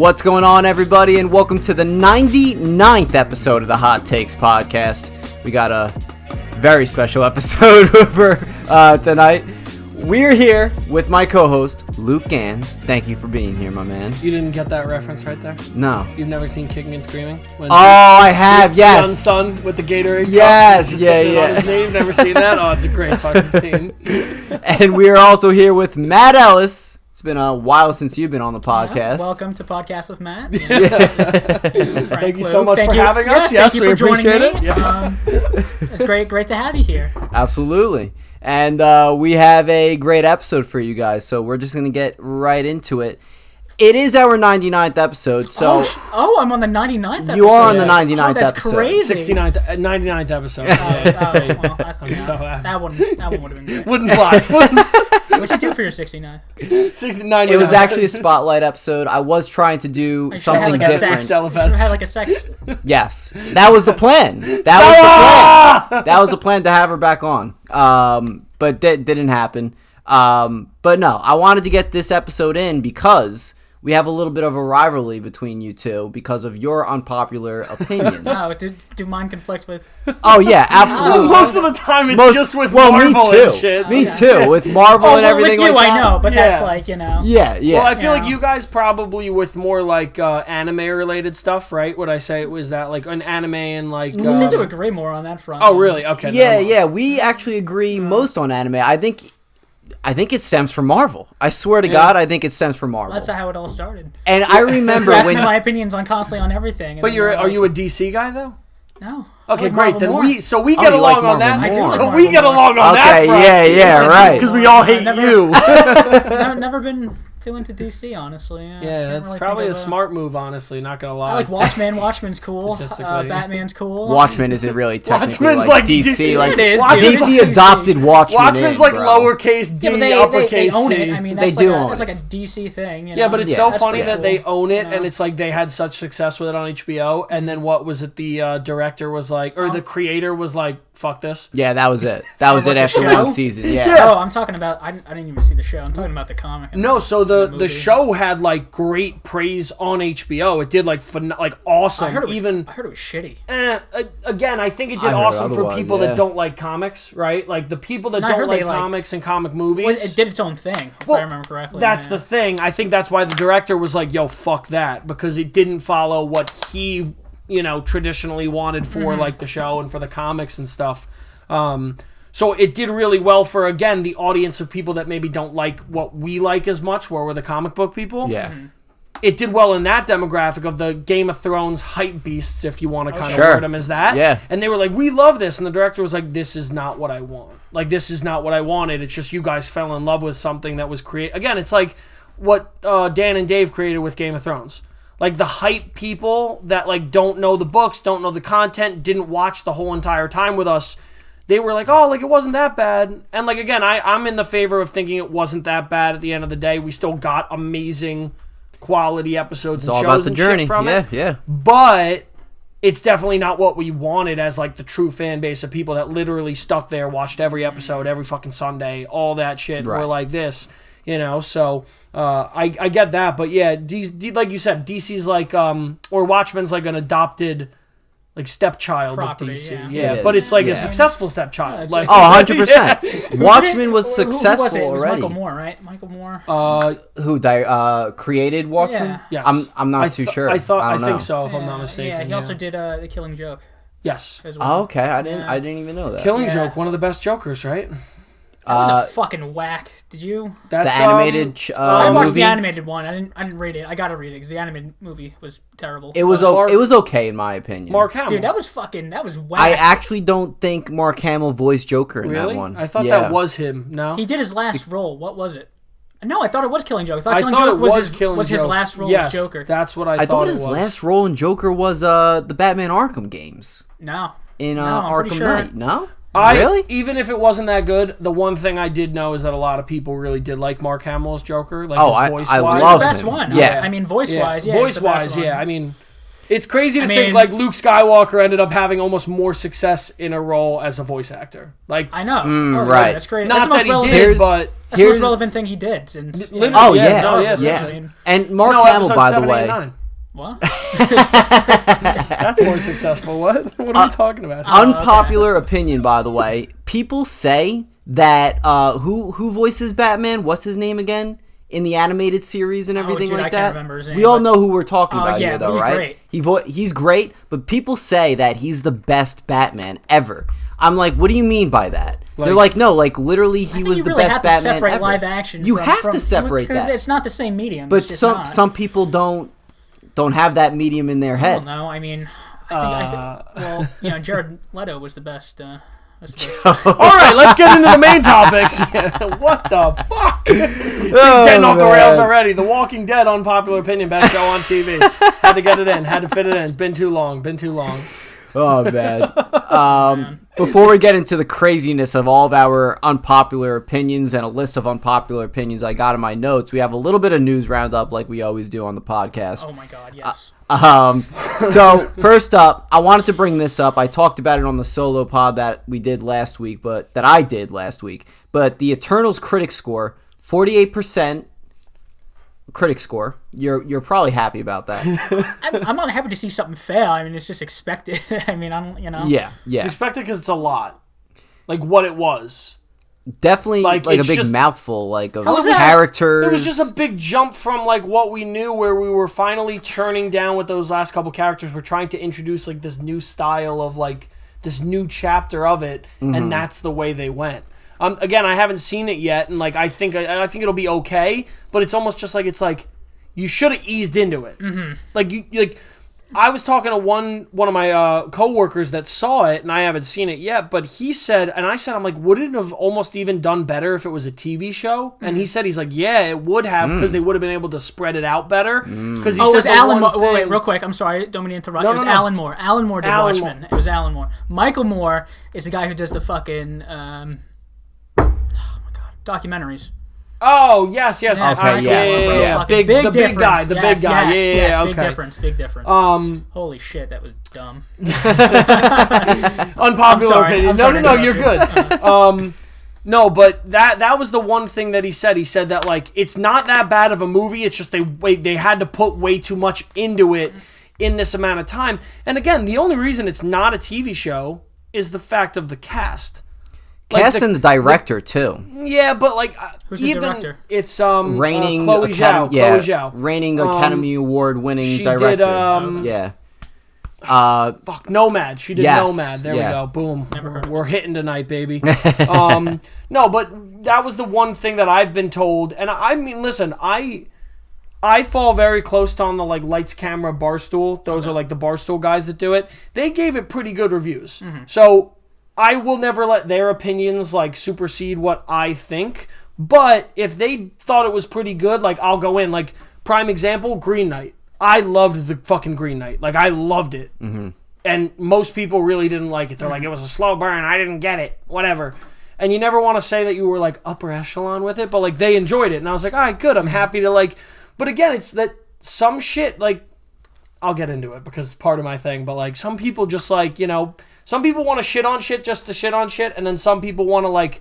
What's going on, everybody, and welcome to the 99th episode of the Hot Takes podcast. We got a very special episode for tonight. We're here with my co-host, Luke Ganz. Thank you for being here, my man. You didn't get that reference right there? No. You've never seen Kicking and Screaming? I have, yes. Young son with the Gatorade cup. Yes, yeah. On his name. Never seen that? Oh, it's a great fucking scene. And we are also here with Matt Ellis. It's been a while since you've been on the podcast. Yeah, welcome to Podcast with Matt. Thank you so much for having us. Yes, thank you for appreciate joining me. it. It's great to have you here. Absolutely. And we have a great episode for you guys, so we're just going to get right into it. It is our 99th episode, so... I'm on the 99th episode. You are on the 99th that's episode. Crazy. 99th episode. Well, I'm so happy. that one would have been good. Wouldn't fly. What'd you do for your 69th? 69. It was actually a spotlight episode. I was trying to do something different. You should have had like a sex. Yes, that was the plan. That was the plan to have her back on. But that didn't happen. But no, I wanted to get this episode in because we have a little bit of a rivalry between you two because of your unpopular opinions. Oh, do mine conflict with? Oh yeah, absolutely. Most of the time it's just with Marvel and shit. Me too, with Marvel and everything with you, like that. I know, but that's like, you know. Yeah. Well, I feel like you guys probably with more like anime-related stuff, right? Would I say was that like an anime and like... We seem to agree more on that front. Oh, really? Okay. Yeah, we actually agree most on anime. I think it stems from Marvel. I swear to God, I think it stems from Marvel. That's how it all started. And I remember when my opinions on constantly on everything. But are you a DC guy though? No. Okay, like great. Marvel Then we get along on that. I do. So we get along on that. Okay, yeah, right. Because we all hate you. Never been too into DC, honestly. Yeah, that's really probably a smart move, honestly. Not gonna lie. I like Watchmen. Watchmen's cool. Batman's cool. Watchmen isn't really technically Watchmen's like DC. It is, DC adopted Watchmen. Watchmen's like lowercase D, uppercase C. They own it. I mean, that's like a DC thing. You know? Yeah, but it's so funny that cool. they own it, and it's like they had such success with it on HBO, and then what was it? The director was like, or the creator was like, "Fuck this." Yeah, that was it. That was it after one season. Yeah. Oh, I'm talking about. I didn't even see the show. I'm talking about the comic. No, so the show had like great praise on HBO. It did like awesome. I heard it was shitty. Again, I think it did awesome for people that don't like comics, right? Like the people that don't like comics and comic movies. Well, it did its own thing, if I remember correctly. That's the thing. I think that's why the director was like, "Yo, fuck that," because it didn't follow what he, traditionally wanted for like the show and for the comics and stuff. So it did really well for, again, the audience of people that maybe don't like what we like as much, where we're the comic book people. Yeah. It did well in that demographic of the Game of Thrones hype beasts, if you want to kind of word them as that. Yeah. And they were like, we love this. And the director was like, this is not what I want. Like, this is not what I wanted. It's just you guys fell in love with something that was created. Again, it's like what Dan and Dave created with Game of Thrones. Like, the hype people that, like, don't know the books, don't know the content, didn't watch the whole entire time with us, they were like, oh, like, it wasn't that bad. And, like, again, I'm in the favor of thinking it wasn't that bad at the end of the day. We still got amazing quality episodes and shows and shit from it. Yeah. But it's definitely not what we wanted as, like, the true fan base of people that literally stuck there, watched every episode, every fucking Sunday, all that shit. Right. We're like this, so I get that. But, yeah, like you said, DC's like, or Watchmen's like an adopted... like stepchild property, of DC, yeah. But it's like a successful stepchild. Yeah, like 100%. Watchmen was successful who was it? It was already. Michael Moore, right? Michael Moore. Who created Watchmen? Yeah. Yes. I'm not too sure. I think know. so, if I'm not mistaken. Yeah, he also did The Killing Joke. Yes. As well. Oh, okay. I didn't even know that. Killing Joke, one of the best Jokers, right? That was a fucking whack. Did you? That's the animated I watched movie? the animated one. I didn't read it. I gotta read it because the animated movie was terrible. It was okay in my opinion. Mark Hamill. Dude, that was whack. I actually don't think Mark Hamill voiced Joker in that one. I thought that was him. No, he did his last role. What was it? No, I thought it was Killing Joke. I thought Killing Joke was his last role as Joker. That's what I thought. I thought his last role in Joker was the Batman Arkham games. No. In I'm Arkham Knight. No. Really? Even if it wasn't that good, the one thing I did know is that a lot of people really did like Mark Hamill's Joker. Like his voice-wise. I love the best him. one. Yeah. I mean, voice-wise, yeah. Voice-wise, yeah. I mean... It's crazy to think like Luke Skywalker ended up having almost more success in a role as a voice actor. Like I know. Right. That's great. Not that's the most that he relevant. did, but That's the most relevant thing he did since. Literally, yeah. And Mark Hamill, by the way. What? That's more successful. What are you talking about? Unpopular opinion, by the way. People say that who voices Batman? What's his name again? In the animated series and everything like I that. can't remember his name, we all know who we're talking about here, though, he's right? Great. He's great, but people say that he's the best Batman ever. I'm like, what do you mean by that? They're like, no, like literally he was the best Batman ever. You really have to separate live action. You have to separate that because it's not the same medium. But some people don't have that medium in their head. Well, no, I mean, I think Jared Leto was the best. All right, let's get into the main topics. What the fuck? He's getting off the rails already. The Walking Dead unpopular opinion best show on TV. Had to get it in. Had to fit it in. Been too long. Oh, man. Before we get into the craziness of all of our unpopular opinions and a list of unpopular opinions I got in my notes, we have a little bit of news roundup like we always do on the podcast. Oh, my God, yes. So, first up, I wanted to bring this up. I talked about it on the solo pod that I did last week. But the Eternals critic score, 48%. Critic score. You're probably happy about that. I'm not happy to see something fail. I mean, it's just expected. I mean, Yeah. It's expected because it's a lot. Like what it was. Definitely like a big mouthful of characters. It was just a big jump from like what we knew, where we were finally turning down with those last couple characters. We're trying to introduce like this new style of like this new chapter of it, and that's the way they went. Again, I haven't seen it yet, and like I think it'll be okay, but it's almost just like you should have eased into it. Like I was talking to one of my coworkers that saw it, and I haven't seen it yet, but he said, and I said, I'm like, wouldn't it have almost even done better if it was a TV show? And he said, he's like, yeah, it would have, because they would have been able to spread it out better. Because it was Alan Moore. Wait, real quick, I'm sorry, don't mean to interrupt. It was Alan Moore. Alan Moore did Watchmen. It was Alan Moore. Michael Moore is the guy who does the fucking documentaries. Oh, yes. Okay, yeah. The big guy. Yes, okay. Big difference. Holy shit, that was dumb. Unpopular opinion. No, you're good. No, but that was the one thing that he said. He said that like it's not that bad of a movie. It's just they had to put way too much into it in this amount of time. And again, the only reason it's not a TV show is the fact of the cast. Cast and the director too. Yeah, but like who's the director? It's reigning Chloe Zhao. Reigning Academy Award winning director. Fuck Nomad. She did Nomad. There we go. Boom. We're hitting tonight, baby. No, but that was the one thing that I've been told, and I mean, listen, I fall very close to on the like Lights Camera Barstool. Those are like the Barstool guys that do it. They gave it pretty good reviews. So I will never let their opinions like supersede what I think. But if they thought it was pretty good, like I'll go in. Like prime example, Green Knight. I loved the fucking Green Knight. Like I loved it. And most people really didn't like it. They're like, it was a slow burn. I didn't get it. Whatever. And you never want to say that you were like upper echelon with it, but like they enjoyed it. And I was like, all right, good. I'm happy to like. But again, it's that some shit like I'll get into it because it's part of my thing. But like some people just like some people want to shit on shit just to shit on shit, and then some people want to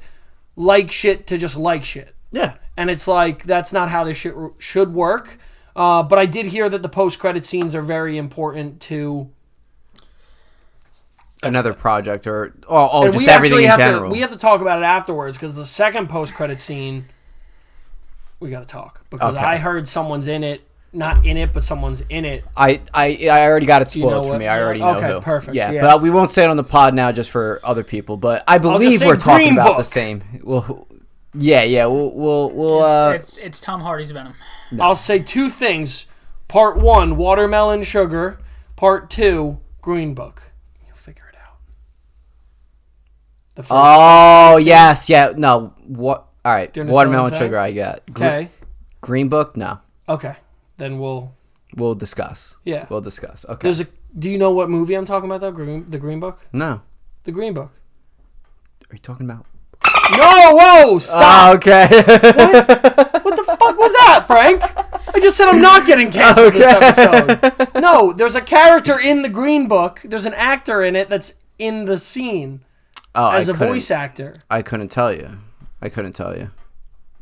like shit to just like shit. Yeah. And it's like, that's not how this shit should work. But I did hear that the post-credit scenes are very important to another project or just everything in general. We have to talk about it afterwards because the second post-credit scene, we got to talk. Because I heard someone's in it. Not in it, but someone's in it. I already got it spoiled for me. I already know who. Okay, perfect. Yeah, but we won't say it on the pod now just for other people. But I believe we're talking about the same. We'll. It's Tom Hardy's Venom. No. I'll say two things. Part 1, Watermelon Sugar. Part 2, Green Book. You'll figure it out. Yes. Yeah. No. What? All right. Watermelon Sugar I got. Okay. Green Book? No. Okay. Then we'll discuss. Yeah. We'll discuss. Okay. Do you know what movie I'm talking about though? The Green Book? No. The Green Book. Are you talking about? No, whoa, stop. Okay. What the fuck was that, Frank? I just said I'm not getting canceled this episode. No, there's a character in the Green Book. There's an actor in it that's in the scene as a voice actor. I couldn't tell you.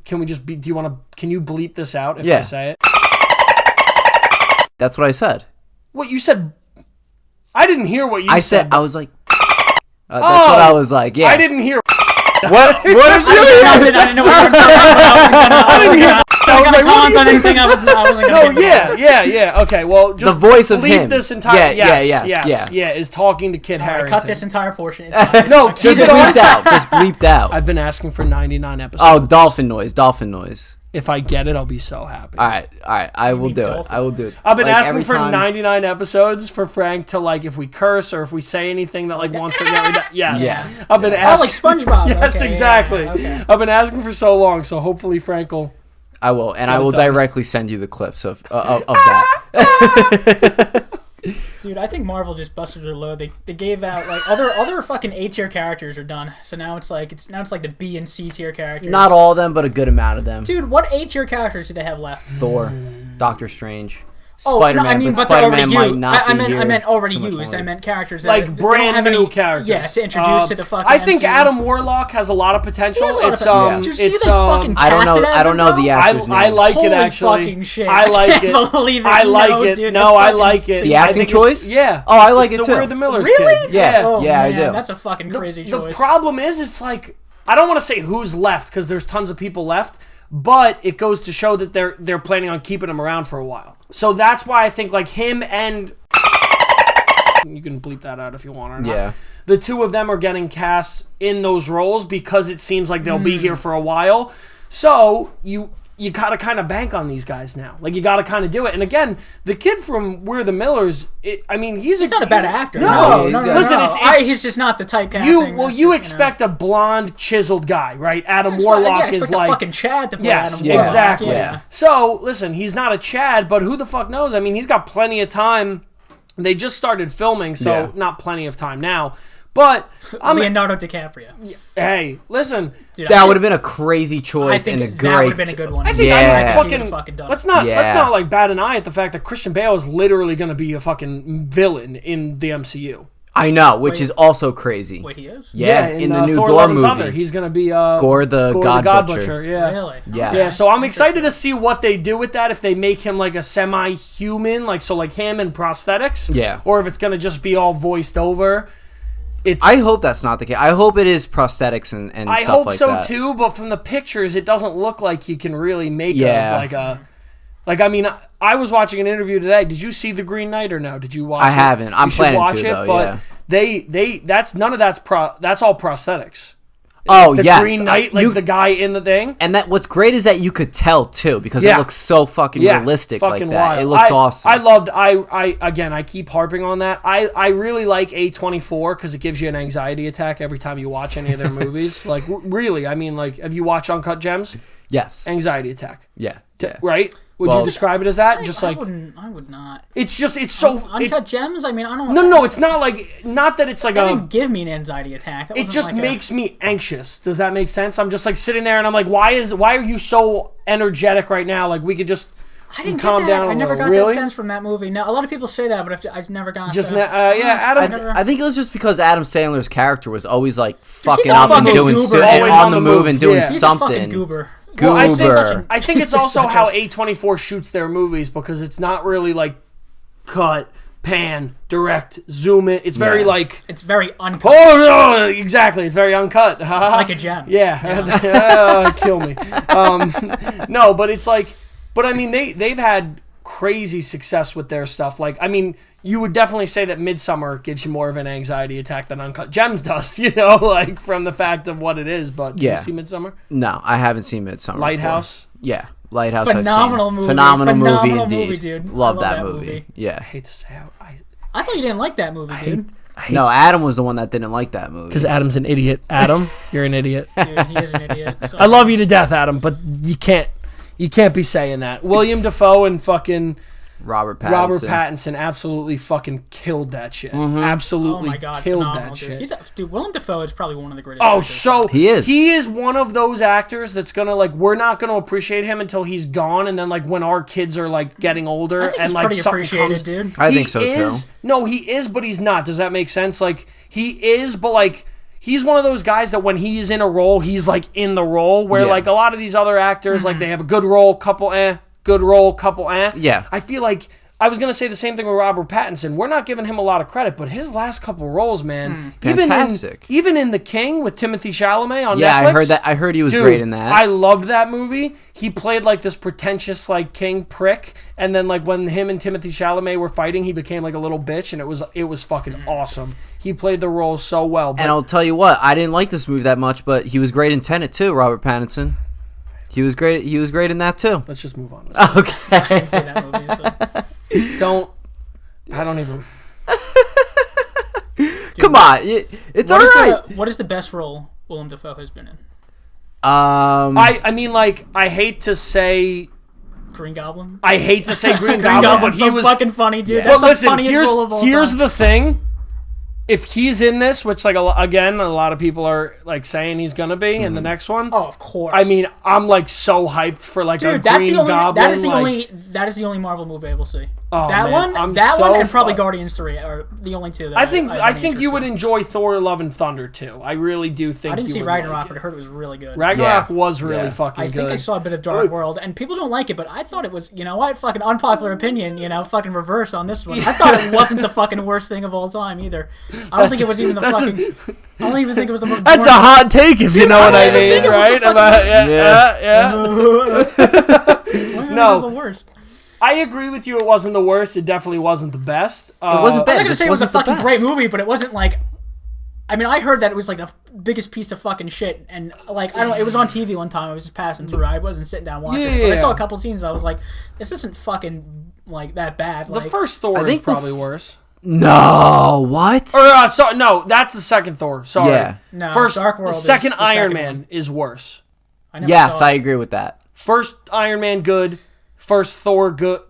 Can we just can you bleep this out if I say it? That's what I said. What you said? I didn't hear what you said. I was like, that's what I was like, yeah. I didn't hear. What did you hear? I didn't know what you were talking about. I didn't hear. I was going to comment on anything I wasn't going to Yeah. Okay, well, just the voice of bleep him. This entire Yes. is talking to Kit Harington. Cut this entire portion. No, just bleeped out. Just bleeped out. I've been asking for 99 episodes. Oh, dolphin noise. If I get it, I'll be so happy. All right. I will do it. I've been asking for 99 episodes for Frank to, like, if we curse or if we say anything that, like, wants to get rid of. Yes. Yeah. I've been asking. Like SpongeBob. Yes, okay, exactly. Yeah, okay. I've been asking for so long, so hopefully Frank will. I will, and I will directly send you the clips of that. Dude, I think Marvel just busted their load. They gave out like other fucking A tier characters are done. So now it's like the B and C tier characters. Not all of them, but a good amount of them. Dude, what A tier characters do they have left? Thor, Doctor Strange, Spider-Man. No, I mean, but they're already Spider-Man used. might not be I meant already too much used. longer. I meant characters Like that brand they don't have new any characters. Yeah, to introduce to the fucking. I think MCU. Adam Warlock has a lot of potential. He has a lot of It's Did you see the fucking I don't cast it know. as I don't know him, the bro? actor's name. I like Holy it actually. fucking shit. I like can't it. believe it. I like No, it. dude, No, it I fucking like it. stinks. The I acting think it's- choice? Yeah. Oh, I like It's it the too. We're the Millers Really? kid. Yeah. Oh, Yeah, I man, do. That's a fucking crazy The choice. problem is, it's like, I don't want to say who's left because there's tons of people left, but it goes to show that they're planning on keeping him around for a while. So that's why I think like him and you can bleep that out if you want or not. Yeah. The two of them are getting cast in those roles because it seems like they'll be here for a while. So you gotta kind of bank on these guys now. Like you gotta kind of do it. And again, the kid from We're the Millers, he's not a bad actor. No, he's good. listen, it's he's just not the typecasting. you expect a blonde, chiseled guy, right? Adam Warlock is like a fucking Chad to play yes, Adam Warlock. exactly. Yeah. So listen, he's not a Chad, but who the fuck knows? I mean, he's got plenty of time. They just started filming, so not plenty of time now. But Leonardo DiCaprio. Hey, listen, Dude, That would have been a crazy choice I think and a that great. would have been a good one. I think Yeah. let's not like bat an eye at the fact that Christian Bale is literally going to be a fucking villain in the MCU. I know, which is also crazy. Wait, he is? Yeah, in the new Thor: Gore Love and movie. Thunder, he's going to be Gore the God Butcher. Yeah. Really? Yes. Yeah, so I'm excited to see what they do with that. If they make him like a semi-human, like him and prosthetics. Yeah. Or if it's gonna just be all voiced over. I hope that's not the case. I hope it is prosthetics and I stuff hope like so that. too, but from the pictures, it doesn't look like you can really make I mean, I was watching an interview today. Did you see The Green Knight or no? Did you watch it? I haven't. I'm you should planning watch to, it, though, but yeah. that's none of that's all prosthetics. Oh, the yes. Green Knight, the guy in the thing. And what's great is that you could tell too, because it looks so fucking realistic fucking like that. wild. It looks awesome. I keep harping on that. I really like A24 because it gives you an anxiety attack every time you watch any of their movies. Like really, I mean, like, have you watched Uncut Gems? Yes. Anxiety attack. Yeah. Right? Would you describe it as that? I would not. It's so Uncut Gems. I mean, I don't. No, it's not that it's like That didn't give me an anxiety attack. That it wasn't just like makes me anxious. Does that make sense? I'm just like sitting there and I'm like, why are you so energetic right now? Like we could just I didn't calm get that. down. I never got really? that sense from that movie. No, a lot of people say that, but I've never got. Adam. I think it was just because Adam Sandler's character was always like fucking a up and fucking doing goober, and always on the move and doing Yeah. He's something. a fucking goober. Well, I Goober. think it's also how A24 shoots their movies because it's not really like cut, pan, direct, zoom in. It's very like It's very uncut. oh, exactly. It's very uncut. Like a gem. Yeah. Kill me. No, but it's like, but I mean, they've had crazy success with their stuff. Like, I mean, you would definitely say that Midsommar gives you more of an anxiety attack than Uncut Gems does, like from the fact of what it is. But did you see Midsommar? No, I haven't seen Midsommar. Lighthouse? Before. Yeah, Lighthouse. Phenomenal I've seen. movie. Phenomenal movie Phenomenal indeed. movie, dude. Love I that love that movie. movie. Yeah. I hate to say it. I thought you didn't like that movie, dude. No, Adam was the one that didn't like that movie. Because Adam's an idiot. Adam, you're an idiot. Dude, he is an idiot. So. I love you to death, Adam, but you can't be saying that. William Defoe and fucking Robert Pattinson absolutely fucking killed that shit. Absolutely killed that shit. Dude, Willem Dafoe is probably one of the greatest Oh, actors. so He is. He is one of those actors that's gonna like we're not gonna appreciate him until he's gone, and then like when our kids are like getting older I think and he's like pretty something appreciated, comes. dude. I think so is, too. No, he is, but he's not. Does that make sense? Like he is, but like. He's one of those guys that when he's in a role, he's like in the role. Where like a lot of these other actors, like they have a good role, couple good role, couple Yeah. I feel like I was gonna say the same thing with Robert Pattinson. We're not giving him a lot of credit, but his last couple roles, man, Fantastic. Even in The King with Timothy Chalamet on Netflix. Yeah, I heard that. I heard he was Dude, great in that. I loved that movie. He played like this pretentious like king prick, and then like when him and Timothy Chalamet were fighting, he became like a little bitch, and it was fucking awesome. He played the role so well. But And I'll tell you what, I didn't like this movie that much, but he was great in Tenet too. Robert Pattinson. He was great. He was great in that too. let's just move on. Okay. I didn't see that movie. So. I don't even. Come on, it's all right. What is the best role Willem Dafoe has been in? I mean, like, I hate to say Green Goblin. Green Green Goblin, but Goblin's he so was fucking funny, dude. Well, That's the listen, funniest role of all here's time. the thing. If he's in this, which like again, a lot of people are like saying he's gonna be in the next one. Oh, of course. I mean, I'm like so hyped for like dude, a that's Green the only. Goblin. That is the like, only. That is the only Marvel movie I will see. Oh, that man, one, I'm that so one, and probably fu- Guardians 3 are the only two. That I think I you would enjoy Thor: Love and Thunder too. I really do think. I didn't you see would Ragnarok, like but I heard it was really good. Ragnarok was really fucking I good. think I saw a bit of Dark World, and people don't like it, but I thought it was, you know what, fucking unpopular opinion, fucking reverse on this one. I thought it wasn't the fucking worst thing of all time either. I don't think it was even the fucking. I don't even think it was the most. That's a boring- hot take, if you know what I mean, right? Yeah. No, it was the worst. I agree with you. It wasn't the worst. It definitely wasn't the best. It wasn't bad. I'm not gonna say it was a wasn't the fucking best. great movie, but it wasn't like. I mean, I heard that it was like the biggest piece of fucking shit, and like I don't know, it was on TV one time. I was just passing through. I wasn't sitting down watching it, but I saw a couple scenes. I was like, this isn't fucking like that bad. The Like, first Thor is probably worse. No, what? Or no, that's the second Thor. Sorry. Yeah. No, First, Dark World is second the Iron second Man one. is worse. I never Yes, saw I it. agree with that. First Iron Man good. First Thor good.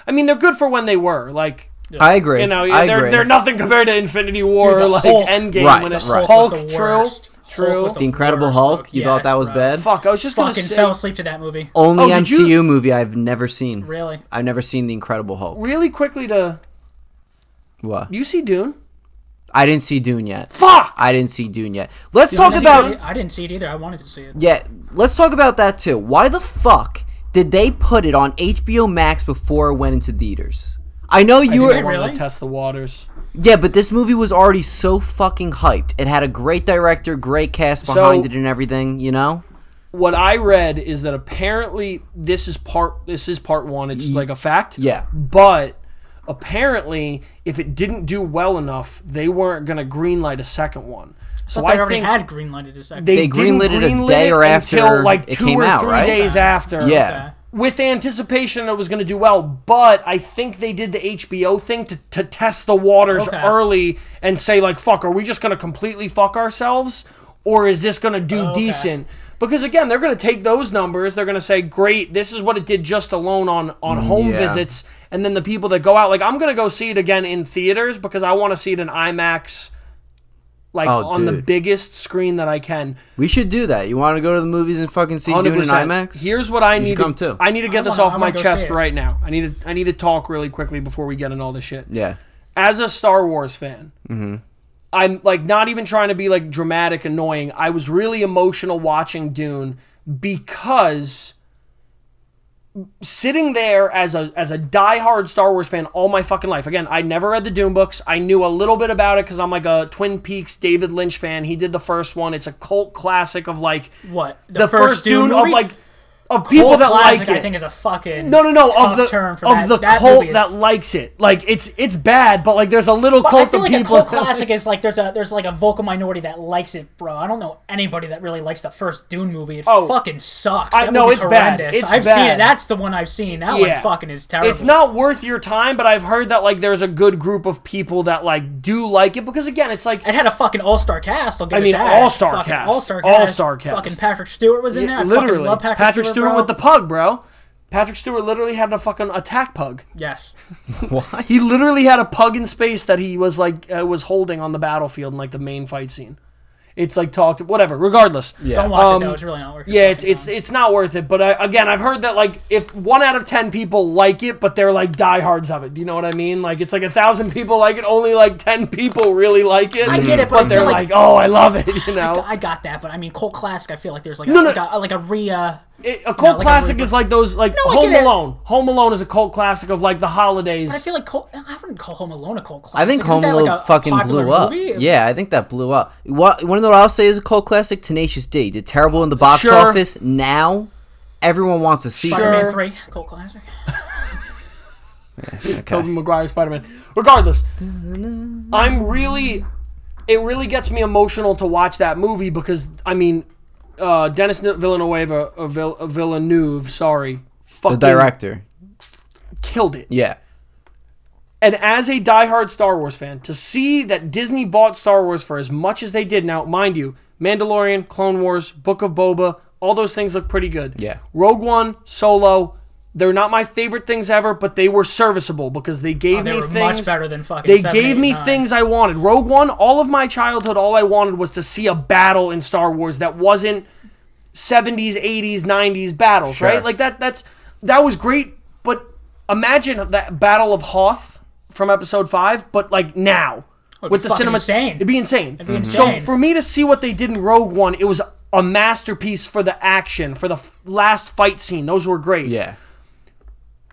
I mean, they're good for when they were like. I agree. I agree. They're nothing compared to Infinity War Dude, or the like Hulk. Endgame Right, when it right. Hulk. was the True. worst. Hulk was The Incredible worst, Hulk. bro. You thought that was bro. bad? Fuck, I was just gonna Fucking say. fell asleep to that movie. Only did you- MCU movie I've never seen. Really? I've never seen The Incredible Hulk. Really quickly to. What? You see Dune? I didn't see Dune yet. Fuck. I didn't see Dune yet. Let's Dude, talk I about. didn't see it either. I wanted to see it. Yeah, let's talk about that too. Why the fuck did they put it on HBO Max before it went into theaters? I know you They were. wanted Really? to test the waters. Yeah, but this movie was already so fucking hyped. It had a great director, great cast behind it, and everything. You know. What I read is that apparently this is part one. It's like a fact. Yeah. But apparently, if it didn't do well enough, they weren't gonna greenlight a second one. So But they I already think had greenlighted a second. They didn't greenlit it a greenlit day or after until like it 2 came or out, 3 right? days after. Yeah. With anticipation that it was going to do well, but I think they did the HBO thing to test the waters early and say like, fuck, are we just going to completely fuck ourselves? Or is this going to do decent? Because again, they're going to take those numbers, they're going to say, great, this is what it did just alone on home visits, and then the people that go out, like I'm going to go see it again in theaters because I want to see it in IMAX, like on the biggest screen that I can. We should do that. You want to go to the movies and fucking see Dune in 100%. IMAX? Here's what I You need should to come too. I need to get this I off my wanna go see chest it. right now. I need to talk really quickly before we get into all this shit. Yeah. As a Star Wars fan, I'm like not even trying to be like dramatic, annoying. I was really emotional watching Dune because sitting there as a diehard Star Wars fan all my fucking life. Again, I never read the Dune books. I knew a little bit about it because I'm like a Twin Peaks David Lynch fan. He did the first one. It's a cult classic of like What? the first Dune of movie? like of people Cult that classic, like it. I think is a fucking No, tough of the term for of that. the That cult movie is- that likes it. Like it's bad, but like there's a little But I cult feel of like a people. cult classic is like there's like a vocal minority that likes it, bro. I don't know anybody that really likes the first Dune movie. It fucking sucks. That no, movie's it's bad. horrendous. It's I've seen bad. it. That's the one I've seen. That one fucking is terrible. It's not worth your time, but I've heard that like there's a good group of people that like do like it because again, it's like It had a fucking all-star cast. I'll give it that. all-star Fucking cast. All-star cast. All-star cast. Fucking Patrick Stewart was in there. I literally fucking love Patrick Stewart Stewart, bro. with the pug, bro. Patrick Stewart literally had a fucking attack pug. Yes. What? He literally had a pug in space that he was like was holding on the battlefield in like the main fight scene. It's like talked, whatever. Regardless, Don't watch it though. It's really not worth it. Yeah, it's not worth it. But again, I've heard that like if 1 out of 10 people like it, but they're like diehards of it. Do you know what I mean? Like it's like 1,000 people like it, only like 10 people really like it. I get it, but they're like, oh, I love it. You know, I got that, but I mean, cult classic. I feel like there's like a cult classic is like those like Home Alone. Home Alone is a cult classic of like the holidays. But I feel like I wouldn't call Home Alone a cult classic. I think Home Alone fucking blew up. Movie? Yeah, I think that blew up. Want to know what I'll say is a cult classic? Tenacious D. Did terrible in the box office. Now, everyone wants to see Spider-Man 3, cult classic. Okay. Tobey Maguire Spider-Man. Regardless, it really gets me emotional to watch that movie because I mean. Dennis Villeneuve, sorry. The director. Killed it. Yeah. And as a diehard Star Wars fan, to see that Disney bought Star Wars for as much as they did, now, mind you, Mandalorian, Clone Wars, Book of Boba, all those things look pretty good. Yeah. Rogue One, Solo, they're not my favorite things ever, but they were serviceable because they gave me things. Much better than fucking They 7, gave 8, me 9. things I wanted. Rogue One, all of my childhood, all I wanted was to see a battle in Star Wars that wasn't 70s, 80s, 90s battles, Sure. right? Like that was great, but imagine that Battle of Hoth from Episode 5, but like now with the cinema. Insane. It'd be insane. It'd be insane. So for me to see what they did in Rogue One, it was a masterpiece for the action, for the last fight scene. Those were great. Yeah.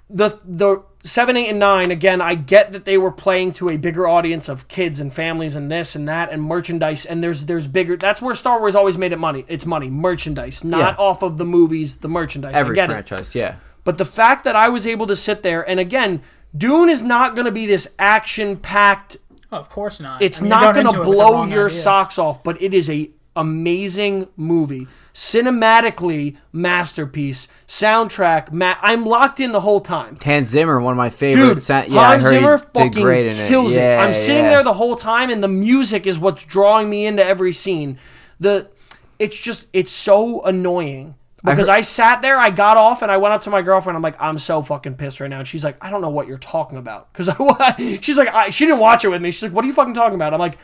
The 7, 8, and 9, again, I get that they were playing to a bigger audience of kids and families and this and that and merchandise, and there's bigger. That's where Star Wars always made it money. It's money, merchandise, not off of the movies, the merchandise. Every I get franchise, it. yeah. But the fact that I was able to sit there, and again, Dune is not going to be this action-packed. Oh, of course not. It's not going to blow your socks off, but it is a amazing movie. Cinematically, masterpiece. Soundtrack, I'm locked in the whole time. Hans Zimmer, one of my favorites. Dude, yeah, Hans Zimmer fucking great in it. kills Yeah, it. I'm sitting there the whole time, and the music is what's drawing me into every scene. It's so annoying. Because I sat there, I got off, and I went up to my girlfriend. I'm like, I'm so fucking pissed right now. And she's like, I don't know what you're talking about. Because she's like, she didn't watch it with me. She's like, what are you fucking talking about? I'm like,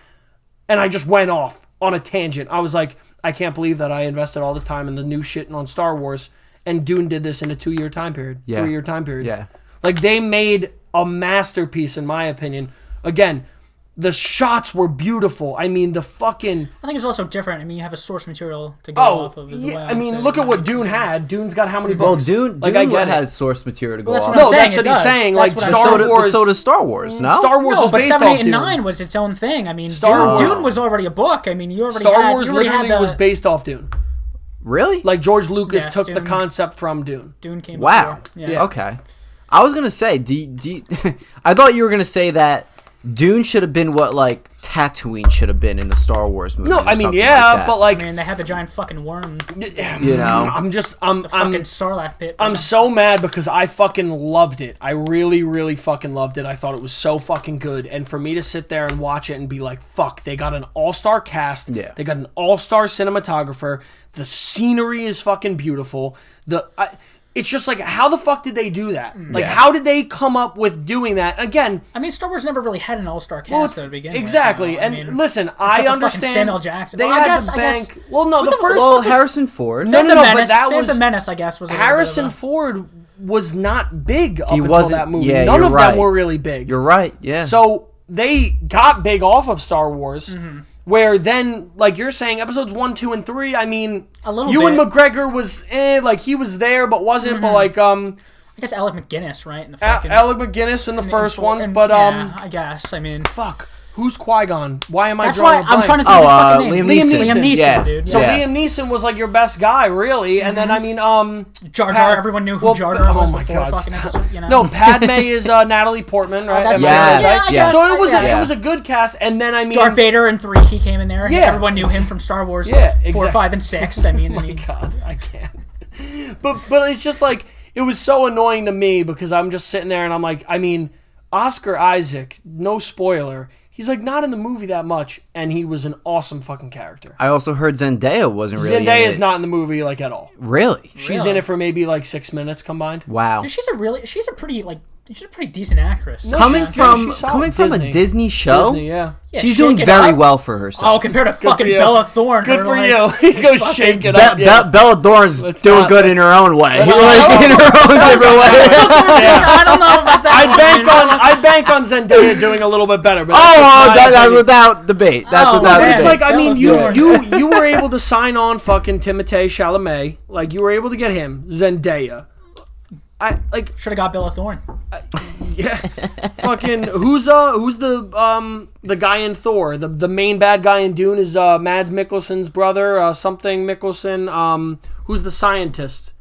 and I just went off on a tangent. I was like, I can't believe that I invested all this time in the new shit on Star Wars, and Dune did this in a 2-year time period, 3-year time period. Yeah. Like, they made a masterpiece, in my opinion. Again, the shots were beautiful. I mean, the fucking... I think it's also different. I mean, you have a source material to go off of as well. I mean, look at what Dune had. Dune's got how many Well, books? Dune has source material to go that's off. what I'm No, saying, that's what it he's does. saying. That's Like, what I'm Star saying. Wars... So does Star Wars, no? Star Wars was but based 7, off 8, and Dune. 9 was its own thing. I mean, Star Wars- Dune was already a book. I mean, you already Star had... Wars you already literally had was based off Dune. Really? Like, George Lucas Yes, took the Dune. concept from Dune. Dune came Wow. before. Yeah. Okay. I was gonna say, I thought you were gonna say that Dune should have been what like Tatooine should have been in the Star Wars movie. No, I mean, yeah, but like, I mean, they had the giant fucking worm. you know, I'm Fucking Sarlacc pit. I'm so mad because I fucking loved it. I really, really fucking loved it. I thought it was so fucking good. And for me to sit there and watch it and be like, fuck, they got an all-star cast. Yeah. They got an all-star cinematographer. The scenery is fucking beautiful. It's just like, how the fuck did they do that? Like, how did they come up with doing that? Again, I mean, Star Wars never really had an all-star cast at the beginning. Exactly. You know? And I mean, listen, except I for understand. fucking Samuel Jackson. They Well, had I guess, the I bank. guess. Well, no, the first. well, Harrison Ford. No, Phantom but Menace, that Phantom was Menace, I guess, was a Harrison little bit of Ford was not big up until wasn't- that movie. yeah, None you're of right. them were really big. You're right. Yeah. So they got big off of Star Wars, where then, like you're saying, episodes 1, 2, and 3. I mean, A little Ewan bit. McGregor was like he was there but wasn't. But like I guess Alec McGuinness, right? In the fucking, Alec McGuinness in the first ones. But yeah, I guess. I mean, fuck, who's Qui-Gon? Why am I that's drawing why a blank? I'm trying to think of his fucking name. Liam Neeson. Liam Neeson, Yeah. dude. So yeah. Liam Neeson was like your best guy, really, and then I mean, Jar Jar. Everyone knew who Jar Jar was before fucking episode. You know? No, Padme is Natalie Portman, right? that's Yes, right. I guess. So it was Yeah. it was a good cast, and then I mean, Darth Vader in 3, he came in there. Yeah. Everyone knew him from Star Wars. Yeah, 4, exactly. 5, and 6. I mean, Oh my god, I can't. But it's just like it was so annoying to me because I'm just sitting there and I'm like, I mean, Oscar Isaac, no spoiler, he's like not in the movie that much, and he was an awesome fucking character. I also heard Zendaya wasn't really. Zendaya's not in the movie like at all. Really? She's in it for maybe like 6 minutes combined. Wow. Dude, she's a pretty decent actress. No, coming from Disney. a Disney show, Disney, yeah. she's doing very well for herself. Oh, compared to fucking Bella Thorne. Good for you. He goes shake it up. Bella Thorne's doing good in her own way. In her own different way. I don't know about that. I'd bank on Zendaya doing a little bit better. But that's without debate. That's without debate. It's like, I mean, you were able to sign on fucking Timothée Chalamet. Like, you were able to get him. Zendaya. Should have got Bella Thorne. Yeah, fucking who's the guy in Thor? The main bad guy in Dune is Mads Mikkelsen's brother, something Mikkelsen. Who's the scientist?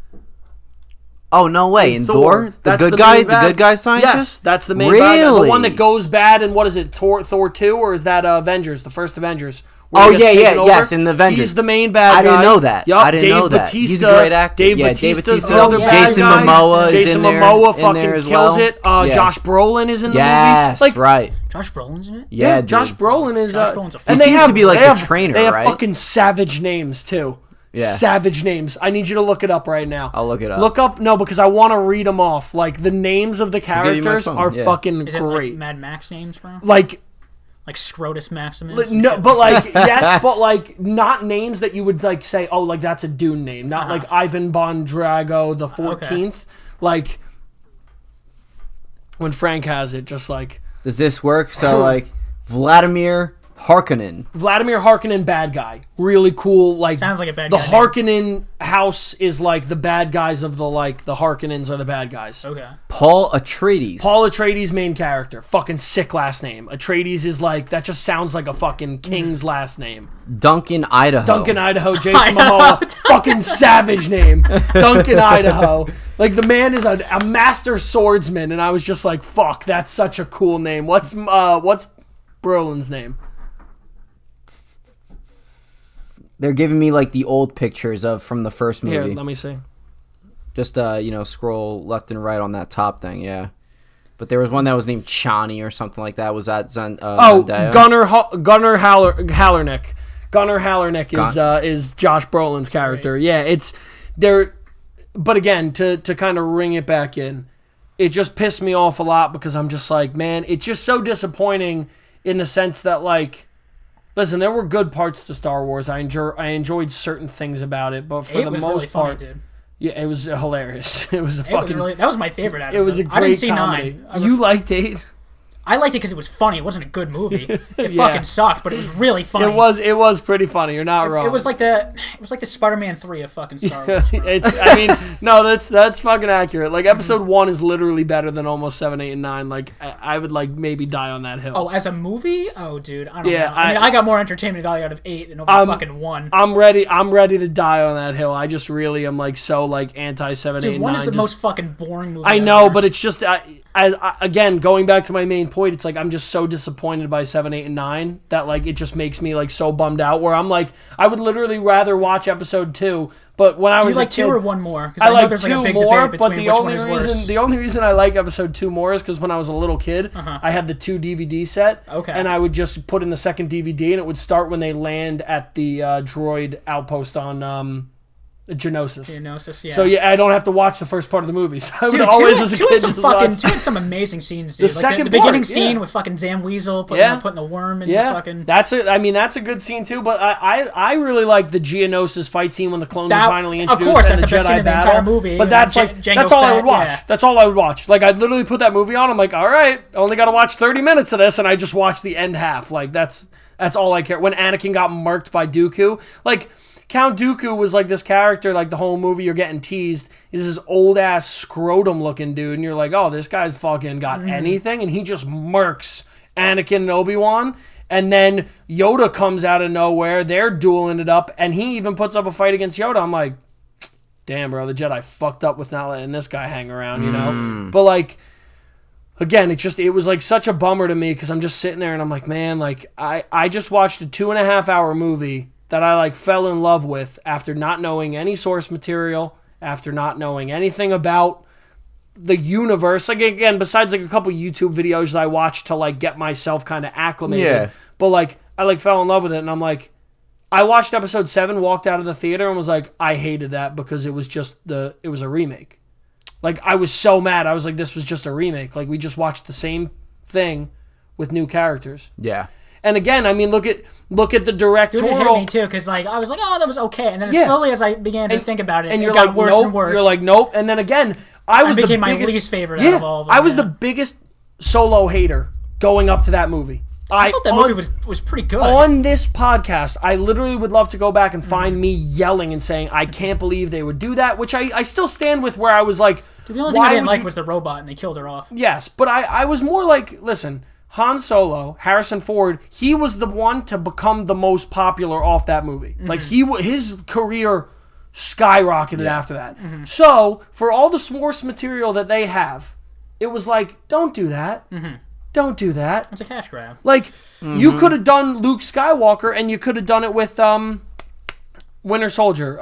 Oh, no way! In Thor? The good guy scientist? Yes, that's the main bad guy. The one that goes bad in, what is it, Thor 2, or is that Avengers, the first Avengers? Oh, yes, in the Avengers. He's the main bad guy. I didn't know that. Yep, I didn't know that. Bautista, He's a great actor. Dave Bautista's the other bad Jason guy. Momoa Jason Momoa fucking kills it. Josh Brolin is in the movie. Yes, right. Josh Brolin's in it? Yeah, Josh Brolin is... He seems to be like the trainer, right? They have fucking savage names, too. Yeah. Savage names. I need you to look it up right now. I'll look it up. Look up, no, because I want to read them off. Like, the names of the characters are fucking is it great. Like Mad Max names, bro? Like Scrotus Maximus? No, but like, yes, but like, not names that you would like say, oh, like, that's a Dune name. Not like Ivan Bondrago the 14th. Okay. Like, when Frank has it, just like... Does this work? So, like, Vladimir Harkonnen, bad guy. Really cool. Like, sounds like a bad guy. The Harkonnen house is like the bad guys of the Harkonnens are the bad guys. Okay. Paul Atreides, main character. Fucking sick last name. Atreides is like, that just sounds like a fucking king's last name. Duncan, Idaho. Jason Momoa. Fucking savage name. Duncan, Idaho. Like, the man is a master swordsman, and I was just like, fuck, that's such a cool name. What's Brolin's name? They're giving me like the old pictures from the first movie. Here, let me see. Just scroll left and right on that top thing, yeah. But there was one that was named Chani or something like that. Was that Zendaya? Gunnar Hallernick. Gunnar Hallernick is Josh Brolin's character. Right. Yeah, it's there. But again, to kind of ring it back in, it just pissed me off a lot because I'm just like, man, it's just so disappointing in the sense that, like, listen, there were good parts to Star Wars. I enjoyed certain things about it, but for the most really part, funny, dude. Yeah, it was hilarious. It was that was my favorite out of it. It was a great I didn't see comedy. 9. You liked 8? I liked it because it was funny. It wasn't a good movie. It fucking sucked, but it was really funny. It was pretty funny. You're not wrong. It was like the Spider-Man 3 of fucking Star Wars. Bro. That's fucking accurate. Like, episode 1 is literally better than almost 7, 8, and 9. Like, I would like maybe die on that hill. Oh, as a movie? Oh, dude, I don't know. I got more entertainment value out of 8 than over fucking 1. I'm ready to die on that hill. I just really am like so like anti 7, 8, and 9. 1 is the most fucking boring movie. I know, but it's just again, going back to my main point, it's like I'm just so disappointed by 7, 8, and 9 that like it just makes me like so bummed out. Where I'm like, I would literally rather watch episode 2. But when I was like a kid, 2 or 1 more? I like there's 2 like a big more. Debate But between the which only one is worse. the only reason I like episode 2 more is because when I was a little kid, I had the 2 DVD set, and I would just put in the second DVD, and it would start when they land at the droid outpost on Geonosis. Yeah. So yeah, I don't have to watch the first part of the movie. So I would always, as a kid, just watch. 2 had some amazing scenes, dude. The beginning scene with fucking Zam Weasel putting the worm in the fucking... That's a good scene too, but I really like the Geonosis fight scene when the clones are finally introduced. Of course, that's and the best scene of the entire movie. But that's that's all I would watch. Yeah. That's all I would watch. Like, I'd literally put that movie on, I'm like, all right, I only got to watch 30 minutes of this, and I just watch the end half. Like, that's all I care. When Anakin got marked by Dooku, like... Count Dooku was like this character, like the whole movie you're getting teased, is this old-ass scrotum-looking dude, and you're like, oh, this guy's fucking got anything, and he just murks Anakin and Obi-Wan, and then Yoda comes out of nowhere, they're dueling it up, and he even puts up a fight against Yoda. I'm like, damn, bro, the Jedi fucked up with not letting this guy hang around, you know? But, like, again, it was like such a bummer to me, because I'm just sitting there, and I'm like, man, like, I just watched a 2.5-hour movie that I like fell in love with after not knowing any source material, after not knowing anything about the universe. Like, again, besides like a couple YouTube videos that I watched to like get myself kind of acclimated. Yeah. But like, I like fell in love with it, and I'm like, I watched episode 7, walked out of the theater, and was like, I hated that because it was just it was a remake. Like, I was so mad. I was like, this was just a remake. Like, we just watched the same thing with new characters. Yeah. And again, I mean, look at the directorial. Dude, it hit me too, because like I was like, oh, that was okay, and then slowly as I began to think about it, and it you're got like, worse nope. and worse. You're like, nope. And then again, I became my least favorite out of all of them. I was the biggest Solo hater going up to that movie. I thought that movie was pretty good. On this podcast, I literally would love to go back and find me yelling and saying, I can't believe they would do that, which I still stand with, where I was like, dude, the only thing I didn't like was the robot, and they killed her off. Yes, but I was more like, listen, Han Solo, Harrison Ford, he was the one to become the most popular off that movie. Like, his career skyrocketed after that. So, for all the source material that they have, it was like, don't do that. Don't do that. It's a cash grab. Like, you could have done Luke Skywalker, and you could have done it with Winter Soldier,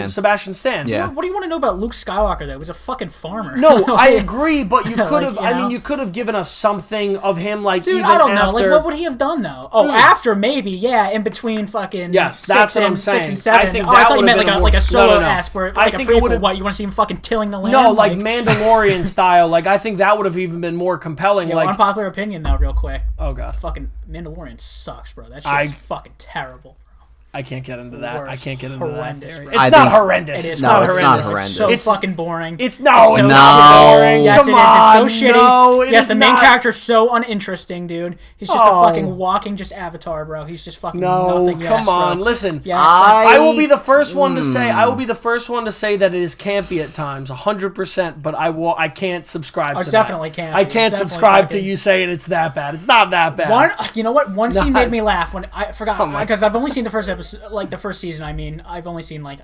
Sebastian Stan. Yeah. What do you want to know about Luke Skywalker, though? He was a fucking farmer. No, I agree, but you could have. Like, you know? you could have given us something of him, like, dude, even I don't know. after. Like, what would he have done though? Oh, after maybe, yeah, in between fucking Yes, 6 that's what I'm and saying. 6 and 7. I think I that thought you meant would've been like a more- solo no. esque where I like think a it prequel. would've- What, you want to see him fucking tilling the land? No, like Mandalorian style. Like, I think that would have even been more compelling. Yeah, like, unpopular opinion though, real quick. oh god, Fucking Mandalorian sucks, bro. That shit's fucking terrible. I can't get into that. I can't get into horrendous, that. bro. It's I not think- horrendous. It is. It's No, not it's horrendous. not horrendous. So It's fucking boring. It's no, it's No. not boring. Yes, Come it is. It's so on, shitty. No, it yes, is the main not. character's so uninteresting, dude. He's just Oh. a fucking walking just avatar, bro. He's just fucking No, nothing. come Yes, on. bro. Listen, Yes, I will be the first one to say. I will be the first one to say that it is campy at times, 100%. But I can't subscribe. it's to definitely that. campy. I can't It's definitely subscribe to fucking- you saying it's that bad. It's not that bad. You know what? One scene Not- made me laugh when I forgot Oh my- because I've only seen the first episode, like the first season. I mean, I've only seen like,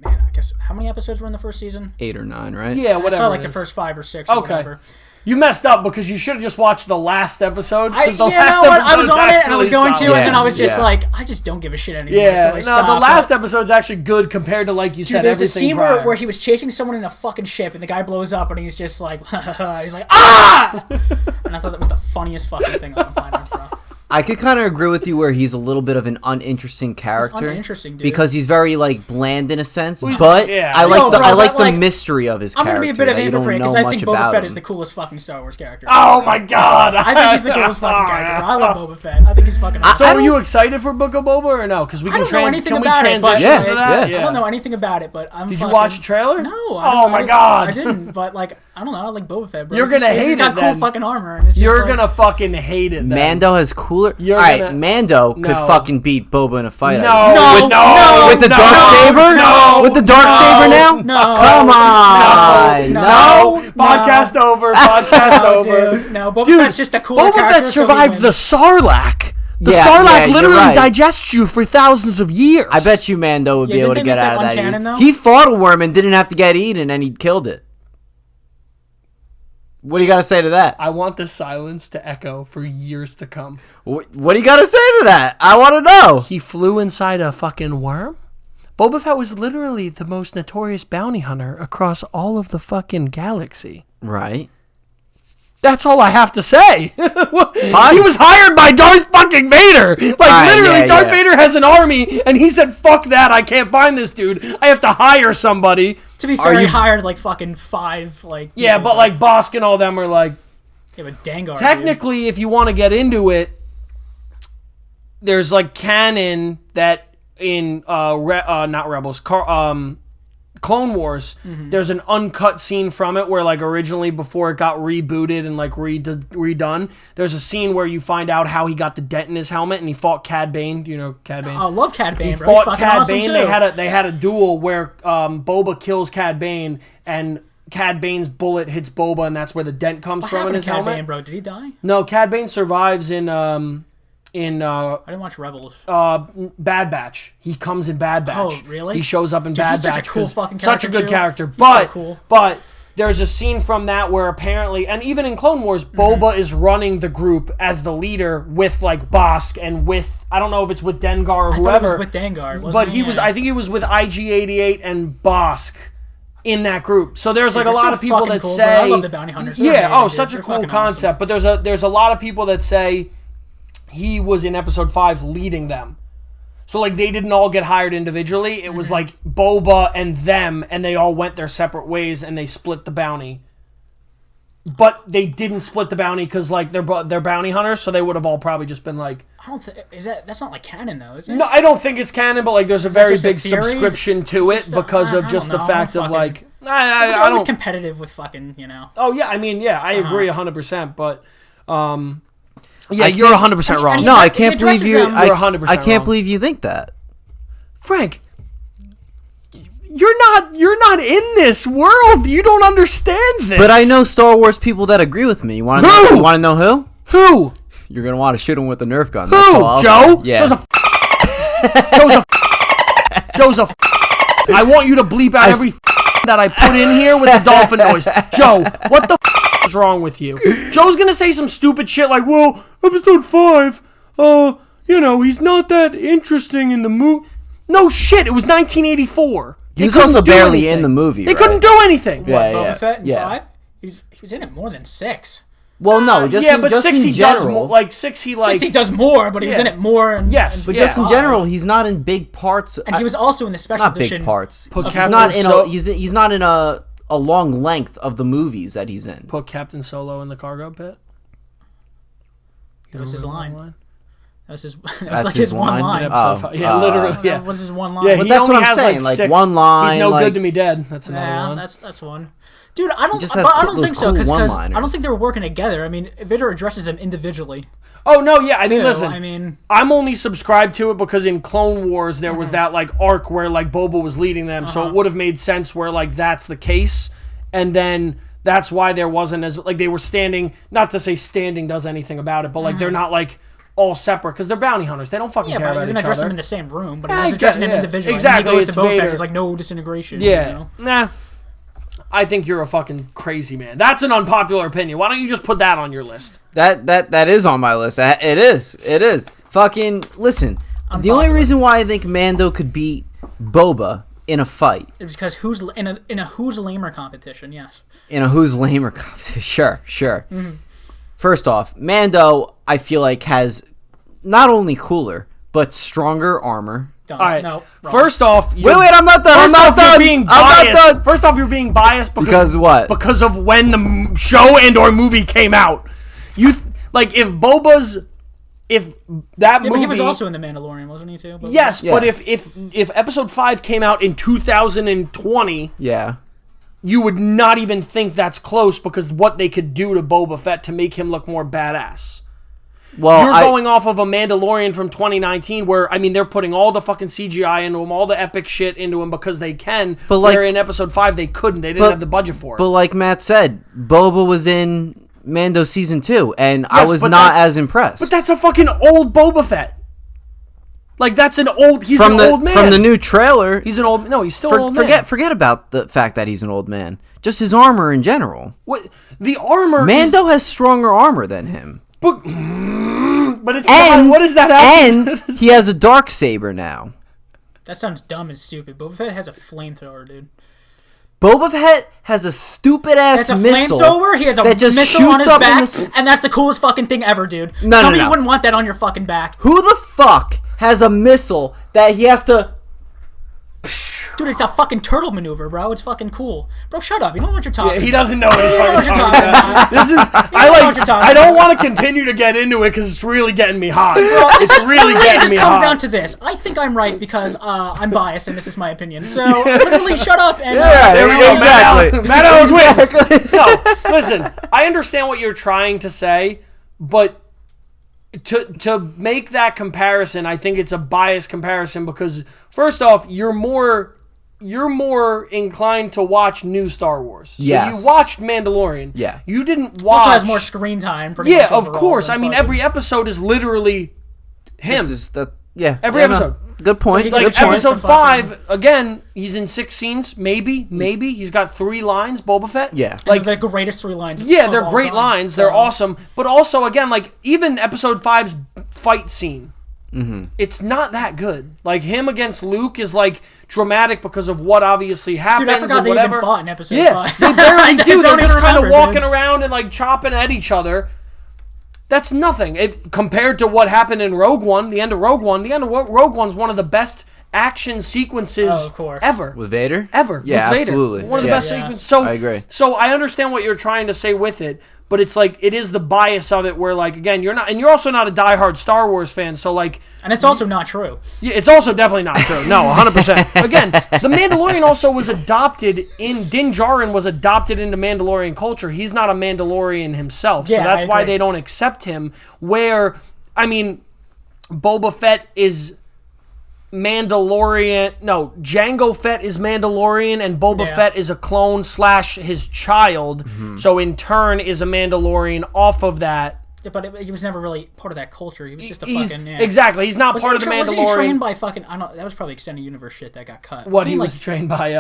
man, I guess how many episodes were in the first season? 8 or 9, right? Yeah, I whatever. saw like it the is. first 5 or 6. Or Okay. whatever. You messed up because you should have just watched the last episode. I 'cause the you last know what? I was episode's on it and I was actually going to, solid. and then I was just Yeah. like, I just don't give a shit anymore. Yeah, so I no, stopped, the last but- episode's actually good compared to, like you said, Dude, there's a everything scene prior. where he was chasing someone in a fucking ship, and the guy blows up, and he's just like, he's like, ah! And I thought that was the funniest fucking thing on the planet, bro. I could kind of agree with you where he's a little bit of an uninteresting character. uninteresting, dude. Because he's very like bland in a sense, he's- but yeah. I like No, the bro, I like but, the like, mystery of his I'm character. gonna be a bit of a that you don't hypocrite because know I much think Boba about Fett him. is the coolest fucking Star Wars character. Oh my god! I think he's the coolest fucking character. Bro. I love Boba Fett. I think he's fucking awesome. So, I are don't- you excited for Book of Boba or no? Because we I can don't know anything can we about it, but transition Yeah, to that? yeah. I don't know anything about it, but I'm. Did you fucking- watch a trailer? No. Oh my god! I didn't. But like, I don't know. I like Boba Fett, bro. You're gonna He's hate got it, cool then. fucking armor, and it's just You're like, gonna fucking hate it. Then. Mando has cooler. You're All right, gonna- Mando could No. fucking beat Boba in a fight. No, I think. no, with, no, with the no, dark saber. no, with the dark no, saber now. no, Come on, no, Podcast over. Podcast No, over. dude. No, Boba Dude, Fett's just a cooler Boba character. Fett so he survived wins. the Sarlacc. The Yeah, Sarlacc yeah, you're literally right. digests you for thousands of years. I bet you Mando would Yeah, be able to didn't get they make out of that that. uncanon, though? He fought a worm and didn't have to get eaten, and he killed it. What do you got to say to that? I want this silence to echo for years to come. What do you got to say to that? I want to know. He flew inside a fucking worm? Boba Fett was literally the most notorious bounty hunter across all of the fucking galaxy. Right. That's all I have to say. He was hired by Darth fucking Vader. Like, literally, yeah, Darth yeah. Vader has an army, and he said, fuck that, I can't find this dude. I have to hire somebody. To be fair, he you- hired like fucking 5, like. Yeah, but like Bosk and all them are like, Yeah, but Dengar. technically, if you want to get into it, there's like canon that in not Rebels, Clone Wars, there's an uncut scene from it where like originally before it got rebooted and like redone, there's a scene where you find out how he got the dent in his helmet and he fought Cad Bane. Do you know Cad Bane? I love Cad Bane, He bro. He's fought fucking Cad awesome Bane. too. They had a duel where Boba kills Cad Bane and Cad Bane's bullet hits Boba and that's where the dent comes What from in happened his to Cad helmet. Bane, bro? Did he die? No, Cad Bane survives in I didn't watch Rebels. Bad Batch. He comes in Bad Batch. Oh, really? He shows up in Dude, Bad he's such a Batch. cool 'cause fucking such a character, good too. character. He's so But cool. but there's a scene from that where apparently, and even in Clone Wars, Boba is running the group as the leader with like Bosk and with, I don't know if it's with Dengar or I thought whoever. it was with Dengar, wasn't but he he was, Yeah. I think he was with IG-88 and Bosk. in that group. So there's like a lot so of people fucking that cool, say, bro. I love the bounty hunters. They're yeah, amazing, such dude. a They're cool fucking concept. awesome. But there's a lot of people that say he was in episode 5 leading them. So like they didn't all get hired individually. It was like Boba and them, and they all went their separate ways and they split the bounty. But they didn't split the bounty because like they're bounty hunters, so they would have all probably just been like. I don't think that's not like canon though, is it? No, I don't think it's canon, but like there's a very just a big theory? subscription to it because of just the fact of like. They're I always don't. competitive with fucking, Oh yeah, I mean yeah, I agree 100%, but yeah, you're 100% wrong. No, I can't believe you. You're 100% I can't wrong. believe you think that. Frank, you're not in this world. You don't understand this. But I know Star Wars people that agree with me. You want to know who? Who? You're gonna want to shoot him with a Nerf gun. Who? That's all I'll Joe? say. Yeah. Joseph. I want you to bleep out every that I put in here with the dolphin noise. Joe, what the is wrong with you? Joe's gonna say some stupid shit like, well, episode 5, he's not that interesting in the movie. No shit, it was 1984. He was also barely in the movie. They couldn't do anything. Yeah, Boba Fett in yeah. 5? He was in it more than 6. Well, no, just yeah, in, but just 6 in he general. does more. Like 6 he like. 6 he does more, but he was in it more. And, Yes, But yeah. just in general, he's not in big parts. And he was also in the special not edition. big parts. Put He's Captain not in So- a. He's not in a long length of the movies that he's in. Put Captain Solo in the cargo pit. That was his line. That was That's like his his one line? line. Yeah, literally. Yeah. That was his one line. Yeah, But he that's only what I'm has saying, like like, 6. one line, He's no like- good to me dead. That's another Yeah, one. that's one. Dude, I don't just has think those so cool because I one-liners. don't think they were working together. I mean, Vader addresses them individually. Oh no, yeah. I mean, too. listen. I mean, I'm only subscribed to it because in Clone Wars there was that like arc where like Boba was leading them, so it would have made sense where like that's the case, and then that's why there wasn't as like they were standing. Not to say standing does anything about it, but like they're not like all separate because they're bounty hunters. They don't fucking yeah, care but about you're gonna each address other. them in the same room, but Yeah, he was I addressing get- them yeah. individually. Exactly, And he goes it's to Boba Fett, Vader. he's like, no disintegration. Yeah. You know? Nah. I think you're a fucking crazy man. That's an unpopular opinion. Why don't you just put that on your list? That is on my list. It is. Fucking listen. The only reason why I think Mando could beat Boba in a fight, It's because who's in a who's lamer competition. Yes. in a who's lamer competition. Sure. First off, Mando, I feel like has not only cooler but stronger armor. Done. All right. No. Wrong. First off, Wait, I'm not done. I'm First not off, done. you're being I'm biased. not done. First off, you're being biased Because what? Because of when the show and or movie came out. Like if that Yeah, movie. but he was also in the Mandalorian, wasn't he too? Boba? Yes, Yeah. but if episode 5 came out in 2020, Yeah. you would not even think that's close because what they could do to Boba Fett to make him look more badass. Well, You're going off of a Mandalorian from 2019 where, I mean, they're putting all the fucking CGI into him, all the epic shit into him because they can, But, like- where in episode 5 they couldn't. They didn't have the budget for it. But like Matt said, Boba was in Mando season 2, and I Yes, was but not that's- as impressed. But that's a fucking old Boba Fett. Like, that's an old... He's from an the old man. from the new trailer. He's an old... No, he's still an old man. Forget about the fact that he's an old man. Just his armor in general. What? The armor Mando has stronger armor than him. But it's And not... What is that? Have to- and he has a dark saber now. That sounds dumb and stupid. Boba Fett has a flamethrower, dude. Boba Fett has a stupid ass That's a missile. flamethrower. He has a that just missile on shoots his up in back, the s- and that's the coolest fucking thing ever, dude. No, Tell no, me no. you wouldn't want that on your fucking back, Who the fuck has a missile that he has to? dude. It's a fucking turtle maneuver, bro. It's fucking cool, bro. Shut up. You don't know what you're talking. He about. doesn't know what he's You don't know what fucking you're talking talking about. about. This is... know what you're talking I don't about. want to continue to get into it because it's really getting me hot. Bro, It's really it getting just me comes hot. down to this. I think I'm right because I'm biased and this is my opinion. So literally, shut up and there we go. Exactly. Matt Ellis wins. No, listen. I understand what you're trying to say, but to make that comparison, I think it's a biased comparison because first off, you're more inclined to watch new Star Wars. So Yes. you watched Mandalorian. Yeah. You didn't watch. also has more screen time. Pretty Yeah, much of overall course. than I mean, fucking- every episode is literally him. This is the every episode. Good point. So he good Like Good point. episode Some 5, again, he's in 6 scenes, maybe. He's got 3 lines, Boba Fett. Yeah. And Like, the greatest 3 lines. yeah, of they're all great time. lines. They're awesome. But also, again, like, even episode 5's fight scene. It's not that good. Like, him against Luke is, like, dramatic because of what obviously happens. Dude, I forgot and they whatever. even fought in episode 5. They barely do. They're just kind of walking dude. around and, like, chopping at each other. That's nothing. Compared to what happened in Rogue One, the end of Rogue One's one of the best action sequences ever. With Vader? Ever. Yeah, with Vader. absolutely. One of the best sequences. So, I agree. So I understand what you're trying to say with it, but it's like, it is the bias of it where, like, again, you're also not a diehard Star Wars fan, so, like... And it's also not true. Yeah, it's also definitely not true. No, 100%. Again, The Mandalorian also was adopted Din Djarin was adopted into Mandalorian culture. He's not a Mandalorian himself, so that's why they don't accept him. Where, I mean, Boba Fett is... Jango Fett is Mandalorian and Boba Fett is a clone / his child, so in turn is a Mandalorian off of that. Yeah, but he was never really part of that culture. He was just a fucking... Exactly, he's not part of the Mandalorian. Was he trained by fucking... I don't, that was probably Extended Universe shit that got cut. What, he was trained by...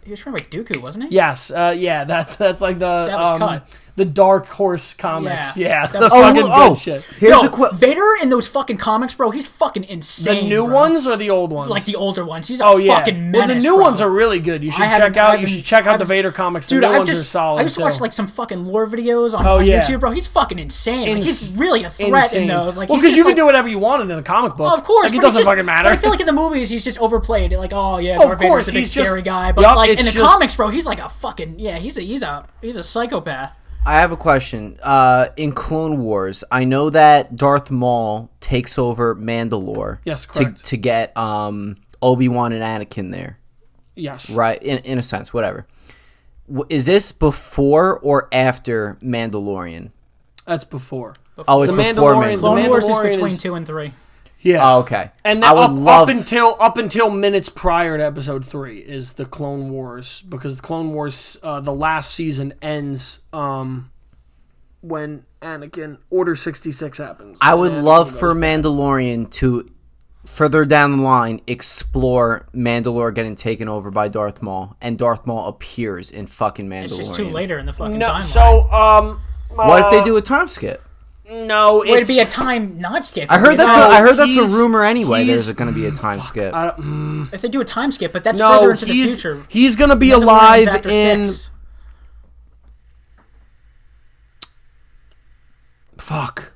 He was trained by Dooku, wasn't he? Yes, yeah, that's like the... That was cut. The Dark Horse comics. Yeah, that the was fucking good shit. Vader in those fucking comics, bro, he's fucking insane. The new ones or the old ones? Like the older ones. He's a fucking menace, well, the new ones are really good. You should check out the Vader comics. The new ones are solid. I used to watch like some fucking lore videos on YouTube, bro. He's fucking insane. Like, he's really a threat in those. Like, well, because you can do whatever you wanted in the comic book. Of course, like, it doesn't fucking matter. But I feel like in the movies he's just overplayed. Like, oh yeah, Darth Vader's a big scary guy. But like in the comics, bro, he's like a fucking he's a psychopath. I have a question. In Clone Wars, I know that Darth Maul takes over Mandalore. Yes, correct. To get Obi-Wan and Anakin there. Yes. Right, in a sense, whatever. Is this before or after Mandalorian? That's before. Oh, it's before Mandalorian. Clone Wars is between 2 and 3. Yeah. Oh, okay. And then up until minutes prior to Episode 3 is the Clone Wars, because the Clone Wars, the last season ends when Anakin Order 66 happens. I would love for Mandalorian to further down the line explore Mandalore getting taken over by Darth Maul, and Darth Maul appears in fucking Mandalorian. It's just too later in the fucking timeline. So what if they do a time skip? No, it'd be a time not skip. I heard that's a rumor anyway. There's going to be a time skip. If they do a time skip, but that's further into the future. He's going to be alive in... 6. Fuck.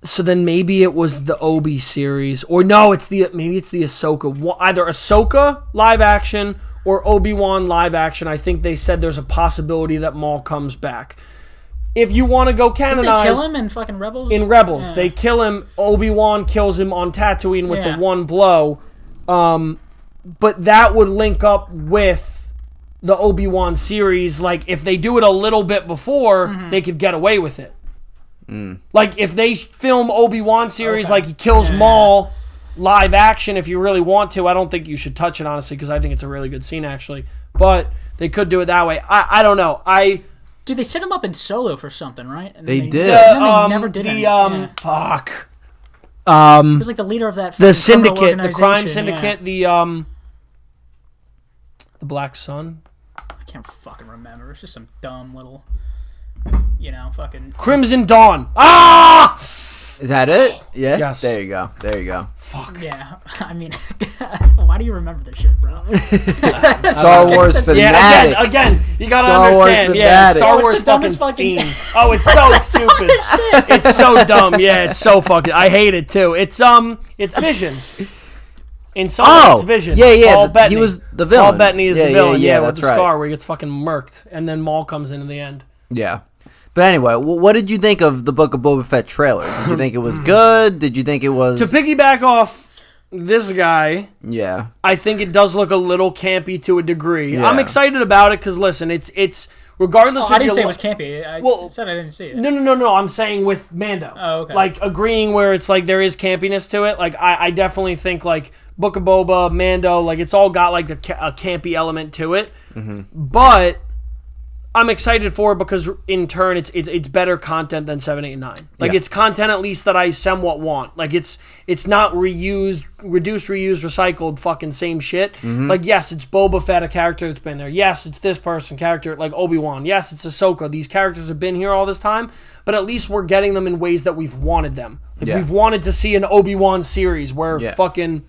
So then maybe it was the Obi series, or no, maybe it's the Ahsoka. Either Ahsoka live action or Obi-Wan live action. I think they said there's a possibility that Maul comes back. If you want to go canonized... Did they kill him in fucking Rebels? In Rebels. They kill him. Obi-Wan kills him on Tatooine with the one blow. But that would link up with the Obi-Wan series. Like, if they do it a little bit before, they could get away with it. Like, if they film Obi-Wan series, like he kills Maul live action, if you really want to. I don't think you should touch it, honestly, because I think it's a really good scene, actually. But they could do it that way. I don't know. Dude, they set him up in Solo for something, right? And they did. And then they never did anything. Fuck. He was like the leader of that the syndicate, the crime syndicate, the Black Sun. I can't fucking remember. It's just some dumb little, fucking... Crimson Dawn. Ah! Is that it? Yeah? Yes. There you go. Fuck. Yeah. I mean, why do you remember this shit, bro? Star Wars fanatic. Yeah, again, you gotta understand. Yeah, Star Wars fucking fiend. Oh, it's so stupid. It's so dumb. Yeah, it's so fucking... I hate it, too. It's Vision. In some it's Vision. Yeah. He was the villain. Paul Bettany is the villain. Yeah, with that's the right. scar where he gets fucking murked. And then Maul comes in the end. Yeah. But anyway, what did you think of the Book of Boba Fett trailer? Did you think it was good? Did you think it was... To piggyback off this guy, yeah, I think it does look a little campy to a degree. Yeah. I'm excited about it because, listen, it's regardless of... I didn't say it was campy. I said I didn't see it. No. I'm saying with Mando. Oh, okay. Like, agreeing where it's like there is campiness to it. Like, I definitely think, like, Book of Boba, Mando, like, it's all got, like, a campy element to it. But... I'm excited for it because in turn it's better content than 7, 8, and 9. Like it's content at least that I somewhat want. Like it's not reduced, reused, recycled fucking same shit. Like yes, it's Boba Fett, a character that's been there. Yes, it's this person character like Obi-Wan. Yes, it's Ahsoka. These characters have been here all this time, but at least we're getting them in ways that we've wanted them. Like we've wanted to see an Obi-Wan series where fucking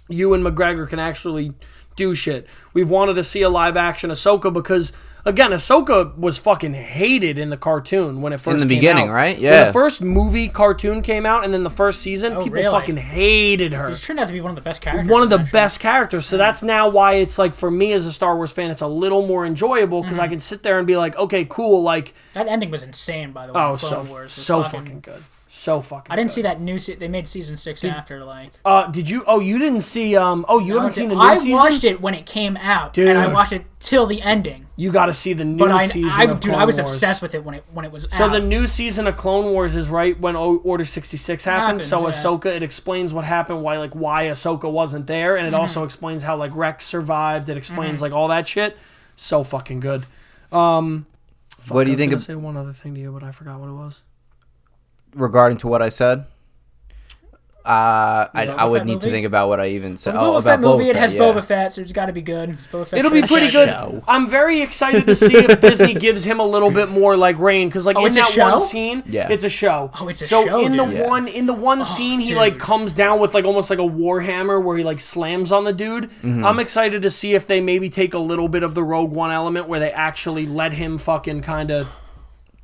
Ewan McGregor can actually do shit. We've wanted to see a live action Ahsoka because, again, Ahsoka was fucking hated in the cartoon when it first came out. In the beginning, right? Yeah. When the first movie cartoon came out and then the first season, people fucking hated her. She turned out to be one of the best characters. One of the best characters. So that's now why it's like, for me as a Star Wars fan, it's a little more enjoyable because I can sit there and be like, okay, cool. Like that ending was insane, by the way. Oh, so fucking good. So fucking I didn't see that new they made season 6 after, like. Did you? Oh, you didn't see, you haven't seen the new season? I watched it when it came out, dude. And I watched it till the ending. You got to see the new season of Clone I was Wars. obsessed with it when it was out. So the new season of Clone Wars is right when Order 66 happened. So Ahsoka, it explains what happened, why Ahsoka wasn't there, and it also explains how like Rex survived. It explains like all that shit. So fucking good. What do you think? I was gonna say one other thing to you, but I forgot what it was. Regarding to what I said, I would need to think about what I even said. Well, the Boba Fett movie, it has Boba Fett, so it's got to be good. It'll be pretty good. I'm very excited to see if Disney gives him a little bit more like reign, because like in that one scene, it's a show. Oh, it's a show. So in the one scene, he like comes down with like almost like a warhammer where he like slams on the dude. I'm excited to see if they maybe take a little bit of the Rogue One element where they actually let him fucking kind of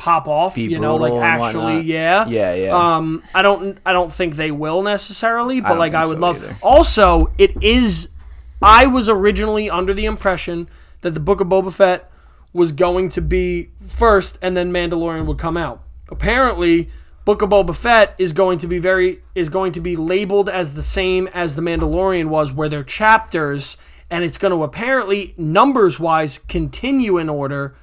pop off, you know, like actually, yeah. I don't think they will necessarily, but like I would love. Either. Also, I was originally under the impression that the Book of Boba Fett was going to be first, and then Mandalorian would come out. Apparently, Book of Boba Fett is going to be labeled as the same as the Mandalorian was, where they're chapters, and it's going to apparently numbers wise continue in order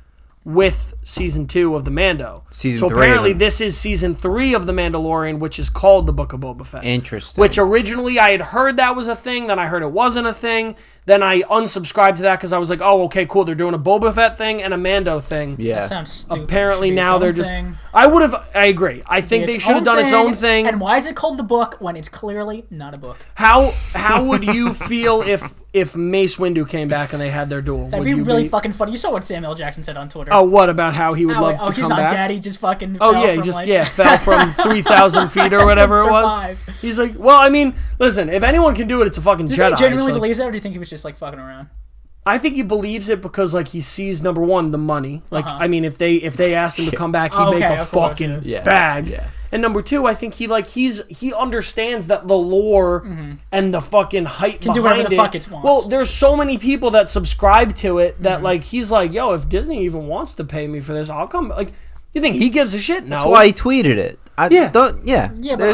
with season 2 of the Mando. So apparently this is season 3 of the Mandalorian, which is called the Book of Boba Fett. Interesting. Which originally I had heard that was a thing, then I heard it wasn't a thing, then I unsubscribed to that because I was like, oh, okay, cool, they're doing a Boba Fett thing and a Mando thing. Yeah. That sounds stupid. Apparently now they're just... I agree. I think they should have done its own thing. And why is it called the book when it's clearly not a book? How would you feel if Mace Windu came back and they had their duel? That'd be really fucking funny. You saw what Samuel Jackson said on Twitter. Oh, what about how he would love to come back? Oh, he's not dead. He just fucking fell fell from 3,000 feet or whatever it was. He's like, well, I mean, listen, if anyone can do it, it's a fucking Jedi. Do you think he genuinely believes that, or do you think he was just like fucking around? I think he believes it because like he sees, number one, the money. Like I mean, if they asked him to come back, he'd make a fucking bag. Yeah. And number two, I think he understands that the lore and the fucking hype can behind do whatever the it. fuck it wants. Well, there's so many people that subscribe to it that like he's like, yo, if Disney even wants to pay me for this, I'll come. Like, you think he gives a shit? No. That's why he tweeted it. Yeah, but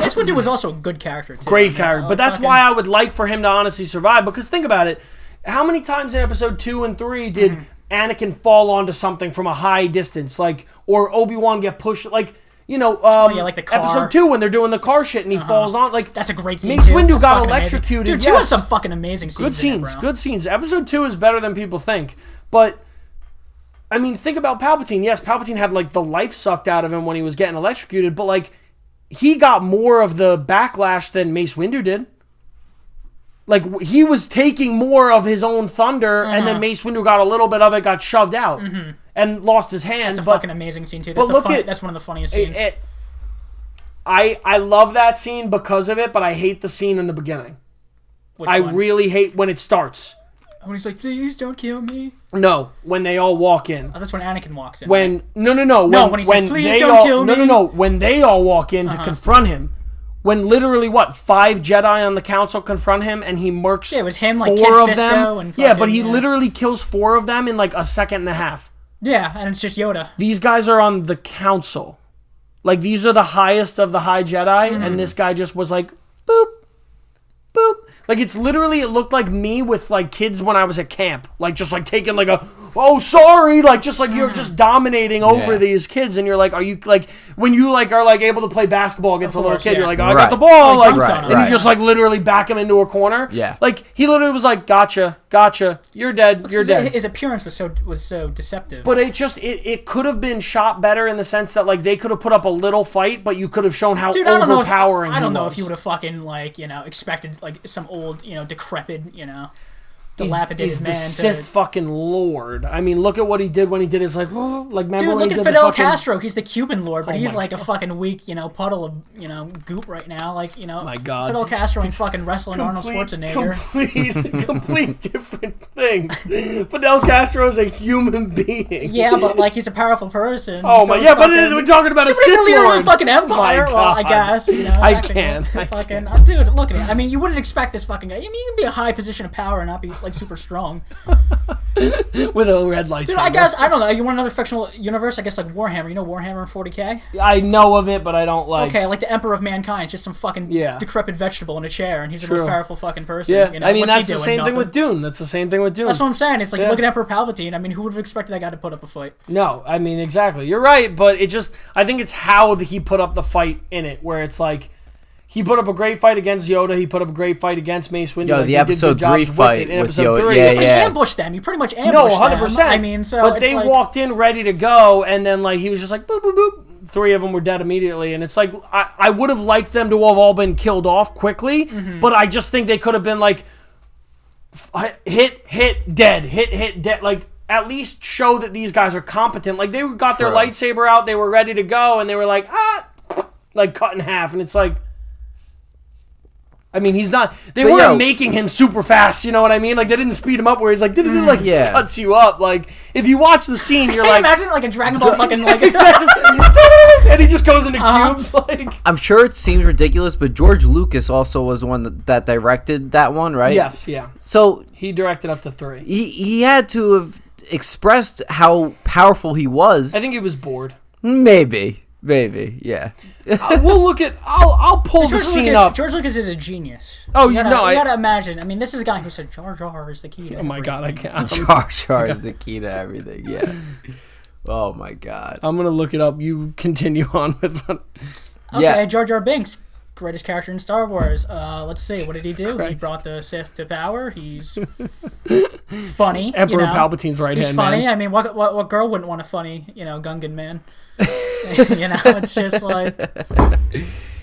this one dude was also a good character too. Great character, but that's why I would like for him to honestly survive. Because think about it. How many times in episode 2 and 3 did Anakin fall onto something from a high distance, like, or Obi-Wan get pushed, like, you know, like the car. Episode 2 when they're doing the car shit and he falls on, like, that's a great scene. Mace Windu got electrocuted. Dude, 2 has some fucking amazing scenes. Good scenes. Episode 2 is better than people think, but I mean, think about Palpatine. Yes, Palpatine had like the life sucked out of him when he was getting electrocuted, but like he got more of the backlash than Mace Windu did. Like, he was taking more of his own thunder, and then Mace Windu got a little bit of it, got shoved out, and lost his hand. That's a fucking amazing scene, too. That's one of the funniest scenes. I love that scene because of it, but I hate the scene in the beginning. I really hate when it starts. When he's like, please don't kill me. No, when they all walk in. Oh, that's when Anakin walks in. No. When he says, please don't kill me. No. When they all walk in to confront him. When literally, 5 Jedi on the council confront him, and he murks it was him, like, 4 Kid of them. Fisto and Yeah, but he literally kills 4 of them in like a second and a half. Yeah, and it's just Yoda. These guys are on the council. Like, these are the highest of the high Jedi, and this guy just was like, boop, boop. Like, it's literally, it looked like me with, like, kids when I was at camp. Like, just, like, taking, like, a oh, sorry, like just like you're just dominating over these kids, and you're like, are you like when you like are like able to play basketball against a little kid, you're like, oh, I got the ball, like, and you just like literally back him into a corner. Yeah, like he literally was like, gotcha, you're dead, you're dead. His appearance was so deceptive. But it could have been shot better in the sense that like they could have put up a little fight, but you could have shown how overpowering. I don't know if you would have fucking like expected like some old decrepit dilapidated he's man. The Sith fucking Lord. I mean, look at what he did when he did his like remember dude, when look he at did Fidel fucking... Castro. He's the Cuban Lord, but he's like a fucking weak puddle of goop right now. Like my God, Fidel Castro ain't fucking wrestling Arnold Schwarzenegger. Complete different things. Fidel Castro is a human being. Yeah, but like he's a powerful person. Oh my, yeah, but we're talking about a Sith Lord. Of the fucking empire. Well, I guess I can't. Dude, look at it. I mean, you wouldn't expect this fucking guy. I mean, you can be a high position of power and not be like super strong. With a red lightsaber. Dude, I guess, I don't know. You want another fictional universe? I guess like Warhammer. You know Warhammer 40K? I know of it, but I don't like... Okay, like the Emperor of Mankind. Just some fucking decrepit vegetable in a chair, and he's the most powerful fucking person. Yeah, I mean, that's the same thing with Dune. That's what I'm saying. It's like, look at Emperor Palpatine. I mean, who would have expected that guy to put up a fight? No, I mean, exactly. You're right, but I think it's how he put up the fight in it, where it's like... He put up a great fight against Yoda. He put up a great fight against Mace Windu. Yo, the episode 3 fight with Yoda. But he ambushed them. He pretty much ambushed them. 100%. I mean, so but they walked in ready to go, and then like he was just like boop boop boop. 3 of them were dead immediately, and it's like I would have liked them to have all been killed off quickly, but I just think they could have been like hit dead, hit dead, like. At least show that these guys are competent. Like they got their lightsaber out, they were ready to go, and they were like like cut in half, and it's like. I mean, he's not... They weren't making him super fast, you know what I mean? Like, they didn't speed him up where he's like... cuts you up. Like, if you watch the scene, you're like... Imagine, like, a Dragon Ball fucking, like... and he just goes into cubes, like... I'm sure it seems ridiculous, but George Lucas also was the one that directed that one, right? Yes, yeah. So... He directed up to 3. He had to have expressed how powerful he was. I think he was bored. Maybe, yeah. We'll look at... I'll pull the scene up. George Lucas is a genius. Oh, you gotta imagine. I mean, this is a guy who said Jar Jar is the key to everything. Oh, my God, I can't. Jar Jar is the key to everything, yeah. Oh, my God. I'm going to look it up. You continue on with... Okay, Jar Jar Binks. Greatest character in Star Wars. Let's see. What did he do? He brought the Sith to power. He's funny. Emperor Palpatine's right hand man. He's funny. I mean, what girl wouldn't want a funny, Gungan man? It's just like...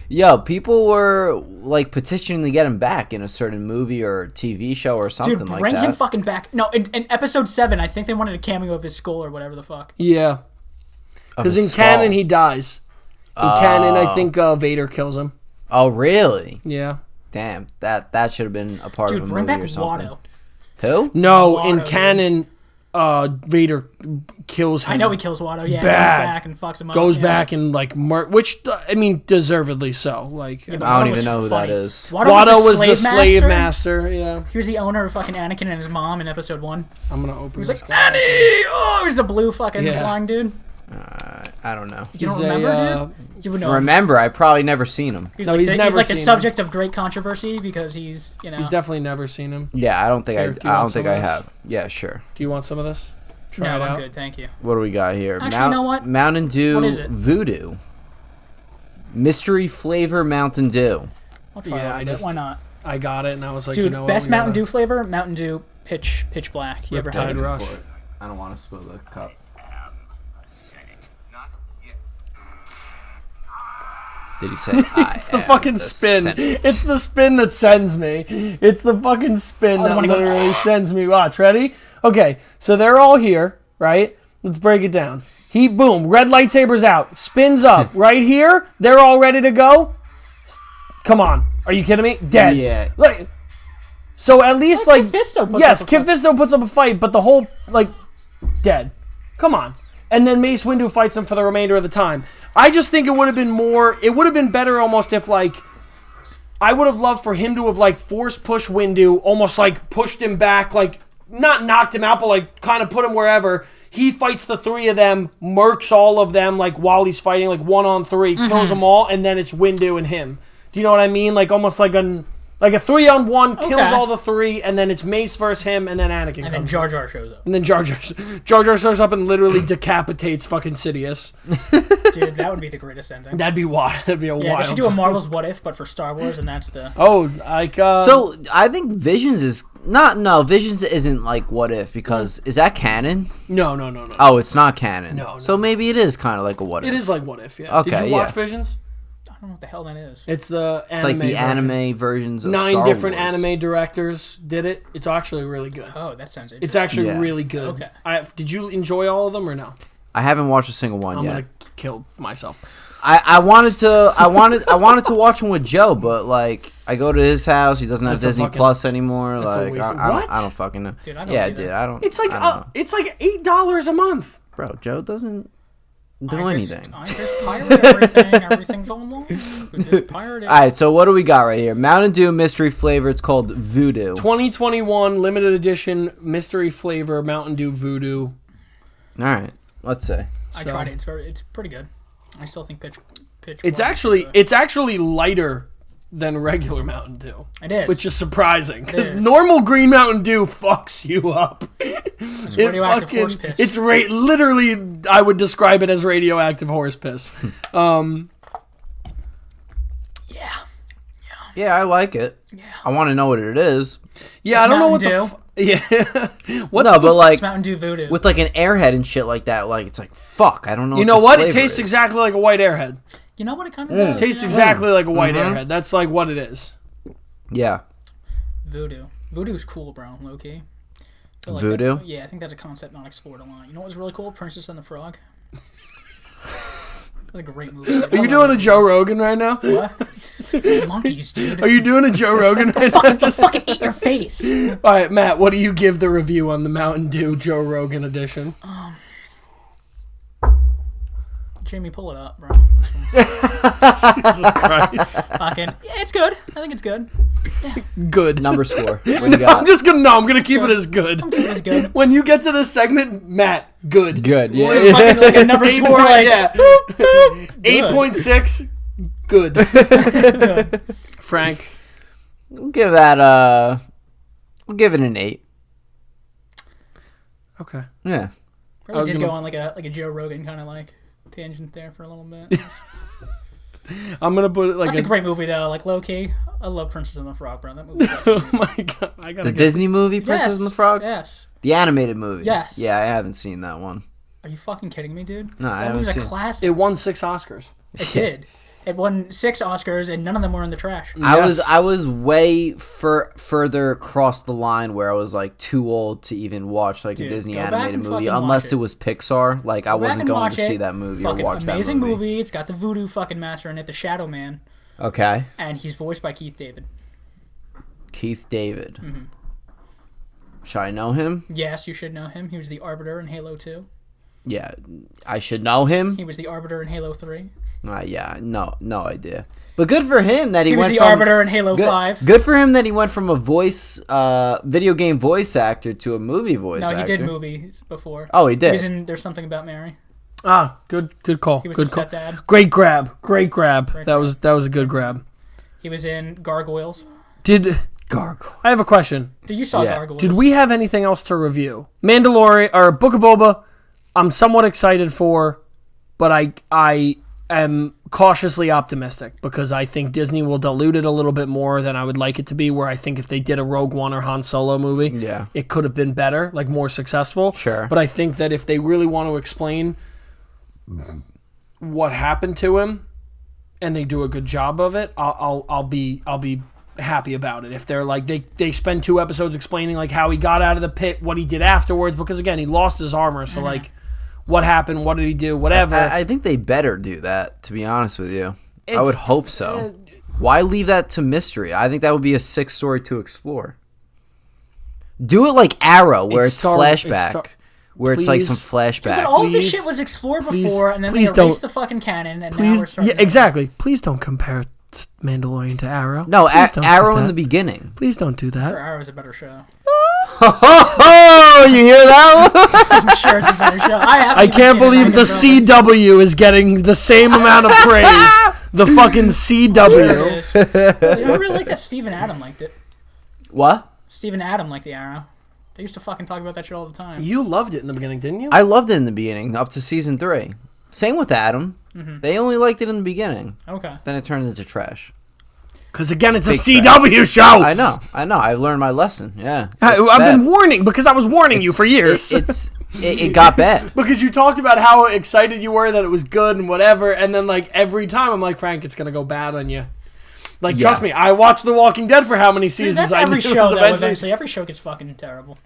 Yo, people were like petitioning to get him back in a certain movie or TV show or something like that. Bring him fucking back. No, in episode 7, I think they wanted a cameo of his skull or whatever the fuck. Yeah. Because in canon, he dies. In canon, I think Vader kills him. Oh, really? Yeah. Damn, that should have been a part of a movie bring back or something. Watto. Who? No, Watto, in canon, Vader kills him. I know he kills Watto. Yeah, bad. Goes back and fucks him up. Goes back and like which I mean, deservedly so. Like I don't even know who that is. Watto was the slave master. Yeah, he was the owner of fucking Anakin and his mom in episode 1. I'm gonna open. He was like Annie. Oh, he's the blue fucking flying dude. I don't know. You don't remember, dude? You would know. Remember? I probably never seen him. He's like the subject of great controversy because he's He's definitely never seen him. Yeah, I don't think I have. Yeah, sure. Do you want some of this? Try it out. I'm good, thank you. What do we got here? Actually, you know what? Mountain Dew Voodoo. Mystery flavor Mountain Dew. I'll try it. Why not? I got it, and I was like, dude, best Mountain Dew flavor, Mountain Dew Pitch Black. You ever had it? Rush. I don't want to spill the cup. Did he say? It's the fucking spin. Sentence. It's the spin that sends me. It's the fucking spin that literally sends me. Watch, ready? Okay, so they're all here, right? Let's break it down. Boom, red lightsaber's out. Spins up. Right here, they're all ready to go. Come on. Are you kidding me? Dead. Yeah. So at least Kit Fisto puts up a fight, but the whole, dead. Come on. And then Mace Windu fights him for the remainder of the time. I just think it would have been better almost if, I would have loved for him to have, force push Windu, almost, pushed him back, not knocked him out, but, kind of put him wherever. He fights the 3 of them, murks all of them, while he's fighting, 1-on-3, kills them all, and then it's Windu and him. Do you know what I mean? Almost like an... Like a 3-on-1 kills all the 3, and then it's Mace versus him, and then Anakin comes. And then Jar Jar shows up. And then Jar Jar shows up and literally decapitates fucking Sidious. Dude, that would be the greatest ending. That'd be wild. That'd be a wild. They should do a Marvel's What If, but for Star Wars, and that's the... Oh, like... So, I think Visions is... No, Visions isn't like What If, because... Is that canon? No. Oh, it's not canon. No. So maybe it is kind of like a What If. It is like What If, yeah. Okay, Did you watch Visions? I don't know what the hell that is. It's the anime It's like the version. anime versions of 9 Star different Wars. anime directors did it. It's actually really good. Oh, that sounds interesting. It's actually Yeah. really good. Okay. Did you enjoy all of them or no? I haven't watched a single one I'm yet. gonna kill myself. I wanted to watch one with Joe, but like I go to his house, he doesn't have Disney Plus anymore. That's a Like waste. I don't fucking know. Dude, I don't yeah, either. dude, I don't. It's like I don't know. it's like $8 a month. Bro, Joe doesn't do I anything. just pirate everything. Everything's online. We just pirate it. All right, so what do we got right here? Mountain Dew mystery flavor. It's called Voodoo. 2021 limited edition mystery flavor Mountain Dew Voodoo. All right, let's see. I tried it. It's pretty good. I still think pitch. It's actually lighter than regular Mountain Dew. It is, which is surprising because is. normal green Mountain Dew fucks you up. It's radioactive horse piss. It's literally, I would describe it as radioactive horse piss. Yeah, I like it. Yeah. I want to know what it is. Yeah, It's I don't know what Mountain yeah. But like It's Mountain Dew Voodoo. with like an airhead and shit like that, like it's like fuck. I don't know. You what know this what? It flavor tastes is. exactly like a white Airhead. You know what it kind of does? It tastes you know? exactly like a white Airhead. That's like what it is. Yeah. Voodoo. Voodoo's cool, bro. Low key. Like Voodoo? I think that's a concept not explored a lot. You know what was really cool? Princess and the Frog. That's a great movie. Are you doing a Joe Rogan right now? What? Monkeys, dude. Are you doing a Joe Rogan right now? The fucking ate your face. All right, Matt, what do you give the review on the Mountain Dew Joe Rogan edition? Jamie, pull it up, bro. Jesus Christ. Fucking, it's good. I think it's good. Good. Number score. What do you got? I'm gonna keep it as good. It's good. When you get to this segment, Matt, good. Good. Yeah. Just fucking like a number score, like, yeah. 8.6, good. good. Frank. We'll give that. We'll give it an 8. Okay. Yeah. Probably did go on like a Joe Rogan kind of like tangent there for a little bit. I'm gonna put it like That's a great movie though. Like low key, I love Princess and the Frog, bro. That movie. Oh my god! I gotta The Disney movie, Princess and the Frog? Yes. The animated movie? Yes. Yeah, I haven't seen that one. Are you fucking kidding me, dude? No, I that haven't movie's a seen classic. It won 6 Oscars. It did. It won 6 Oscars, and none of them were in the trash. I was way further across the line where I was like too old to even watch like a Disney go back animated and movie fucking unless watch it it. was Pixar. Like I Go back wasn't and going watch to see it. that movie or Fucking watch that amazing movie. It's got the voodoo fucking master in it, the Shadow Man, Okay. and he's voiced by Keith David. Keith David. Mm-hmm. Should I know him? Yes, you should know him. He was the Arbiter in Halo 2. Yeah, I should know him. He was the Arbiter in Halo 3. Yeah, no idea. But good for him that he was went the from, Arbiter in Halo 5. Good for him that he went from a video game voice actor to a movie voice actor. No, he did movies before. Oh, he did. He was in There's Something About Mary. Good call. He was Good the call. stepdad. Great grab. That was a good grab. He was in Gargoyles. Gargoyle. I have a question. You saw Yeah. Gargoyles. Did we have anything else to review? Mandalorian or Book of Boba, I'm somewhat excited for, but I am cautiously optimistic because I think Disney will dilute it a little bit more than I would like it to be, where I think if they did a Rogue One or Han Solo movie, Yeah. it could have been better, like more successful. Sure. But I think that if they really want to explain what happened to him and they do a good job of it, I'll be happy about it. If they're like they spend 2 episodes explaining like how he got out of the pit, what he did afterwards, because again, he lost his armor, so like what happened, what did he do, whatever. I think they better do that, to be honest with you. I would hope so. Why leave that to mystery? I think that would be a sick story to explore. Do it like Arrow, where it's flashback. Where it's like some flashback. But all this shit was explored before, and then they erased the fucking canon, and now we're starting. Yeah, exactly. Please don't compare Mandalorian to Arrow. No, Please don't do Arrow in that. the beginning. Please don't do that. Arrow's a better show. Oh, you hear that one? I'm sure it's a better show. I can't believe the CW is getting the same amount of praise The fucking There CW. it is. I really like that Stephen Adam liked it. What? Stephen Adam liked the Arrow. They used to fucking talk about that shit all the time. You loved it in the beginning, didn't you? I loved it in the beginning, up to season 3. Same with Adam. They only liked it in the beginning. Okay. Then it turned into trash. Because again, it's a Big CW show. I know. I learned my lesson. Yeah. I've been warning because I was warning you for years. It got bad. Because you talked about how excited you were that it was good and whatever, and then like every time I'm like, Frank, it's gonna go bad on you. Like, trust me, I watched The Walking Dead for how many seasons? Dude, that's every show though. Eventually, every show gets fucking terrible.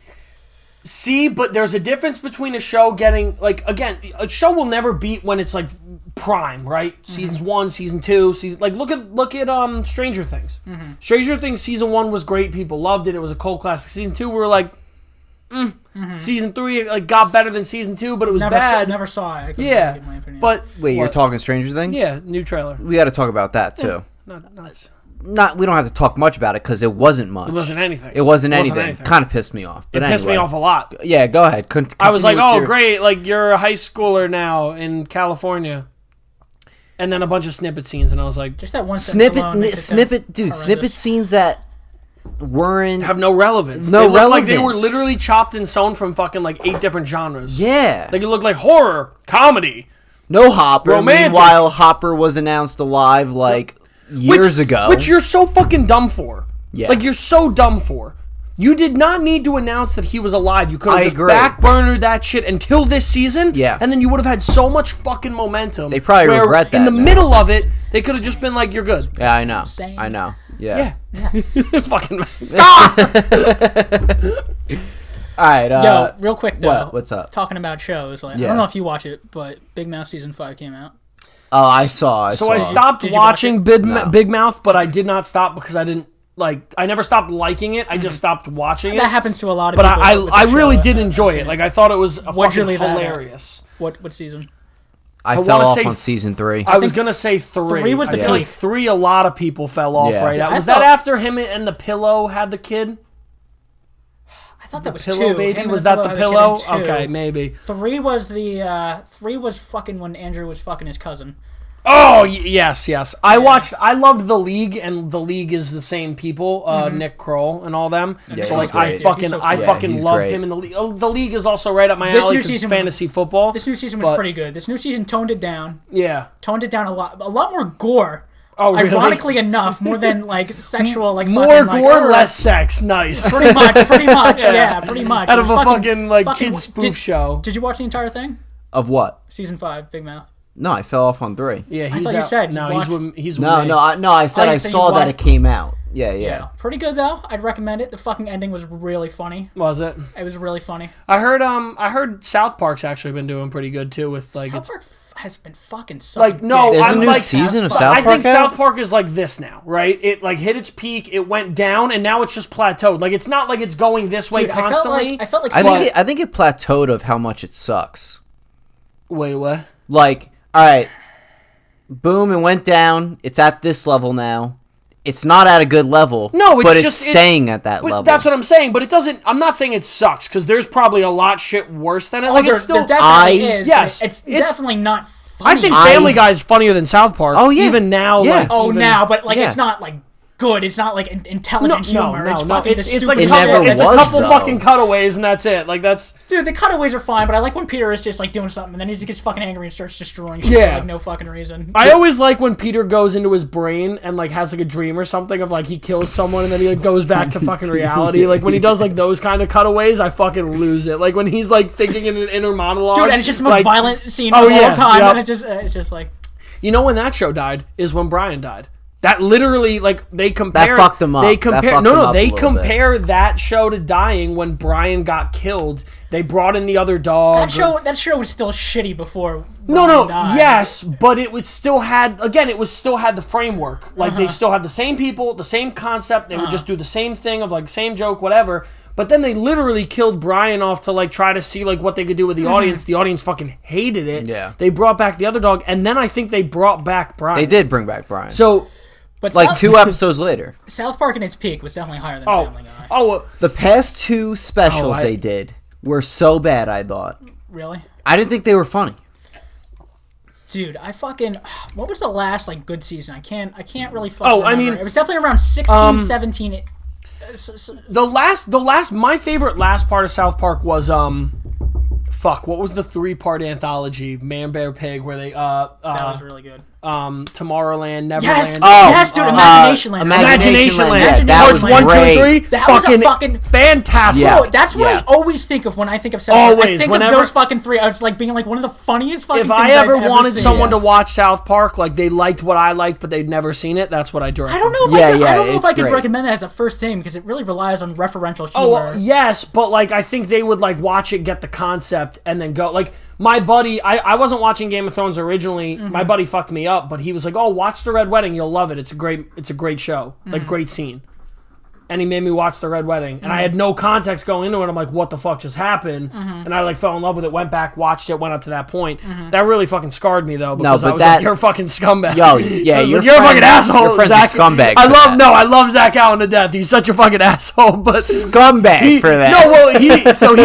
See, but there's a difference between a show getting like again, a show will never beat when it's like prime, right? Seasons 1, season 2, like look at Stranger Things. Stranger Things season 1 was great, people loved it. It was a cult classic. Season 2 we were like, Season 3 like got better than season 2, but it was bad. Never saw it. I couldn't Yeah, really give my opinion. but Wait, you're talking Stranger Things? Yeah, new trailer. We got to talk about that too. We don't have to talk much about it because it wasn't much. It wasn't anything. It wasn't anything. Kind of pissed me off. But It pissed me off a lot. Yeah, go ahead. I was like, oh, great, like you're a high schooler now in California. And then a bunch of snippet scenes, and I was like, just that one snippet scenes that weren't have no relevance. They looked like they were literally chopped and sewn from fucking like 8 different genres. Yeah. Like it looked like horror, comedy. No Hopper. Romantic. Meanwhile, Hopper was announced alive like years ago. Which you're so fucking dumb for. Yeah. Like you're so dumb for. You did not need to announce that he was alive. You could have just agree. backburnered that shit until this season. Yeah. And then you would have had so much fucking momentum. They probably regret that in the now. middle of it, they could have just been like, you're good. Yeah, I know. Same. I know. Yeah. Fucking. All right. Yo, real quick though. What's up? Talking about shows, like I don't know if you watch it, but Big Mouth season 5 came out. Oh, I saw. So I stopped Did you watch watching it? Big Mouth, but I did not stop because I didn't like. I never stopped liking it. I just stopped watching it. That happens to a lot of But people. I really did enjoy it. Like I thought it was fucking leave that at? hilarious. What season? I fell wanna off say on season 3. I was gonna say 3. 3 was the I feel like peak. 3. A lot of people fell off Yeah. right out. I Was that thought- after him and the pillow had the kid? I thought that was Pillow 2. baby? Him and Was that the had kid in pillow? 2. Okay, maybe. 3 was the 3 was fucking when Andrew was fucking his cousin. Oh yes. I loved The League, and The League is the same people, Nick Kroll and all them. Yeah, so he's like great. I fucking he's loved great. him in The League. Oh, The League is also right up my This alley new 'cause it's season was- fantasy football. This new season was But- pretty good. This new season toned it down. Yeah. Toned it down a lot more gore. Oh, really? Ironically enough, more than like sexual, like More fucking, gore, like, less sex. Nice. Pretty much, yeah, pretty much. Out It of was a fucking like kid spoof show. Did you watch the entire thing? Of what? Season 5, Big Mouth. No, I fell off on 3. Yeah, he's thought you out. said you no, watched- he's with No, me. no, I said you I said saw you that watched- it came out. Yeah. Pretty good though. I'd recommend it. The fucking ending was really funny. Was it? It was really funny. I heard South Park's actually been doing pretty good too with like South Park has been fucking sucking. like no, There's a I'm new like season of I South think Park out? South Park is like this now, right? It like hit its peak, it went down, and now it's just plateaued. Like it's not like it's going this way Dude, constantly. I felt like I think it plateaued of how much it sucks. Wait, what? Like, all right, boom, it went down. It's at this level now. It's not at a good level. No, it's but just it's staying at that level. That's what I'm saying. But it doesn't. I'm not saying it sucks because there's probably a lot shit worse than it. Oh, Like there it's still. definitely is. yes, But it's it's- definitely not funny. I think Family Guy is funnier than South Park. Oh, yeah. Even now. Yeah. Like, now, but like Yeah. it's not like good. It's not like intelligent humor. It's fucking the It's stupid. like It a couple, never it's a was, couple though. fucking cutaways and that's it. Like that's. Dude, the cutaways are fine, but I like when Peter is just like doing something and then he just gets fucking angry and starts destroying shit Yeah. for like no fucking reason. I always like when Peter goes into his brain and like has like a dream or something of like he kills someone and then he like, goes back to fucking reality. Like when he does like those kind of cutaways, I fucking lose it. Like when he's like thinking in an inner monologue. Dude, and it's just the most like, violent scene Oh, of all yeah, time, yep. and it's just like You know when that show died is when Brian died. That literally, like, they compare... That fucked him up. They That compare... fucked No, him no, up they a little compare that show to dying when Brian got killed. They brought in the other dog. that show was still shitty before. No, Brian died. yes, but it would still had... Again, it was still had the framework. Like, they still had the same people, the same concept. They would just do the same thing of, like, same joke, whatever. But then they literally killed Brian off to, like, try to see, like, what they could do with the audience. The audience fucking hated it. Yeah. They brought back the other dog, and then I think they brought back Brian. They did bring back Brian. So... But like 2 episodes later. South Park in its peak was definitely higher than Family Guy. The past 2 specials I- they did were so bad, I thought. Really? I didn't think they were funny. Dude, what was the last like good season? I can't really fucking remember. I mean, it was definitely around 16, 17. My favorite last part of South Park was what was the 3-part anthology, Man Bear Pig, where they that was really good. Tomorrowland, Neverland. Yes, dude, Imagination Land. Imagination Land. Yeah, that was Parts 1, 2, 3. That was a fucking fantastic. Bro, that's what I always think of when I think of South Park. I think of those fucking 3. I was like being like one of the funniest fucking things If I ever wanted seen. someone to watch South Park, like they liked what I liked, but they'd never seen it, that's what I direct. I don't know if I could recommend that as a first thing because it really relies on referential humor. Oh, yes, but like I think they would like watch it, get the concept, and then go like. My buddy, I wasn't watching Game of Thrones originally. Mm-hmm. My buddy fucked me up, but he was like, "Oh, watch The Red Wedding. You'll love it. It's a great show. Like great scene." And he made me watch The Red Wedding, and I had no context going into it. I'm like, "What the fuck just happened?" And I like fell in love with it. Went back, watched it, went up to that point. That really fucking scarred me though, because I was like, "You're a fucking scumbag." Yo, yeah, you're a fucking asshole. Your friend's Zach. a scumbag. I love Zach Allen to death. He's such a fucking asshole, but scumbag for that. No, well, he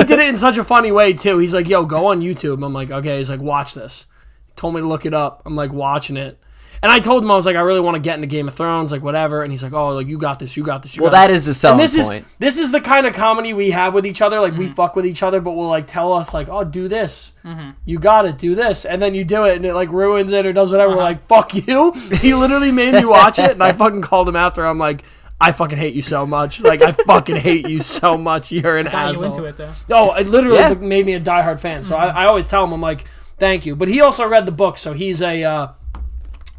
did it in such a funny way too. He's like, "Yo, go on YouTube." I'm like, "Okay." He's like, "Watch this." He told me to look it up. I'm like watching it. And I told him, I was like, I really want to get into Game of Thrones, like whatever. And he's like, oh, like you got this. Well, that is the selling point. This is the kind of comedy we have with each other. Like we fuck with each other, but we'll like tell us like, oh, do this. You got it, do this. And then you do it and it like ruins it or does whatever. We're like, fuck you. He literally made me watch it. And I fucking called him after. I'm like, I fucking hate you so much. Like, I fucking hate you so much. You're an asshole. Got you into it, though. Oh, it literally made me a diehard fan. So I always tell him, I'm like, thank you. But he also read the book, so he's a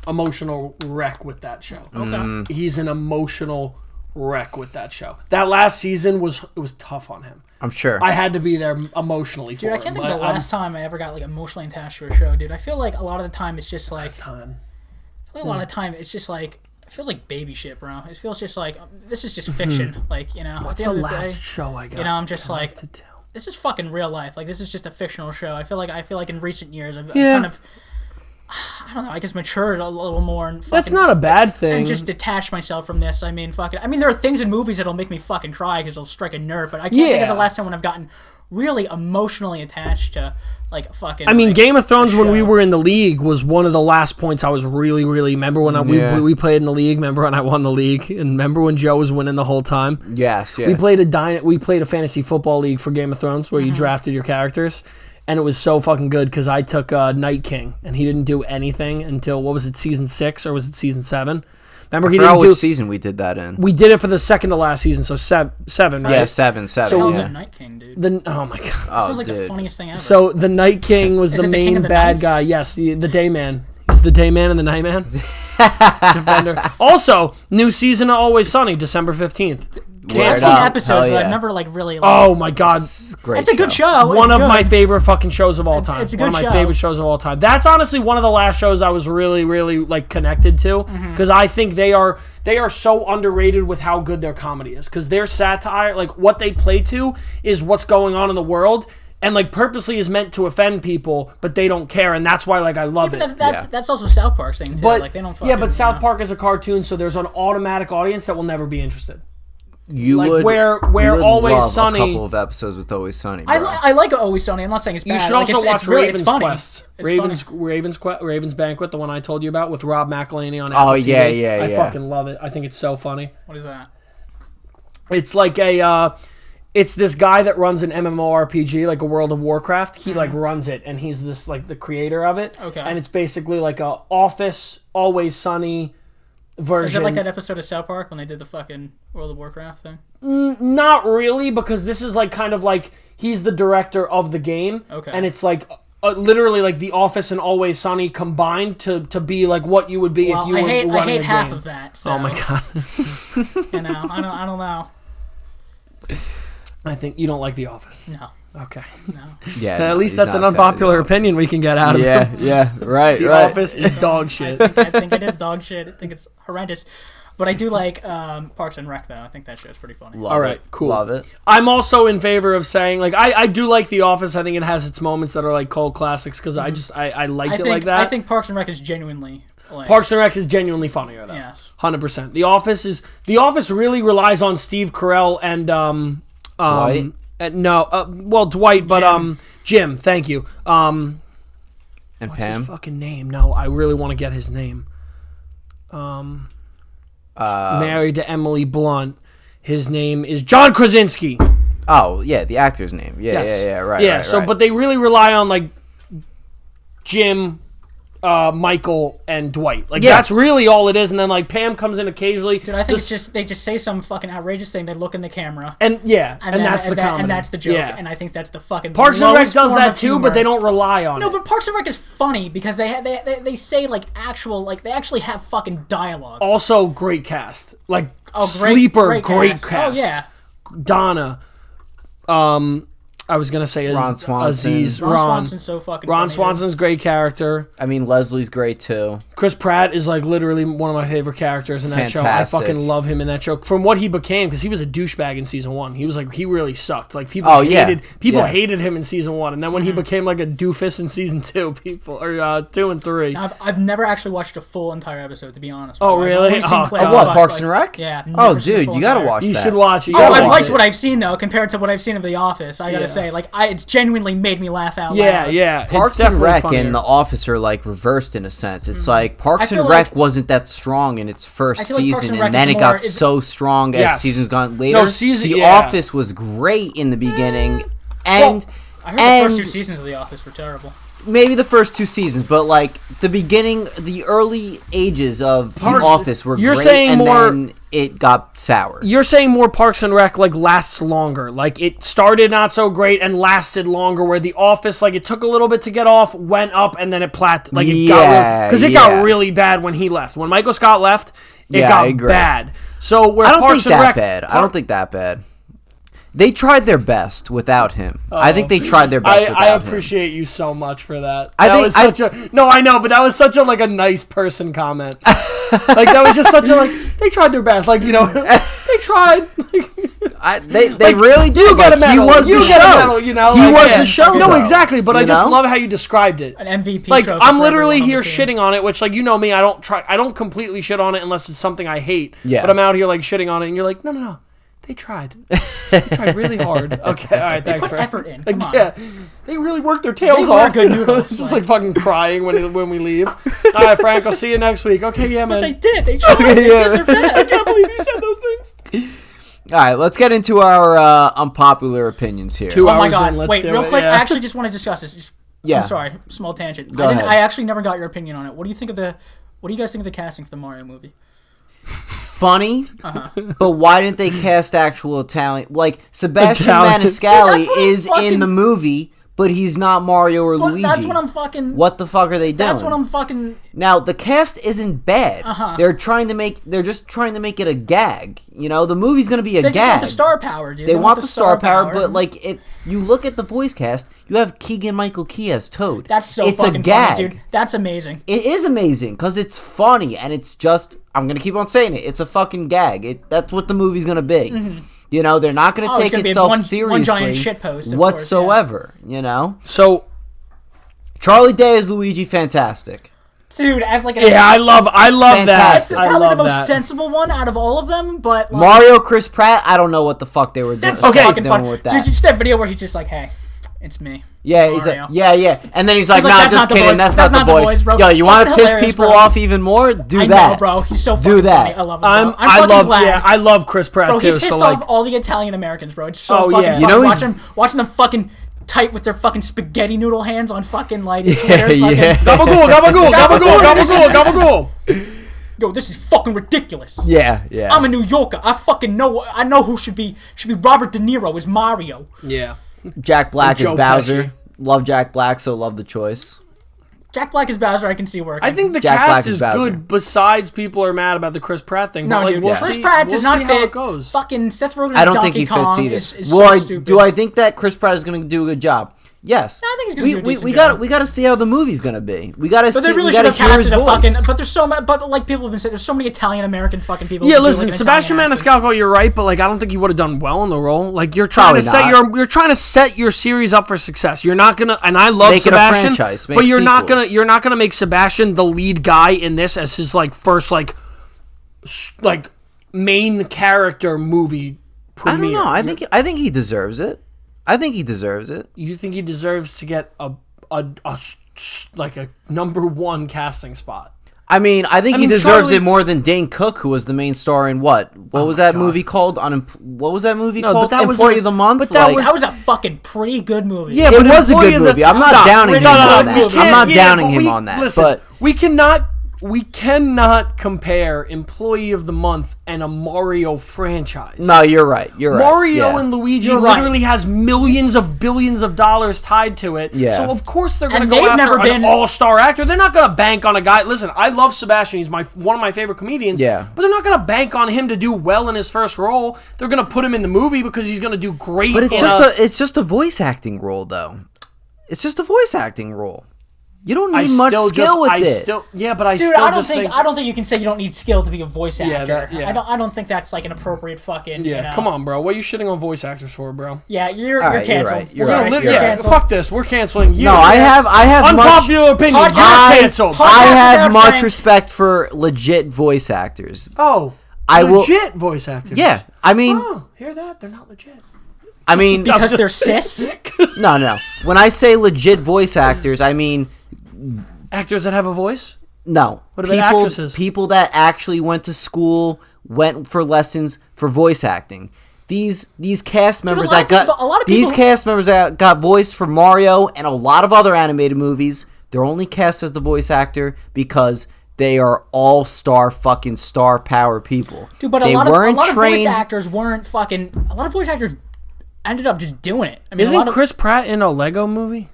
emotional wreck with that show. Okay. He's an emotional wreck with that show. That last season was tough on him. I'm sure. I had to be there emotionally for him. Dude, I can't think of the last time I ever got like emotionally attached to a show, dude. I feel like a lot of the time it's just like... a lot of the time it's just like... It feels like baby shit, bro. It feels just like... This is just fiction. Like, you know... What's at the end the of the last day, show I got? You know, I'm just like... This is fucking real life. Like, this is just a fictional show. I feel like in recent years I've kind of... I don't know, I guess matured a little more and fucking, that's not a bad thing. And just detach myself from this. I mean, there are things in movies that'll make me fucking cry because they'll strike a nerve, but I can't think of the last time when I've gotten really emotionally attached to like fucking... I mean, like, Game of Thrones when we were in the league was one of the last points I was really, remember when we played in the league, remember when I won the league, and remember when Joe was winning the whole time? Yes, yeah. We played a fantasy football league for Game of Thrones where you drafted your characters. And it was so fucking good because I took Night King, and he didn't do anything until, what was it, season 6 or was it season 7? Remember, he didn't do... which season we did that in. We did it for the second to last season, so 7, right? Yeah, 7. So the Night King, dude. Oh my god. Sounds like the funniest thing ever. So the Night King was the main bad guy. Yes, the day man. He's the day man and the night man. Defender. Also, new season of Always Sunny, December 15th. I've seen episodes, but I've never like really. Oh my god, it's a good show. One of my favorite fucking shows of all time. It's a good show. One of my favorite shows of all time. That's honestly one of the last shows I was really like connected to because I think they are so underrated with how good their comedy is because their satire, like what they play to, is what's going on in the world. And like purposely is meant to offend people, but they don't care, and that's why like I love it. That's also South Park's thing too. But like they don't. Fucking, but South Park is a cartoon, so there's an automatic audience that will never be interested. You like would where Always love Sunny. A couple of episodes with Always Sunny. Bro. I like Always Sunny. I'm not saying it's bad. You should like, also watch Raven's funny. Quest. Raven's Banquet, the one I told you about with Rob McElhenney on Oh Apple yeah, TV. yeah. I fucking love it. I think it's so funny. What is that? It's like it's this guy that runs an MMORPG, like a World of Warcraft. He like runs it, and he's this like the creator of it. Okay. And it's basically like a Office, Always Sunny version. Is it like that episode of South Park when they did the fucking World of Warcraft thing? Not really, because this is like kind of like he's the director of the game. Okay. And it's like literally like The Office and Always Sunny combined to be like what you would be if you were running a game. I hate half of that. So, oh my god. You know, I don't know. I think you don't like The Office. No. Okay. No. Yeah. At least that's an unpopular opinion we can get out of him. Yeah. Right. The Office is dog shit. I think it is dog shit. I think it's horrendous. But I do like Parks and Rec though. I think that show's pretty funny. All right, cool. Love it. I'm also in favor of saying like I do like The Office. I think it has its moments that are like cult classics because I liked it like that. I think Parks and Rec is genuinely. Parks and Rec is genuinely funnier though. Yes. 100%. The Office really relies on Steve Carell and Dwight. Dwight, but Jim. Thank you. And What's Pam? his fucking name? No, I really want to get his name. Married to Emily Blunt. His name is John Krasinski. Oh, yeah, the actor's name. Yeah, Yes. yeah, right. Yeah, right, so, right. but they really rely on, like, Jim, Michael, and Dwight. Like, that's really all it is. And then, like, Pam comes in occasionally. Dude, I think it's just they just say some fucking outrageous thing. They look in the camera, And, yeah, and then- that's the comedy. and that's the joke. Yeah. And I think that's the fucking Parks and Rec lowest does form that of too, humor. but they don't rely on No, it. but Parks and Rec is funny because they say like actual like they actually have fucking dialogue. Also, great cast. Like, Great Sleeper, great cast. Oh yeah. Donna. I was gonna say Ron Swanson. Aziz. Ron Swanson's so fucking Ron funny, Swanson's great character. I mean, Leslie's great, too. Chris Pratt is like literally one of my favorite characters in that show. I Fantastic. fucking love him in that show. From what he became, because he was a douchebag in season 1. He was like, he really sucked. Like people hated him in season 1, and then when he became like a doofus in season 2, 2 and 3. I've never actually watched a full entire episode, to be honest. Oh, I've really? only seen Oh, clips, Of what, but, Parks like, and Rec? Yeah. Oh, never seen the dude, full you gotta entire- watch You that. should watch it. Oh, I've liked it. what I've seen though, compared to what I've seen of The Office. I gotta Yeah. say, like, it's genuinely made me laugh out Yeah, loud. yeah. Parks it's and definitely Rec funnier. and The Office are like reversed in a sense. It's like I Parks feel and Rec like- wasn't that strong in its first I feel like Parks season, and Rec and then is it got more- is- so strong as Yes. seasons gone later. season- The yeah. Office was great in the beginning, and I heard the and first 2 seasons of The Office were terrible. maybe the first 2 seasons, but like the beginning, the early ages of Parks- The Office were you're great, saying and more- then it got sour. You're saying more Parks and Rec like lasts longer. Like it started not so great and lasted longer. Where The Office, like it took a little bit to get off, went up, and then it got because it got really bad when he left. When Michael Scott left, it I got agree. bad. So where I don't Parks think and that Rec, bad. I don't think that bad. They tried their best without him. I think they tried their best without I him. appreciate you so much for that. I That think- was such a no, I know, but that was such a like a nice person comment. Like that was just such a like they tried their best. Like they tried. They really did. You get a Like, medal. he was you the get show. a medal. You know, He like, was yeah. the show. No, though, exactly. But I you just know? love how you described it. An MVP. Like trophy I'm for literally everyone on here the team. shitting on it, which like you know me, I don't completely shit on it unless it's something I hate. Yeah. But I'm out here like shitting on it, and you're like, no. They tried. They tried really hard. Okay, all right, thanks put for effort in. Like, Come on. yeah, they really worked their tails They were off. good noodles, It's just like fucking crying when we leave. All right, Frank, I'll see you next week. Okay, yeah, man. But they did. They tried. They did their best. I can't believe you said those things. All right, let's get into our unpopular opinions here. 2 Oh my hours god! in, let's Wait, do real it, quick. yeah. I actually just want to discuss this. Yeah. I'm sorry. Small tangent. Go ahead. I actually never got your opinion on it. What do you think of the? What do you guys think of the casting for the Mario movie? Funny, but why didn't they cast actual Italian? Like Sebastian Italian. Maniscalco Dude, that's what I'm is in fucking- the movie, but he's not Mario or Well, Luigi. that's what I'm fucking. What the fuck are they doing? That's what I'm fucking. Now the cast isn't bad. They're just trying to make it a gag. You know, the movie's gonna be a They gag. just want the star power, dude. They want the star power, but like if you look at the voice cast, you have Keegan-Michael Key as Toad. That's so it's fucking a gag. funny, dude. That's amazing. It is amazing because it's funny and it's just. I'm gonna keep on saying it. It's a fucking gag. That's what the movie's gonna be. You know, they're not gonna Oh, it's take gonna be itself one seriously giant shitpost, of course, whatsoever. You know, So Charlie Day as Luigi, fantastic. Dude, as like a yeah, I love Fantastic. that. I probably love the most that. sensible one out of all of them, but like, Mario, Chris Pratt. I don't know what the fuck they were doing. that's Okay. fucking doing fun. with Dude, that. just that video where he's just like, "Hey, it's me." Yeah, he's like, Mario. yeah, and then he's like, like, "Nah, "That's just not the kidding. voice. That's That's not the not the voice." voice, bro. Yo, you want to Fucking piss hilarious, people bro. off even more? Do I that, know, bro. He's so Do fucking that. funny. I love him. Bro. I'm fucking glad. I love Chris Pratt Bro, he too. pissed So off like, all the Italian Americans, bro. It's so Oh, fucking yeah. funny. You know he's- watching them fucking tight with their fucking spaghetti noodle hands on fucking like Twitter. yeah. Fucking, gabagool, gabagool, gabagool, gabagool, gabagool. yo, this is fucking ridiculous. Yeah. I'm a New Yorker. I fucking know. I know who should be Robert De Niro as Mario. Yeah. Jack Black And is Joe Bowser. Pesci. Love Jack Black, so love the choice. Jack Black as Bowser, I can see working. I think the Jack Black cast is is Bowser. good. Besides, people are mad about the Chris Pratt thing. no, but, like, dude. we'll Chris see- Pratt we'll does not see how fit. it goes. Fucking Seth Rogen I as don't Donkey think he Kong fits either. is Well, so stupid. do I think that Chris Pratt is going to do a good job? Yes. I think he's gonna do a decent we job. got to see how the movie's going to be. We got to see. But they really we should gotta have hear his casted a voice. fucking. But there's so much. But like people have been saying, there's so many Italian American fucking people. Yeah, who do, listen, like, an Sebastian Italian accent. Maniscalco, you're right, but like I don't think he would have done well in the role. Like you're trying Probably to set not. you're trying to set your series up for success. You're not gonna, and I love Make it a Sebastian, franchise, make but you're not sequels. gonna make Sebastian the lead guy in this as his like first like main character movie I don't premiere. know. I think he deserves it. I think he deserves it. You think he deserves to get like a number one casting spot. I mean, I think he deserves it more than Dane Cook, who was the main star in what was that movie called? What was that movie called? Employee of the Month. But that was a fucking pretty good movie. Yeah, it was a good movie. I'm not downing him on that. I'm not downing him on that. Listen, but we cannot compare Employee of the Month and a Mario franchise. No, you're right. Mario and Luigi literally has millions of billions of dollars tied to it. Yeah. So of course they're going to go after an all-star actor. They're not going to bank on a guy. Listen, I love Sebastian. He's one of my favorite comedians. Yeah. But they're not going to bank on him to do well in his first role. They're going to put him in the movie because he's going to do great. But it's just a voice acting role, though. It's just a voice acting role. You don't need much skill with it. Dude, I don't think you can say you don't need skill to be a voice actor. Yeah. I don't think that's like an appropriate fucking. Yeah, you know. Come on, bro. What are you shitting on voice actors for, bro? Yeah, you're canceled. You're right. You're canceled. Fuck this. We're canceling you. No, I have unpopular opinion. You're canceled. I have much respect for legit voice actors. Oh, legit voice actors. Yeah, I mean, hear that? They're not legit. I mean, because they're cis. No. When I say legit voice actors, I mean. Actors that have a voice? No. What about actresses? People that actually went to school, went for lessons for voice acting. These cast members that got voice for Mario and a lot of other animated movies, they're only cast as the voice actor because they are all-star fucking star power people. Dude, but a lot of voice actors weren't fucking. A lot of voice actors ended up just doing it. I mean, isn't Chris Pratt in a Lego movie?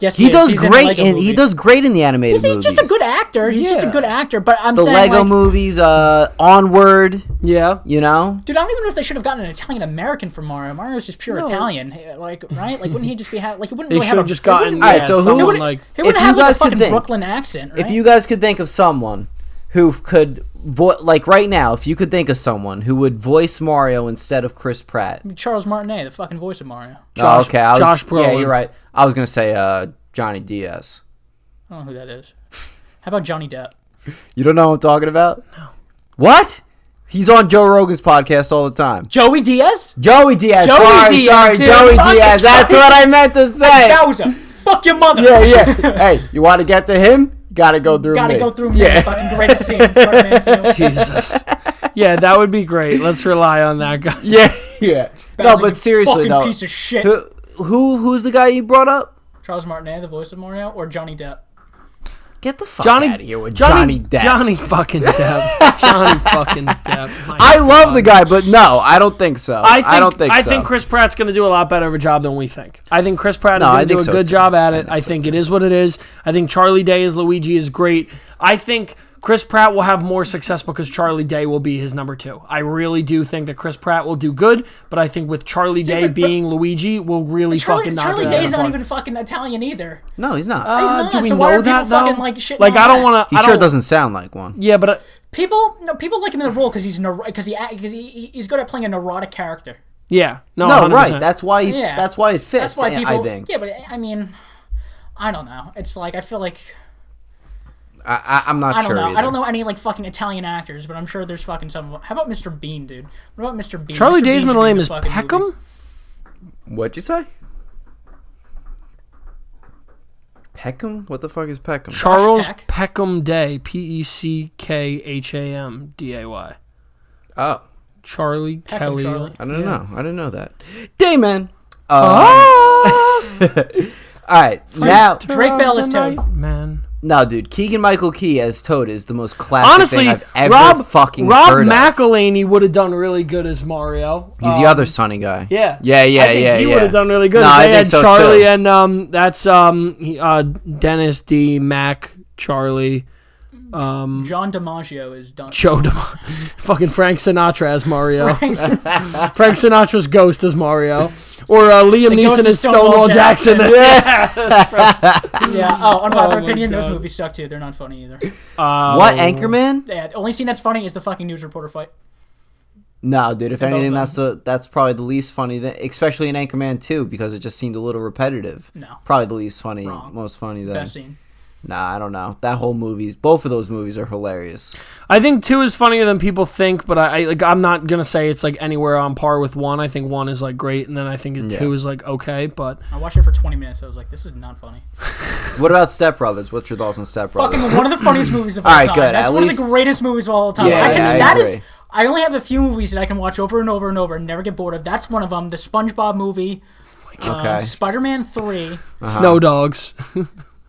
Yes, he does great he does great in the animated movies. He's just a good actor. He's just a good actor. But I'm saying the Lego movies, Onward. Yeah, you know. Dude, I don't even know if they should have gotten an Italian American for Mario. Mario's just pure Italian, like right? Like wouldn't he just be like he wouldn't really have just gotten. All right, so he wouldn't have like a fucking Brooklyn accent. Right? If you guys could think of someone who could like right now, if you could think of someone who would voice Mario instead of Chris Pratt, Charles Martinet, the fucking voice of Mario. Josh Brolin. Yeah, you're right. I was gonna say Johnny Diaz. I don't know who that is. How about Johnny Depp? You don't know what I'm talking about? No. What? He's on Joe Rogan's podcast all the time. Joey Diaz? Joey Diaz. Sorry, Joey Diaz. That's what I meant to say. Bowser. Fuck your mother. Yeah. Hey, you want to get to him? Gotta go through me. Gotta go through me. Yeah. Fucking greatest scene. Spider-Man 2. Jesus. Yeah, that would be great. Let's rely on that guy. Yeah. No, but seriously though. Piece of shit. Who's the guy you brought up? Charles Martinet, the voice of Mario, or Johnny Depp? Get the fuck out of here with Johnny Depp. Johnny fucking Depp. Johnny fucking Depp. I love the guy, but no, I don't think so. I think Chris Pratt's going to do a lot better of a job than we think. I think Chris Pratt is going to do a good job at it. I think it is what it is. I think Charlie Day as Luigi is great. I think Chris Pratt will have more success because Charlie Day will be his number 2. I really do think that Chris Pratt will do good, but I think with Charlie Day being Luigi will really fucking knock it out. Charlie Day's not even fucking Italian either. No, he's not. He's not. Do we so why know are that people though? fucking like shitting like on I don't that? want to. He sure doesn't sound like one. Yeah, but people like him in the role because he's good at playing a neurotic character. Yeah, no, right. That's why it fits. That's why people. I think. Yeah, but I mean, I don't know. It's like I feel like. I'm not sure. I don't know. Either. I don't know any like fucking Italian actors, but I'm sure there's fucking some of them. How about Mr. Bean, dude? What about Mr. Bean? Charlie Mr. Day's Bean middle name should is be in the fucking Peckham? movie. What'd you say? Peckham? What the fuck is Peckham? Charles Peckham Day. Peckham-Day. Oh. Kelly. I don't know. I didn't know that. Dayman. All right. Now Drake Bell is Toad. Man. No, dude. Keegan-Michael Key as Toad is the most classic Honestly, thing I've ever Rob heard of. McElhaney would have done really good as Mario. He's the other Sonny guy. Yeah. He would have done really good. No, they I think had so Charlie too. and that's Dennis D. Mac, Charlie. John DiMaggio is done. Fucking Frank Sinatra as Mario. Frank Sinatra's ghost as Mario. Or Liam Neeson as Stonewall Jackson. Yeah. Oh, unpopular opinion, those movies suck too. They're not funny either. What, Anchorman? Yeah, the only scene that's funny is the fucking news reporter fight. No, dude. If anything, that's probably the least funny, especially in Anchorman 2, because it just seemed a little repetitive. No. Probably the least funny, Wrong. most funny. Best scene. Nah, I don't know. That whole both of those movies are hilarious. I think 2 is funnier than people think, but I'm not gonna say it's like anywhere on par with 1. I think 1 is like great, and then I think 2 is like okay. But I watched it for 20 minutes. I was like, this is not funny. What about Step Brothers? What's your thoughts on Step Brothers? Fucking one of the funniest movies of all All right, time. good. That's At one of least- the greatest movies of all time. Yeah, I agree. I only have a few movies that I can watch over and over and over and never get bored of. That's one of them. The SpongeBob movie. Okay. Spider-Man 3. Snow Dogs.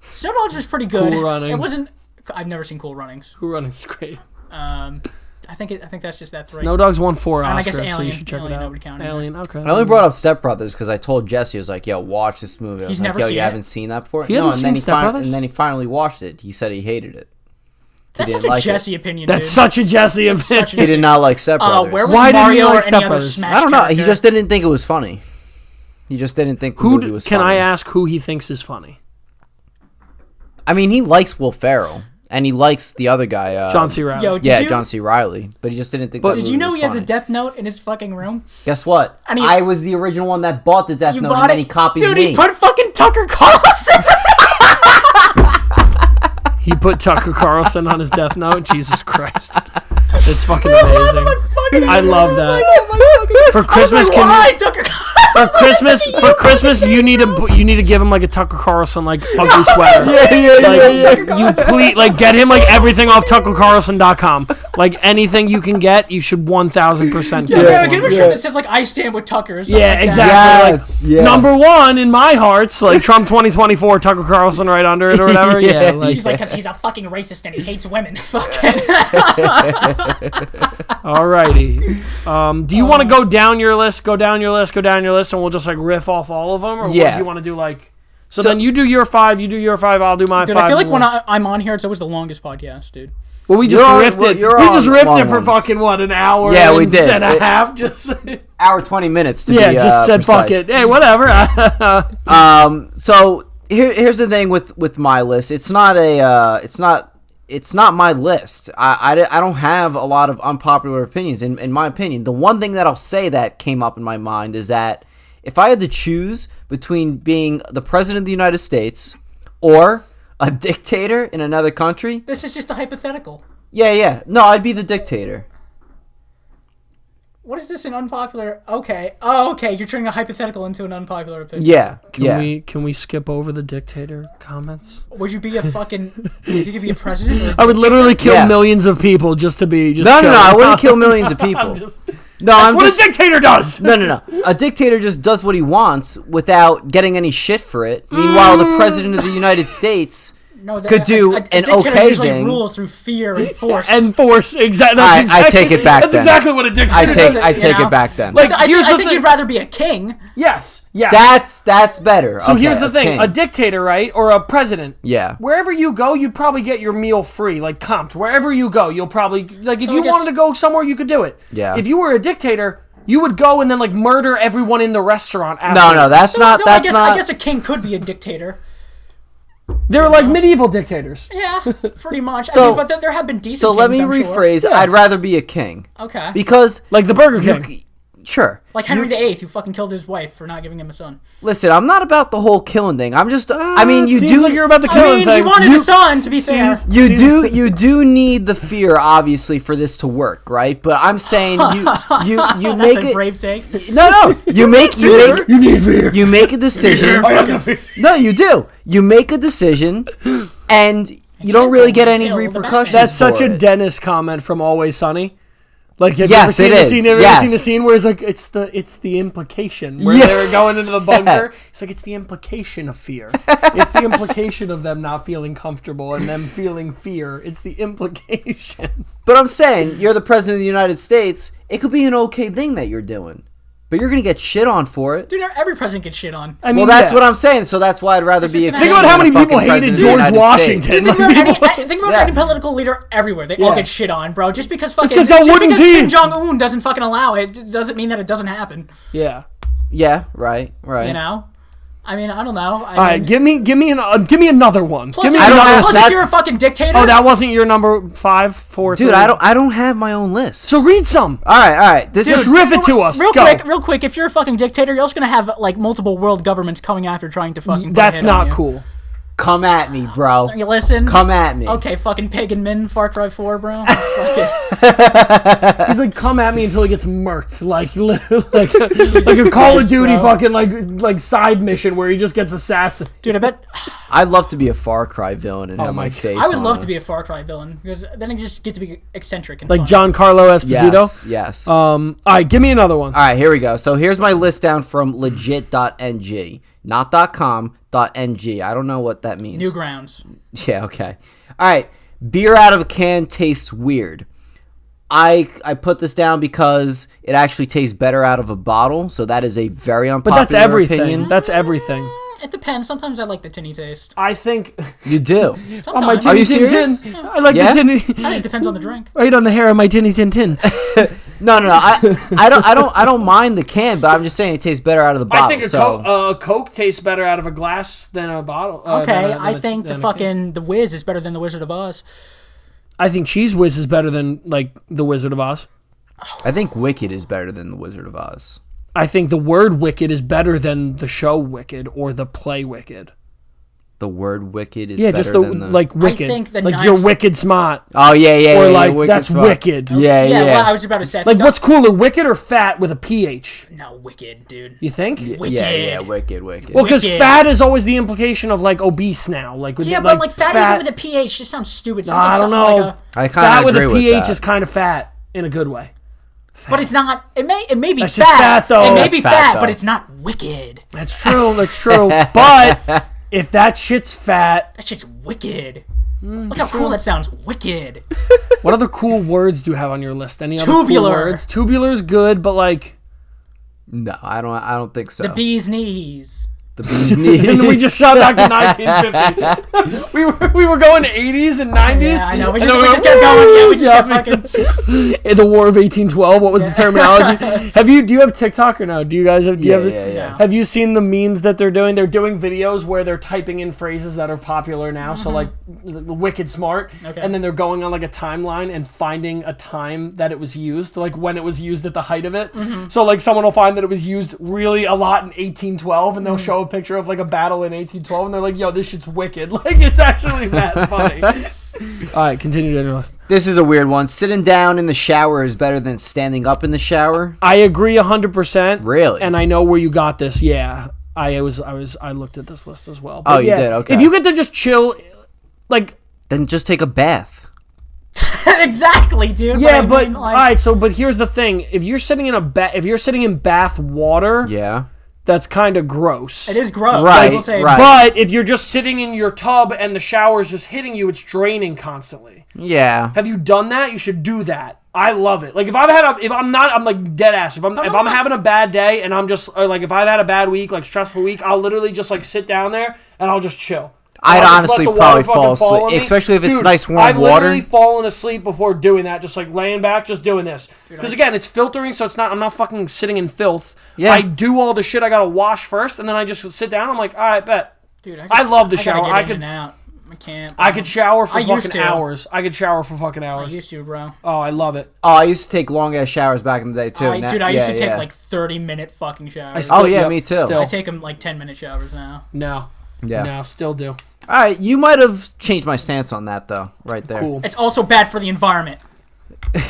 Snow Dogs was pretty good. Cool Runnings. It wasn't. I've never seen Cool Runnings. Cool Runnings is great. I think that's just that 3. Snow Dogs won 4 And Oscars, I guess so you Alien. should check Alien it out. nobody counted. Alien, okay. I only brought up Step Brothers because I told Jesse, I was like, yo, watch this movie. I was He's like, never yo, seen you it? haven't seen that before? He hasn't and then seen Step Brothers? and then he finally watched it. He said he hated it. That's such didn't a like it. Jesse opinion. That's dude. such a Jesse opinion. such a He did not like Step Brothers. Where was Why didn't he Mario like or Step any other Brothers? Smash I don't know. He character? just didn't think it was funny. He just didn't think the movie was Can funny. I ask who he thinks is funny? I mean, he likes Will Ferrell. And he likes the other guy. John C. Reilly. Yo, did Yeah, you, John C. Reilly. But he just didn't think the Did movie you know was he has a funny. Death Note in his fucking room? Guess what? And he- I was the original one that bought the Death You Note, bought and then it? he copied Dude, me. he put fucking Tucker Carlson. He put Tucker Carlson on his Death Note. Jesus Christ. It's fucking amazing. I love that. For Christmas, can Why you, Tucker Carlson? for Christmas, you need to give him like a Tucker Carlson like ugly sweater. You please get him like everything off TuckerCarlson.com. Like anything you can get, you should 1,000% get. Yeah, it give for him a him. shirt that says like "I stand with Tucker." Or something Yeah, like that. exactly. Yes, yeah. Number 1 in my hearts, like Trump 2024, Tucker Carlson right under it or whatever. Yeah, like He's like, because he's a fucking racist and he hates women. Fucking. alrighty. Do you want to go down your list, and we'll just like riff off all of them, or what Yeah. do you want to do? Like, so then you do your 5, I'll do my Dude, 5. I feel like when I'm on here, it's always the longest podcast, dude. well, we just You're on- riffed it. you're We on just riffed long it for ones. fucking what, an hour? Yeah, we and- did. and a half. Just Hour 20 minutes to yeah, be just said precise. fuck it. Hey, whatever. So here's the thing with my list. It's not my list. I don't have a lot of unpopular opinions. In my opinion, the one thing that I'll say that came up in my mind is that if I had to choose between being the president of the United States or a dictator in another country, This is just a hypothetical. yeah, no, I'd be the dictator. What is this an unpopular? Okay. Oh, okay. You're turning a hypothetical into an unpopular opinion. Yeah, Can we skip over the dictator comments? Would you be a fucking? If you could be a president? Or a I would literally kill Yeah. millions of people just to be just. No, chilling. I wouldn't kill millions of people. I'm just, No, that's I'm what just a dictator does. No. A dictator just does what he wants without getting any shit for it. Meanwhile, the president of the United States No, could do a an dictator okay usually thing. rules through fear and force. And force, exactly. I take it back That's then. exactly what a dictator does. I take it back then. Like, I here's the think thing. you'd rather be a king. Yes. That's better. So Okay, here's the thing: king. a dictator, right, or a president. Yeah. Wherever you go, you'd probably get your meal free, like comped. Wherever you go, you'll probably like if I you guess- wanted to go somewhere, you could do it. Yeah. If you were a dictator, you would go and then like murder everyone in the restaurant. No, afterwards. that's not. No, That's I not. guess a king could be a dictator. They're like medieval dictators. Yeah, pretty much. So- but there have been decent. So let me kings, I'm sure. rephrase. Yeah. I'd rather be a king Okay. because Like the Burger King. sure. Like Henry VIII, who fucking killed his wife for not giving him a son. Listen, I'm not about the whole killing thing. I'm just. I mean, you seems do. like you're about the I killing mean, thing. he wanted a son, to be fair. You do need the fear, obviously, for this to work, right? But I'm saying you That's make a it. brave take. No, you make You need fear. you make a decision. No, you do. You make a decision, and you don't really get any Tail of the repercussions. That's such for a it. Dennis comment from Always Sunny. Like, have Yes, you it ever seen the is. scene? Have you Yes. ever seen the scene where it's like it's the implication where Yeah. they were going into the bunker? Yes. It's like it's the implication of fear. It's the implication of them not feeling comfortable and them feeling fear. It's the implication. But I'm saying you're the president of the United States. It could be an okay thing that you're doing, but you're gonna get shit on for it. Dude, every president gets shit on. I mean, Well, that's yeah. what I'm saying. So that's why I'd rather be a gonna king Think about how than a many people fucking hated president of the George United Washington. States. Think about Yeah. any political leader everywhere. They all Yeah. get shit on, bro. Just because fucking guy's got just wooden because Kim teeth. Jong-un doesn't fucking allow it doesn't mean that it doesn't happen. Yeah. Yeah, right. You know? I mean, I don't know. All right, give me another one. Plus, Give me if, another. plus that- if you're a fucking dictator, Oh, that wasn't your number 5, 4, Dude, 3. I don't have my own list. So read some. All right. This Just is riff it to us. real Go. quick. If you're a fucking dictator, you're also gonna have like multiple world governments coming after trying to fucking. put a That's hit on not you. cool. Come at me, bro. You listen? Come at me. Okay, fucking Pig and Min, Far Cry 4, bro. He's like, come at me until he gets murked, like a Call of Duty bro. fucking like side mission where he just gets assassinated. Dude, I bet I'd love to be a Far Cry villain and have my face. I would on love it. to be a Far Cry villain because then I just get to be eccentric and Like fun. Giancarlo Esposito. Yes. All right, give me another one. All right, here we go. So here's my list down from legit.ng, not .com, .ng. I don't know what that means. Newgrounds. Yeah, okay. All right, beer out of a can tastes weird. I put this down because it actually tastes better out of a bottle, so that is a very unpopular But that's everything. opinion. That's everything. It depends. Sometimes I like the tinny taste. I think You do. Sometimes. on my Are tinny you tin serious? tin. I like Yeah? the tinny. I think it depends on the drink. Right on the hair of my tinny tin tin. No. I don't mind the can, but I'm just saying it tastes better out of the bottle. I think a Coke tastes better out of a glass than a bottle. Okay, I think the Wiz is better than the Wizard of Oz. I think Cheese Whiz is better than like the Wizard of Oz. I think Wicked is better than the Wizard of Oz. I think the word Wicked is better than the show Wicked or the play Wicked. The word wicked is Yeah, better just the than the... like wicked. think the like you're nine- wicked smart. Oh, yeah. Or yeah, like wicked that's smart. wicked. Yeah. Well, I was about to say. I Like think what's cooler, wicked or fat with a PH? No, wicked, dude. You think? Wicked. Yeah, wicked. Well, because Wicked. fat is always the implication of like obese now. Like Yeah, but like fat even with a PH just sounds stupid. Sounds like I don't something know. like I Fat kind of with agree a with PH that. is kind of fat in a good way. but it's not. It may be That's fat. just fat, though. It may That's be fat, fat, though. but it's not wicked. That's true. That's true. But if that shit's fat, That shit's wicked. Look how cool that sounds. Wicked. what other cool words do you have on your list? Any other cool Tubular. words? Tubular's good, but like No, I don't think so. The bee's knees. The bee's knees. and we just shot back to 1950. we were going 80s and 90s. Yeah, I know. We and just then kept going. Yeah, we just kept fucking. In the War of 1812. What was the terminology? Do you have TikTok or no? Do you guys have? Yeah. Have you seen the memes that they're doing? They're doing videos where they're typing in phrases that are popular now. So like the wicked smart, Okay. and then they're going on like a timeline and finding a time that it was used, like when it was used at the height of it. So like someone will find that it was used really a lot in 1812, and they'll show a picture of like a battle in 1812, and they're like, "Yo, this shit's wicked!" Like it's actually that funny. All right, continue to your list. This is a weird one. Sitting down in the shower is better than standing up in the shower. I agree 100%. Really? And I know where you got this. Yeah, I looked at this list as well. But Oh, you yeah, did? Okay. If you get to just chill, like Then just take a bath. Exactly, dude. yeah, I but mean, all right. So, but here's the thing: if you're sitting in bath water, Yeah. that's kind of gross. it is gross. Right, People say, right. But if you're just sitting in your tub and the shower's just hitting you, it's draining constantly. Yeah. Have you done that? You should do that. I love it. Like if I'm like dead ass. If I'm having a bad day and I'm just or like if I've had a bad week, like stressful week, I'll literally just like sit down there and I'll just chill. I'd I'll just honestly let the probably water fall fucking on asleep, me. especially if it's Dude, nice warm I've water. literally fallen asleep before doing that, just like laying back, just doing this. Because again, it's filtering, so I'm not fucking sitting in filth. Yeah. I do all the shit I gotta wash first, and then I just sit down. I'm like, all right, bet. Dude, I love the gotta shower. get I in could- and out. I can't. I could shower for I used fucking to. hours. I could shower for fucking I hours. used to, bro. Oh, I love it. Oh, I used to take long ass showers back in the day too. I used to take yeah. like 30-minute fucking showers. Oh, yeah, me too. Still. I take them like 10-minute showers now. No. Yeah. No, still do. All right, you might have changed my stance on that though, right there. Cool. It's also bad for the environment.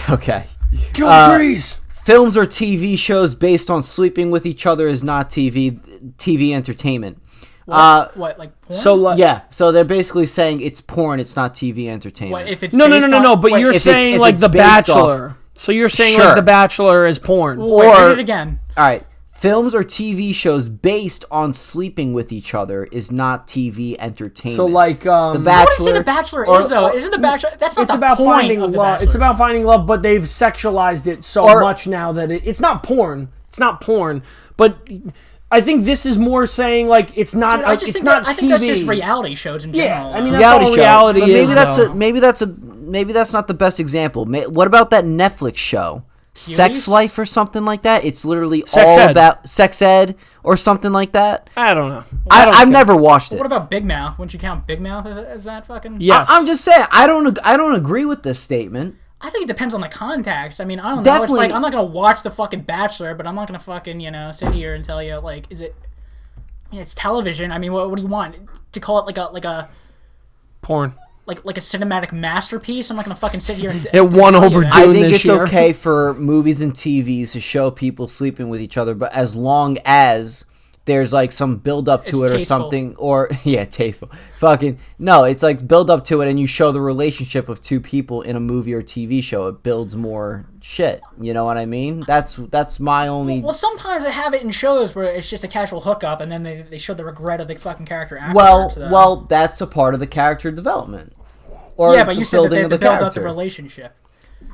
Okay. Kill trees. Films or TV shows based on sleeping with each other is not TV entertainment. What, like porn? So like, Yeah, so they're basically saying it's porn, it's not TV entertainment. What, if it's no. based on- But wait, you're if saying if like it's The based Bachelor. So you're saying Sure. like The Bachelor is porn. Wait, or- read it again. All right, films or TV shows based on sleeping with each other is not TV entertainment. So like The What do you Bachelor. say The Bachelor or- is though? or- Isn't The Bachelor? That's not it's the about point finding of The love. Bachelor. It's about finding love, but they've sexualized it so Or- much now that it's not porn. It's not porn, but I think this is more saying like it's not. Dude, I just it's think not I TV. think that's just reality shows in Yeah, general. I mean, though. that's reality all show. reality But maybe is. that's though. maybe that's not the best example. What about that Netflix show, Sex Huey's? Life or something like that? It's literally Sex all Ed. about sex ed or something like that. I don't know. I've care. never watched it. What about Big Mouth? Wouldn't you count Big Mouth as that fucking? Yes. I'm just saying I don't agree with this statement. I think it depends on the context. I mean, I don't know. Definitely. It's like I'm not gonna watch the fucking Bachelor, but I'm not gonna fucking sit here and tell you like, is it? it's television. I mean, what do you want to call it? Like a porn. Like a cinematic masterpiece. I'm not gonna fucking sit here and it won over. I think it's okay for movies and TVs to show people sleeping with each other, but as long as there's like some build up to it or something, or tasteful. Fucking no, it's like build up to it, and you show the relationship of two people in a movie or TV show. It builds more shit. You know what I mean? That's my only. Well, sometimes they have it in shows where it's just a casual hookup, and then they show the regret of the fucking character afterwards. Well, that's a part of the character development. Or but you said that they build up the relationship.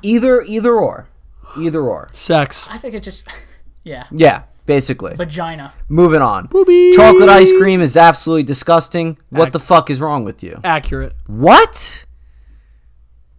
Either or. Sex. I think it just, yeah. Yeah, basically. Vagina. Moving on. Boobie. Chocolate ice cream is absolutely disgusting. What the fuck is wrong with you? Accurate. What?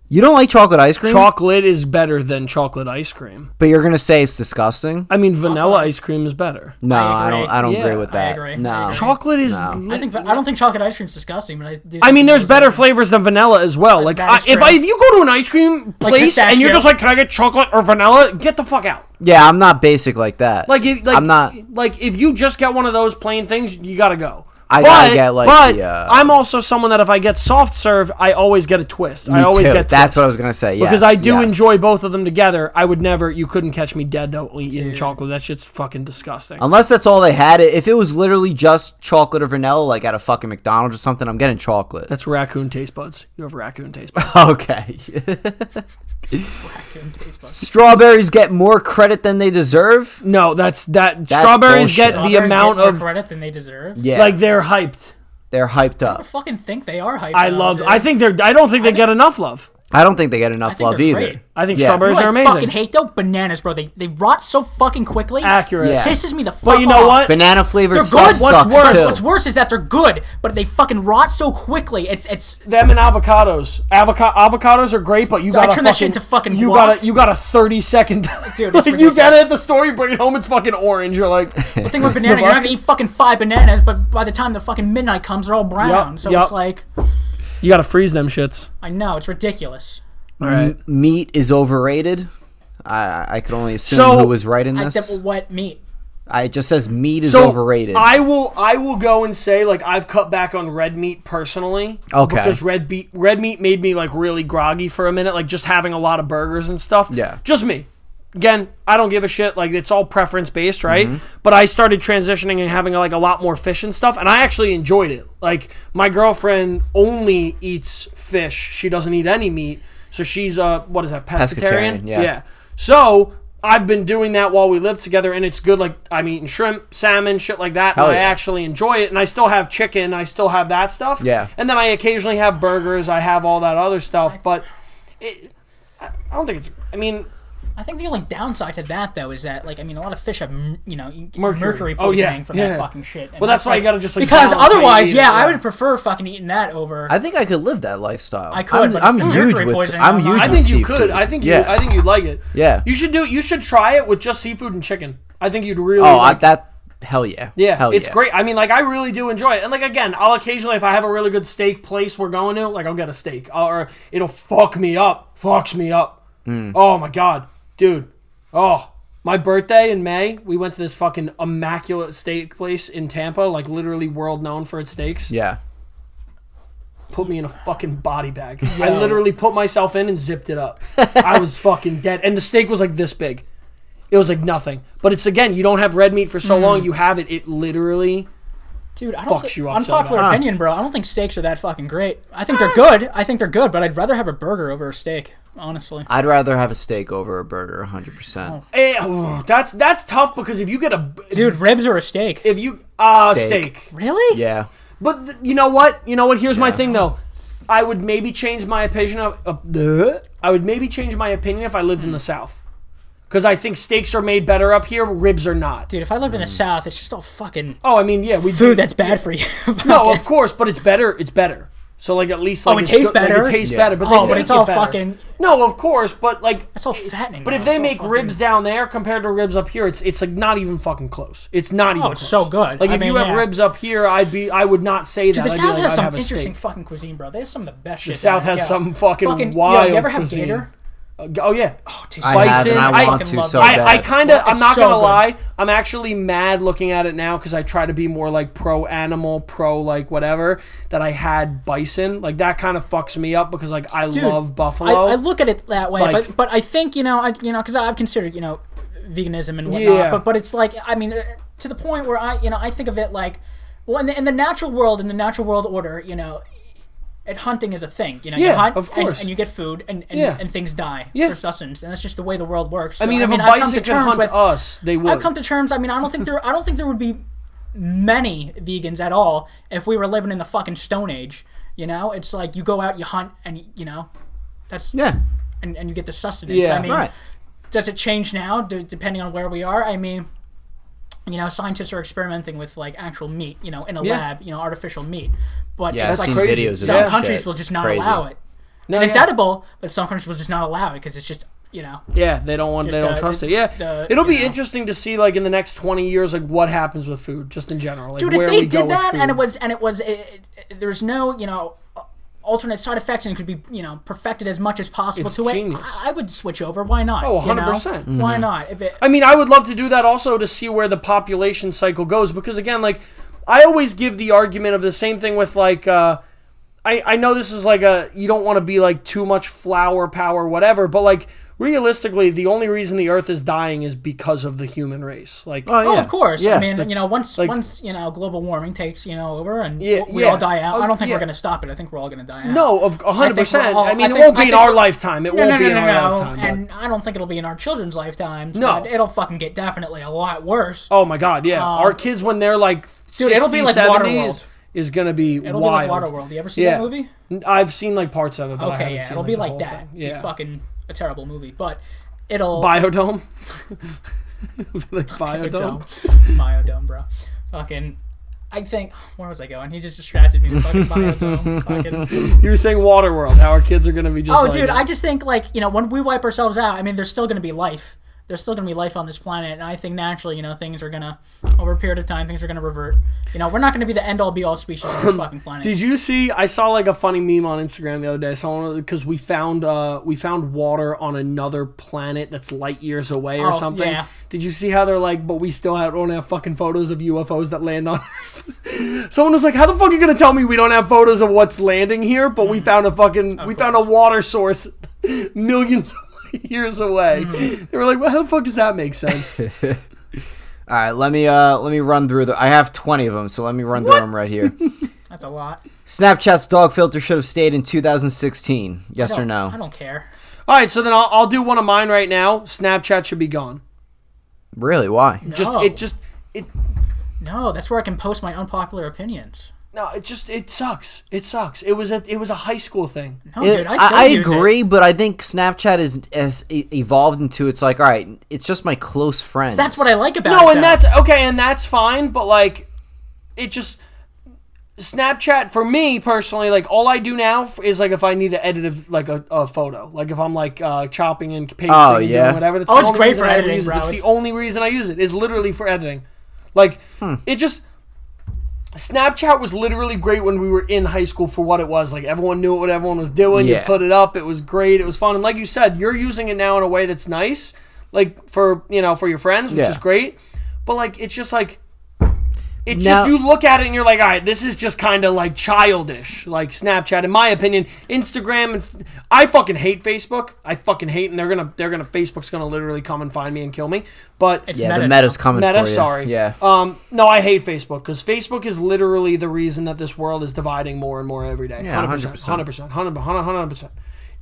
You don't like chocolate ice cream? Chocolate is better than chocolate ice cream. But you're gonna say it's disgusting? I mean, vanilla ice cream is better. No, I don't agree with that. I agree. No, chocolate is. I don't think chocolate ice cream is disgusting, but I do. I mean, there's better flavors than vanilla as well. Like, if you go to an ice cream place and you're just like, "Can I get chocolate or vanilla?" Get the fuck out. Yeah, I'm not basic like that. I'm not. Like, if you just get one of those plain things, you gotta go. Gotta get I'm also someone that if I get soft serve, I always get a twist. Me I always too. get That's what I was gonna say. Because I do enjoy both of them together. I would never. You couldn't catch me dead though eating chocolate. That shit's fucking disgusting. Unless that's all they had. If it was literally just chocolate or vanilla, like at a fucking McDonald's or something, I'm getting chocolate. That's raccoon taste buds. You have raccoon taste buds. Okay. Strawberries get more credit than they deserve? No, that's strawberries bullshit. get the amount more of credit than they deserve. Yeah. like they're hyped. They're hyped I up. don't fucking think they are hyped. I don't think they get enough love. I don't think they get enough love either. Great. I think strawberries are amazing. I fucking hate though bananas, bro. They rot so fucking quickly. Accurate. Yeah. Pisses me the fuck off. But you know what? Banana flavored They're stuff good. sucks too. What's worse is that they're good, but they fucking rot so quickly. It's them and avocados. Avocados are great, but you gotta turn that shit into fucking you guac. you got a 30-second. Dude, it's you get it at the store, you bring it home, it's fucking orange. You're like, the thing with banana, you're not gonna eat fucking 5 bananas, but by the time the fucking midnight comes, they're all brown. So it's like, you gotta freeze them shits. I know, it's ridiculous. All right. Meat is overrated. I could only assume who was right in this. What meat? It just says meat is overrated. I will go and say, like, I've cut back on red meat personally. Okay. Because red meat made me like really groggy for a minute, like just having a lot of burgers and stuff. Yeah. Just me. Again, I don't give a shit. Like, it's all preference based, right? Mm-hmm. But I started transitioning and having like a lot more fish and stuff, and I actually enjoyed it. Like, my girlfriend only eats fish. She doesn't eat any meat. So she's what is that, pescatarian? Yeah. So I've been doing that while we live together, and it's good. Like, I'm eating shrimp, salmon, shit like that, and I actually enjoy it. And I still have chicken, I still have that stuff. Yeah. And then I occasionally have burgers, I have all that other stuff, but I don't think it's. I mean, I think the only downside to that, though, is that, like, I mean, a lot of fish have, mercury poisoning from that fucking shit. And well, that's why you gotta just, like, because otherwise, I would prefer fucking eating that over. I think I could live that lifestyle. I could, but I'm huge with. I'm huge. I think you could. I think you'd like it. Yeah. You should try it with just seafood and chicken. I think you'd really. Hell yeah. Yeah, it's great. I mean, like, I really do enjoy it. And, like, again, I'll occasionally, if I have a really good steak place we're going to, like, I'll get a steak. Or it'll fucks me up. Oh, my God. Dude. Oh, my birthday in May, we went to this fucking immaculate steak place in Tampa, like, literally world known for its steaks. Yeah. Put me in a fucking body bag. I literally put myself in and zipped it up. I was fucking dead. And the steak was, like, this big. It was like nothing. But it's, again, you don't have red meat for so long, you have it. It literally fucks you up. Unpopular opinion, bro. I don't think steaks are that fucking great. I think they're good. But I'd rather have a burger over a steak, honestly. I'd rather have a steak over a burger, 100%. That's tough because if you get a... Dude, ribs or a steak? If you... steak. Really? Yeah. But you know what? Here's my thing, though. I would maybe change my opinion I would maybe change my opinion if I lived in the South. Because I think steaks are made better up here, ribs are not. Dude, if I lived in the South, it's just all fucking... Oh, I mean, yeah. Food that's bad for you. No, of course, but it's better. It's better. So, like, at least... Like, it tastes better? Like, it tastes better. But but it's all fucking... No, of course, but, like... It's all fattening. But if they make ribs down there compared to ribs up here, it's like, not even fucking close. It's not even close. It's so good. Like, if you have ribs up here, I would not say that. Dude, the South has some interesting fucking cuisine, bro. They have some of the best shit. The South has some fucking wild you ever have cuisine. gator? Oh yeah. Oh, it tastes Bison. I want to so I bad. kind of. I'm not so gonna good. lie. I'm actually mad looking at it now because I try to be more like pro animal, pro like whatever. That I had bison. Like that kind of fucks me up because like I love buffalo. I look at it that way, Like- but I think because I've considered veganism and whatnot. Yeah. But it's like to the point where I think of it like, well, in the natural world, order, hunting is a thing. You Yeah, hunt of course. and you get food and things die Yeah. for sustenance, and that's just the way the world works. So, I mean, if I've a come bison to could terms hunt with us, they would. I've come to terms. I don't think there would be many vegans at all if we were living in the fucking Stone Age. It's like you go out, you hunt, and that's and you get the sustenance. Yeah. Right. Does it change now depending on where we are? Scientists are experimenting with like actual meat, in a lab, artificial meat. But it's like I've seen videos of some that countries shit. will just not Crazy. allow it. No, And it's edible, but some countries will just not allow it because it's just, Yeah, they don't trust it. Yeah, it'll be interesting to see like in the next 20 years like what happens with food just in general. Like, Dude, where if they we go did that with and it was there's no, alternate side effects and it could be, perfected as much as possible It's to genius. it, I would switch over. Why not? Oh, 100%. Why not? If it I mean, I would love to do that also to see where the population cycle goes because again, like I always give the argument of the same thing with like I know this is like you don't want to be like too much flower power whatever, but like realistically the only reason the earth is dying is because of the human race. Like Oh, of course. Yeah. I mean, once global warming takes, over and Yeah, we all die out. Oh, I don't think yeah. we're going to stop it. I think we're all going to die out. no, of 100%. all- I mean, I it think- won't I be in think our we're- lifetime. It won't be in our lifetime. And I don't think it'll be in our children's lifetimes. No. But it'll fucking get definitely a lot worse. Oh my god, yeah. Our kids when they're like Dude, 60s, it'll be like 70s, Waterworld. is going to be It'll wild. be like Waterworld. You ever see that movie? I've seen like parts of it, but I Okay, haven't yeah. seen It'll like, be the like whole that. thing. It'll Yeah. be fucking a terrible movie. But it'll... Biodome? Like Biodome? Biodome, bro. Fucking... I think... Where was I going? He just distracted me with fucking Biodome. Fucking... You were saying Waterworld, how our kids are going to be just Oh, like dude, that. I just think, like, when we wipe ourselves out, I mean, there's still going to be life. There's still going to be life on this planet, and I think naturally, things are going to, over a period of time, things are going to revert. We're not going to be the end-all, be-all species on this fucking planet. Did you see? I saw like a funny meme on Instagram the other day. Because we found water on another planet that's light years away or something. Yeah. Did you see how they're like, but we still don't have fucking photos of UFOs that land on Earth? Someone was like, how the fuck are you gonna tell me we don't have photos of what's landing here? But we found found a water source millions of years away. They were like, well, how the fuck does that make sense? All right, let me run through I have 20 of them, so let me run through them right here. That's a lot. Snapchat's dog filter should have stayed in 2016. Yes or no? I don't care. All right, so then I'll do one of mine right now. Snapchat should be gone. Really? Why? No, that's where I can post my unpopular opinions. No, it sucks. It sucks. It was a high school thing. No, dude, I still use agree, it. but I think Snapchat has evolved into it's like, all right, it's just my close friends. That's what I like about it. No, and though. that's okay, and that's fine. But like, it just Snapchat for me personally. Like, all I do now is like if I need to edit a photo, like if I'm like chopping and pasting, and doing whatever. That's Oh, the it's only great reason for I ever editing, use it. bro. It's the only reason I use it. Is literally for editing. Like, it just. Snapchat was literally great when we were in high school for what it was. Like, everyone knew what everyone was doing. Yeah. You put it up. It was great. It was fun. And like you said, you're using it now in a way that's nice, like for your friends, which is great. But like, it's just like, you look at it and you're like, all right, this is just kind of like childish, like Snapchat, in my opinion. Instagram and I fucking hate Facebook. I fucking hate, and Facebook's gonna literally come and find me and kill me. But It's the Meta meta's now. coming for you. Sorry. Yeah. No, I hate Facebook because Facebook is literally the reason that this world is dividing more and more every day. Yeah, 100%.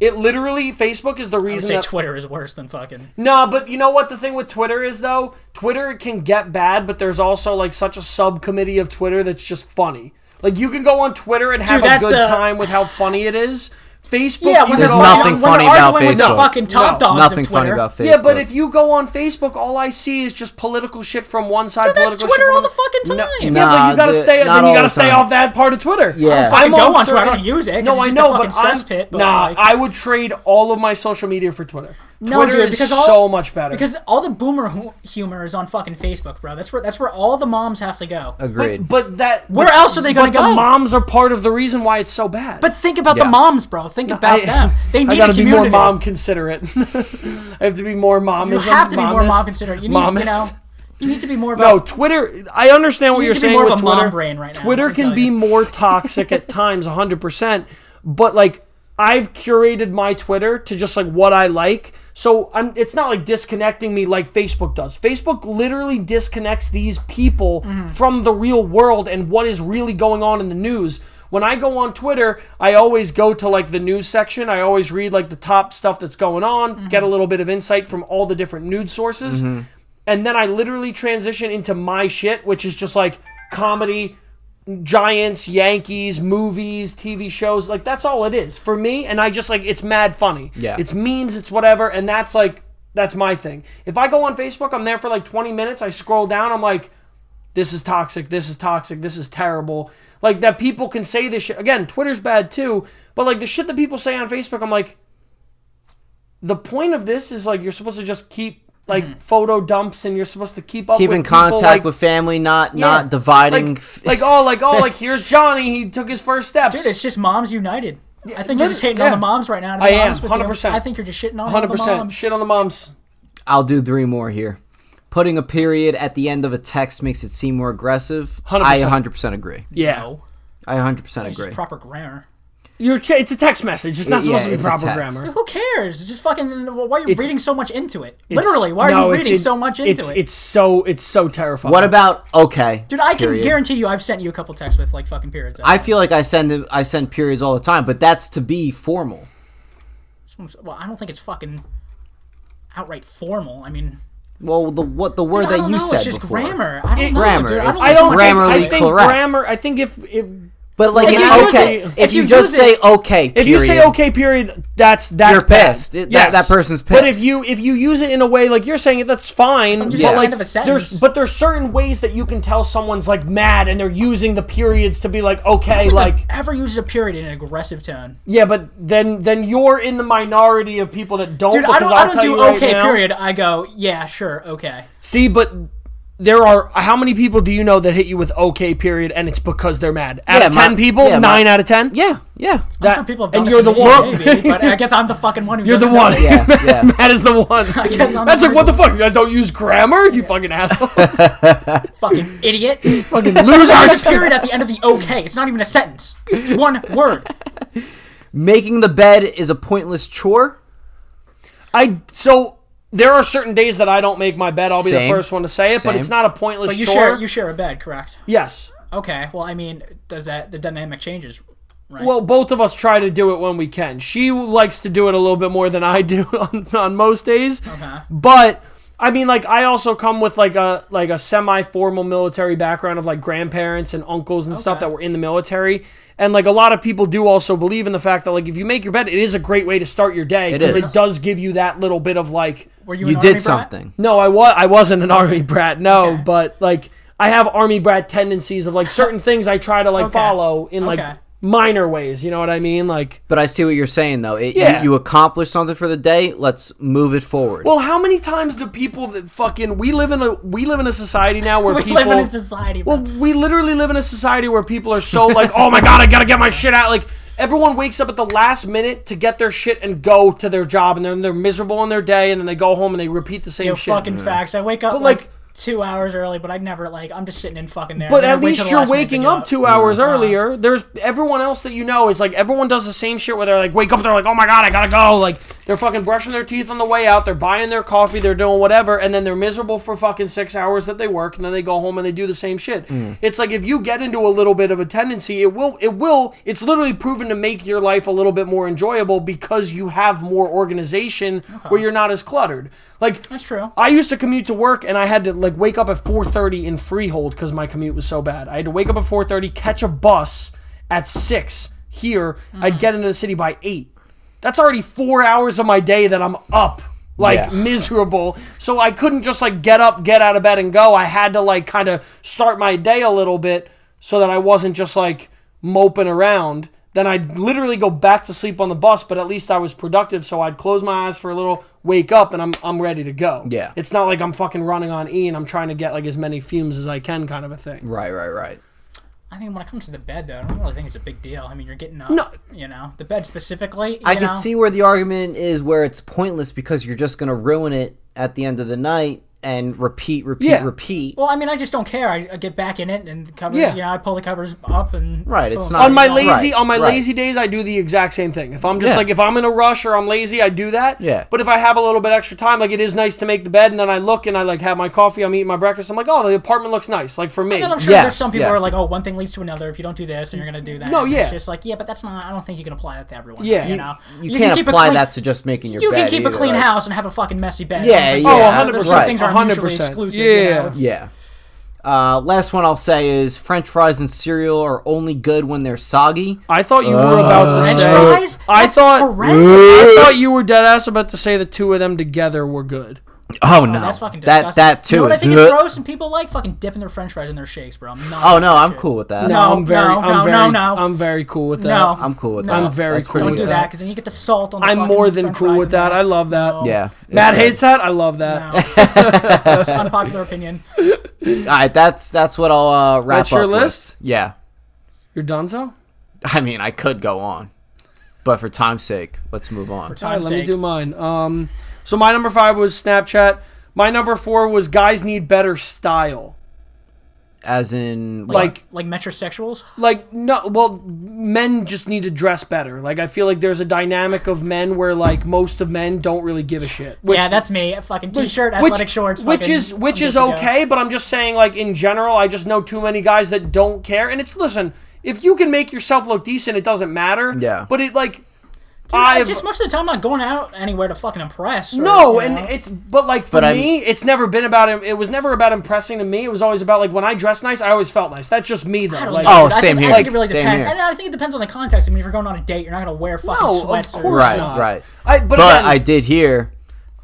It literally, Facebook is the I would reason say that... Twitter is worse than fucking... No, but you know what the thing with Twitter is, though? Twitter can get bad, but there's also, like, such a subcommittee of Twitter that's just funny. Like, you can go on Twitter and have a good time with how funny it is. Facebook, Yeah, when There's they're nothing funny about arguing with the Facebook. fucking top dogs Nothing of funny Twitter. about Facebook. Yeah, but if you go on Facebook, all I see is just political shit from one side. Dude, that's political Twitter shit from all the another. fucking time. Yeah, but you gotta stay. not Then you all gotta the stay time. off that part of Twitter. Yeah. I go on certain- Twitter. I don't use it. 'cause No, it's I just know, a fucking but cesspit. But nah, like, I would trade all of my social media for Twitter. No, Twitter dude, is because so much better. Because all the boomer humor is on fucking Facebook, bro. That's where all the moms have to go. Agreed. But Where else are they gonna The go? moms are part of the reason why it's so bad. But think about Yeah. the moms, bro. Think about them. They need I gotta a be community. more mom considerate. I have to be more momism. You have to be more mom considerate. You need, you need to be more of No, Twitter, I understand what you're saying with Twitter. Mom brain right now, Twitter can be more toxic at times, 100%, but like I've curated my Twitter to just like what I like. So it's not like disconnecting me like Facebook does. Facebook literally disconnects these people from the real world and what is really going on in the news. When I go on Twitter, I always go to like the news section. I always read like the top stuff that's going on, get a little bit of insight from all the different news sources. And then I literally transition into my shit, which is just like comedy, Giants, Yankees, movies, TV shows. Like, that's all it is for me. And I just like, it's mad funny. Yeah. It's memes, it's whatever. And that's my thing. If I go on Facebook, I'm there for like 20 minutes. I scroll down. I'm like, this is toxic. This is toxic. This is terrible. Like, that people can say this shit. Again, Twitter's bad too. But like the shit that people say on Facebook, I'm like, the point of this is like, you're supposed to just keep like photo dumps, and you're supposed to keep up with in people, contact like, with family, not dividing. Like here's Johnny, he took his first steps. Dude, it's just moms united. I think you're just hating on the moms right now. I am 100%. I think you're just shitting on 100%. the moms. Shit on the moms. I'll do 3 more here. Putting a period at the end of a text makes it seem more aggressive. 100%. I 100% agree. Yeah, No, I 100% it's agree. just proper grammar. it's a text message. It's not supposed to be it's a proper text. grammar. Who cares? It's just fucking. Why are you reading so much into it? Literally, why are you reading so much into it? It's so terrifying. What about okay? Dude, I can period. guarantee you, I've sent you a couple texts with like fucking periods. I feel like I send periods all the time, but that's to be formal. Well, I don't think it's fucking outright formal. I mean, Well, the word dude, that you said it's just before. grammar. I don't know, Grammar. dude. It's I don't grammarly I think correct. grammar. I think if But like, If you use it- if if you you just use say it- okay, period, if you say okay, period, that's you're bad. pissed. That person's pissed. But if you use it in a way like you're saying it, that's fine. I'm But just Yeah. at the like end of a sentence. there's certain ways that you can tell someone's like mad and they're using the periods to be like okay, I've like ever used a period in an aggressive tone. yeah, but then you're in the minority of people that don't. Dude, I because don't I'll tell do you right okay now- period. I go, yeah, sure, okay. See, but there are how many people do you know that hit you with okay period and it's because they're mad? Out of 10 people, 9 out of 10. yeah. I'm sure people have done and it you're to the me, one. maybe, but I guess I'm the fucking one who You're the doesn't know. one. Yeah. Matt is the one. I guess I'm That's the like, one what the fuck? You guys don't use grammar? You fucking assholes. fucking idiot. Fucking There's losers. a period at the end of the okay. It's not even a sentence. It's one word. Making the bed is a pointless chore. So there are certain days that I don't make my bed. I'll be the Same. first one to say it, but Same. it's not a pointless But you chore. share a bed, correct? Yes. Okay. Well, I mean, does that the dynamic changes? Right. Well, both of us try to do it when we can. She likes to do it a little bit more than I do on most days. Okay. But I mean, like, I also come with like a semi-formal military background of like grandparents and uncles and stuff that were in the military. And like a lot of people do also believe in the fact that like if you make your bed, it is a great way to start your day because it does give you that little bit of like. Were you You an did Army brat? something. No, I wasn't an army brat. No, Okay. but like I have army brat tendencies of like certain things I try to like Okay. follow in like Okay. minor ways. You know what I mean? Like. But I see what you're saying, though. Yeah. You accomplished something for the day. Let's move it forward. Well, how many times do people that fucking we live in a society now where We people live in a society, bro. Well, we literally live in a society where people are so like, oh my god, I gotta get my shit out. Like everyone wakes up at the last minute to get their shit and go to their job, and then they're miserable in their day, and then they go home and they repeat the same Yo, shit. fucking facts. I wake up But, like 2 hours early, but I never like. I'm just sitting in fucking there. But and then at I wait least till the you're last minute to waking get up 2 hours earlier. There's everyone else that you know is like everyone does the same shit where they're like wake up, they're like, oh my god, I gotta go. Like they're fucking brushing their teeth on the way out, they're buying their coffee, they're doing whatever, and then they're miserable for fucking 6 hours that they work, and then they go home and they do the same shit. It's like if you get into a little bit of a tendency, it's literally proven to make your life a little bit more enjoyable because you have more organization where you're not as cluttered. Like That's true. I used to commute to work and I had to like wake up at 4:30 in Freehold because my commute was so bad. I had to wake up at 4:30, catch a bus at 6 here. I'd get into the city by 8. That's already 4 hours of my day that I'm up, like miserable. So I couldn't just like get up, get out of bed and go. I had to like kind of start my day a little bit so that I wasn't just like moping around. Then I'd literally go back to sleep on the bus, but at least I was productive. So I'd close my eyes for a little, wake up, and I'm ready to go. Yeah. It's not like I'm fucking running on E and I'm trying to get like as many fumes as I can kind of a thing. Right. I mean, when it comes to the bed, though, I don't really think it's a big deal. I mean, you're getting up, the bed specifically. I can see where the argument is where it's pointless because you're just going to ruin it at the end of the night and repeat. Well, I mean, I just don't care. I get back in it and the covers, I pull the covers up and it's boom. not on my lazy days. I do the exact same thing. If I'm just if I'm in a rush or I'm lazy, I do that. Yeah. But if I have a little bit extra time, like it is nice to make the bed, and then I look and I like have my coffee, I'm eating my breakfast. I'm like, oh, the apartment looks nice. Like for me, and then I'm sure there's some people who are like, oh, one thing leads to another. If you don't do this, then you're gonna do that. No, It's just like, but that's not. I don't think you can apply that to everyone. Yeah. You can't apply that to just making your bed. You can keep a clean house and have a fucking messy bed. Yeah. Oh, 100%. Those two things are mutually exclusive. Yeah. Last one I'll say is French fries and cereal are only good when they're soggy. I thought you were about to French say. fries? I thought you were dead ass about to say the two of them together were good. Oh no, that's fucking disgusting. That too. You know what I think is gross? And people like fucking dipping their French fries in their shakes, bro. I'm cool with that. No, I'm very cool with that. No, I'm cool with that. I'm very cool with that. Don't do that because then you get the salt on the I'm more than French cool fries with that. I love that. No. Yeah. Matt hates that. I love that. No. That's an unpopular opinion. All right, that's what I'll wrap That's your up list? with. Yeah. You're done, so? I mean, I could go on, but for time's sake, let's move on. For All right, time's let me sake. do mine. So my number 5 was Snapchat. My number 4 was guys need better style. As in, Like metrosexuals? Men just need to dress better. Like, I feel like there's a dynamic of men where, like, most of men don't really give a shit. Yeah, that's me. A fucking t-shirt, athletic shorts. Which is okay, but I'm just saying, like, in general, I just know too many guys that don't care. And listen, if you can make yourself look decent, it doesn't matter. Yeah. But it, like... just most of the time I'm not going out anywhere to fucking impress. For me, it's never been about him. It was never about impressing to me. It was always about like when I dress nice, I always felt nice. That's just me though. Same here. I think it really Same depends. here. I think it depends on the context. I mean, if you're going on a date, you're not gonna wear fucking sweats. Of course not. Right. But again, I did hear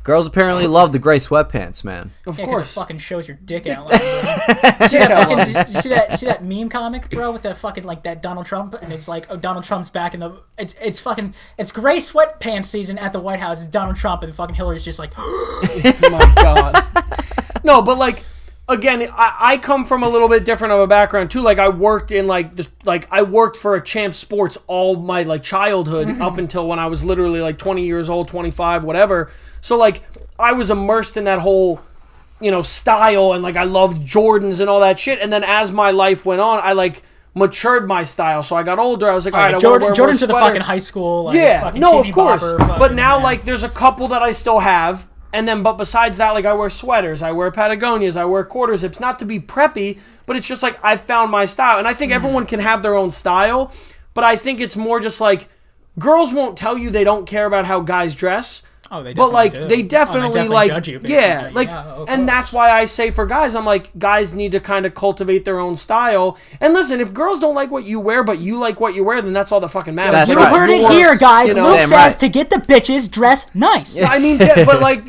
girls apparently love the gray sweatpants, man. Of course, course, it fucking shows your dick out. Like, see that meme comic, bro, with the fucking like that Donald Trump, and it's like, oh, Donald Trump's back in the. It's gray sweatpants season at the White House. It's Donald Trump, and fucking Hillary's just like. Oh my god. No, but like. Again, I come from a little bit different of a background too. Like I worked in I worked for a Champ Sports all my like childhood up until when I was literally like 20 years old, 25, whatever. So like I was immersed in that whole, style and like I loved Jordans and all that shit. And then as my life went on, I like matured my style. So I got older. I was like, all right, Jordans are the fucking high school. Like, fucking no, TV of course. bobber, but now like there's a couple that I still have. And then, but besides that, like I wear sweaters, I wear Patagonias, I wear quarter zips, not to be preppy, but it's just like I found my style. And I think everyone can have their own style, but I think it's more just like girls won't tell you they don't care about how guys dress. Oh, they definitely but like do. they definitely like judge you, and that's why I say for guys, I'm like guys need to kind of cultivate their own style. And listen, if girls don't like what you wear, but you like what you wear, then that's all that fucking matters. You heard it here, guys. Luke says to get the bitches, dress nice. I mean, but like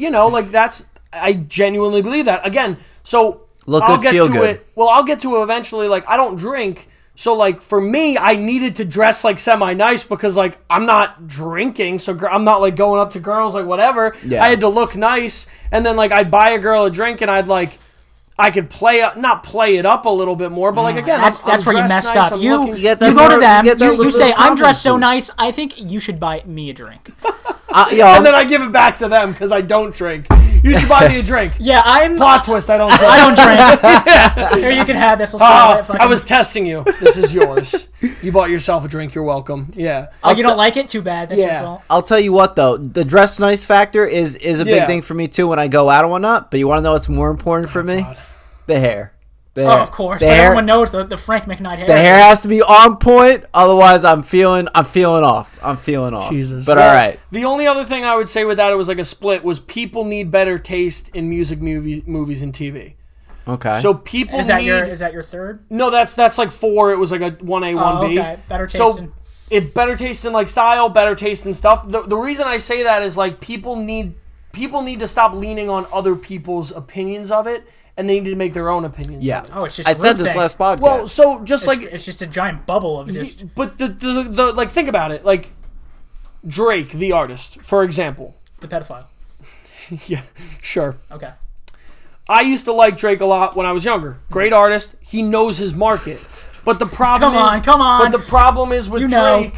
that's I genuinely believe that. Again, so I'll get to it. Well, I'll get to it eventually. Like I don't drink. So, like, for me, I needed to dress, like, semi-nice because, like, I'm not drinking, so I'm not, like, going up to girls, like, whatever. Yeah. I had to look nice, and then, like, I'd buy a girl a drink, and I could not play it up a little bit more, but, like, again, that's where you messed up. You go to them, you say, I'm dressed so nice, I think you should buy me a drink. And then I give it back to them because I don't drink. You should buy me a drink. Yeah, I'm... Plot twist, I don't drink. I don't drink. Here, you can have this. I was testing you. This is yours. You bought yourself a drink. You're welcome. Yeah. You don't like it? Too bad. That's your fault. I'll tell you what, though. The dress nice factor is a big thing for me, too, when I go out and whatnot. But you want to know what's more important for me? God. The hair. Of course. But everyone knows the Frank McKnight hair. The hair has to be on point, otherwise I'm feeling off. Jesus. But all right. The only other thing I would say with that, it was like a split, was people need better taste in music, movies, and TV. Okay. So people is that your third? No, that's like 4. It was like a 1A, 1B. Okay. Better taste better taste in like style, better taste in stuff. The reason I say that is like people need to stop leaning on other people's opinions of it. And they need to make their own opinions. Yeah. Of it. Oh, it's just. I said this last podcast. Well, so just it's just a giant bubble of just. But the like, think about it. Like Drake, the artist, for example. The pedophile. Yeah. Sure. Okay. I used to like Drake a lot when I was younger. Great artist. He knows his market. But the problem Come on. But the problem is with Drake.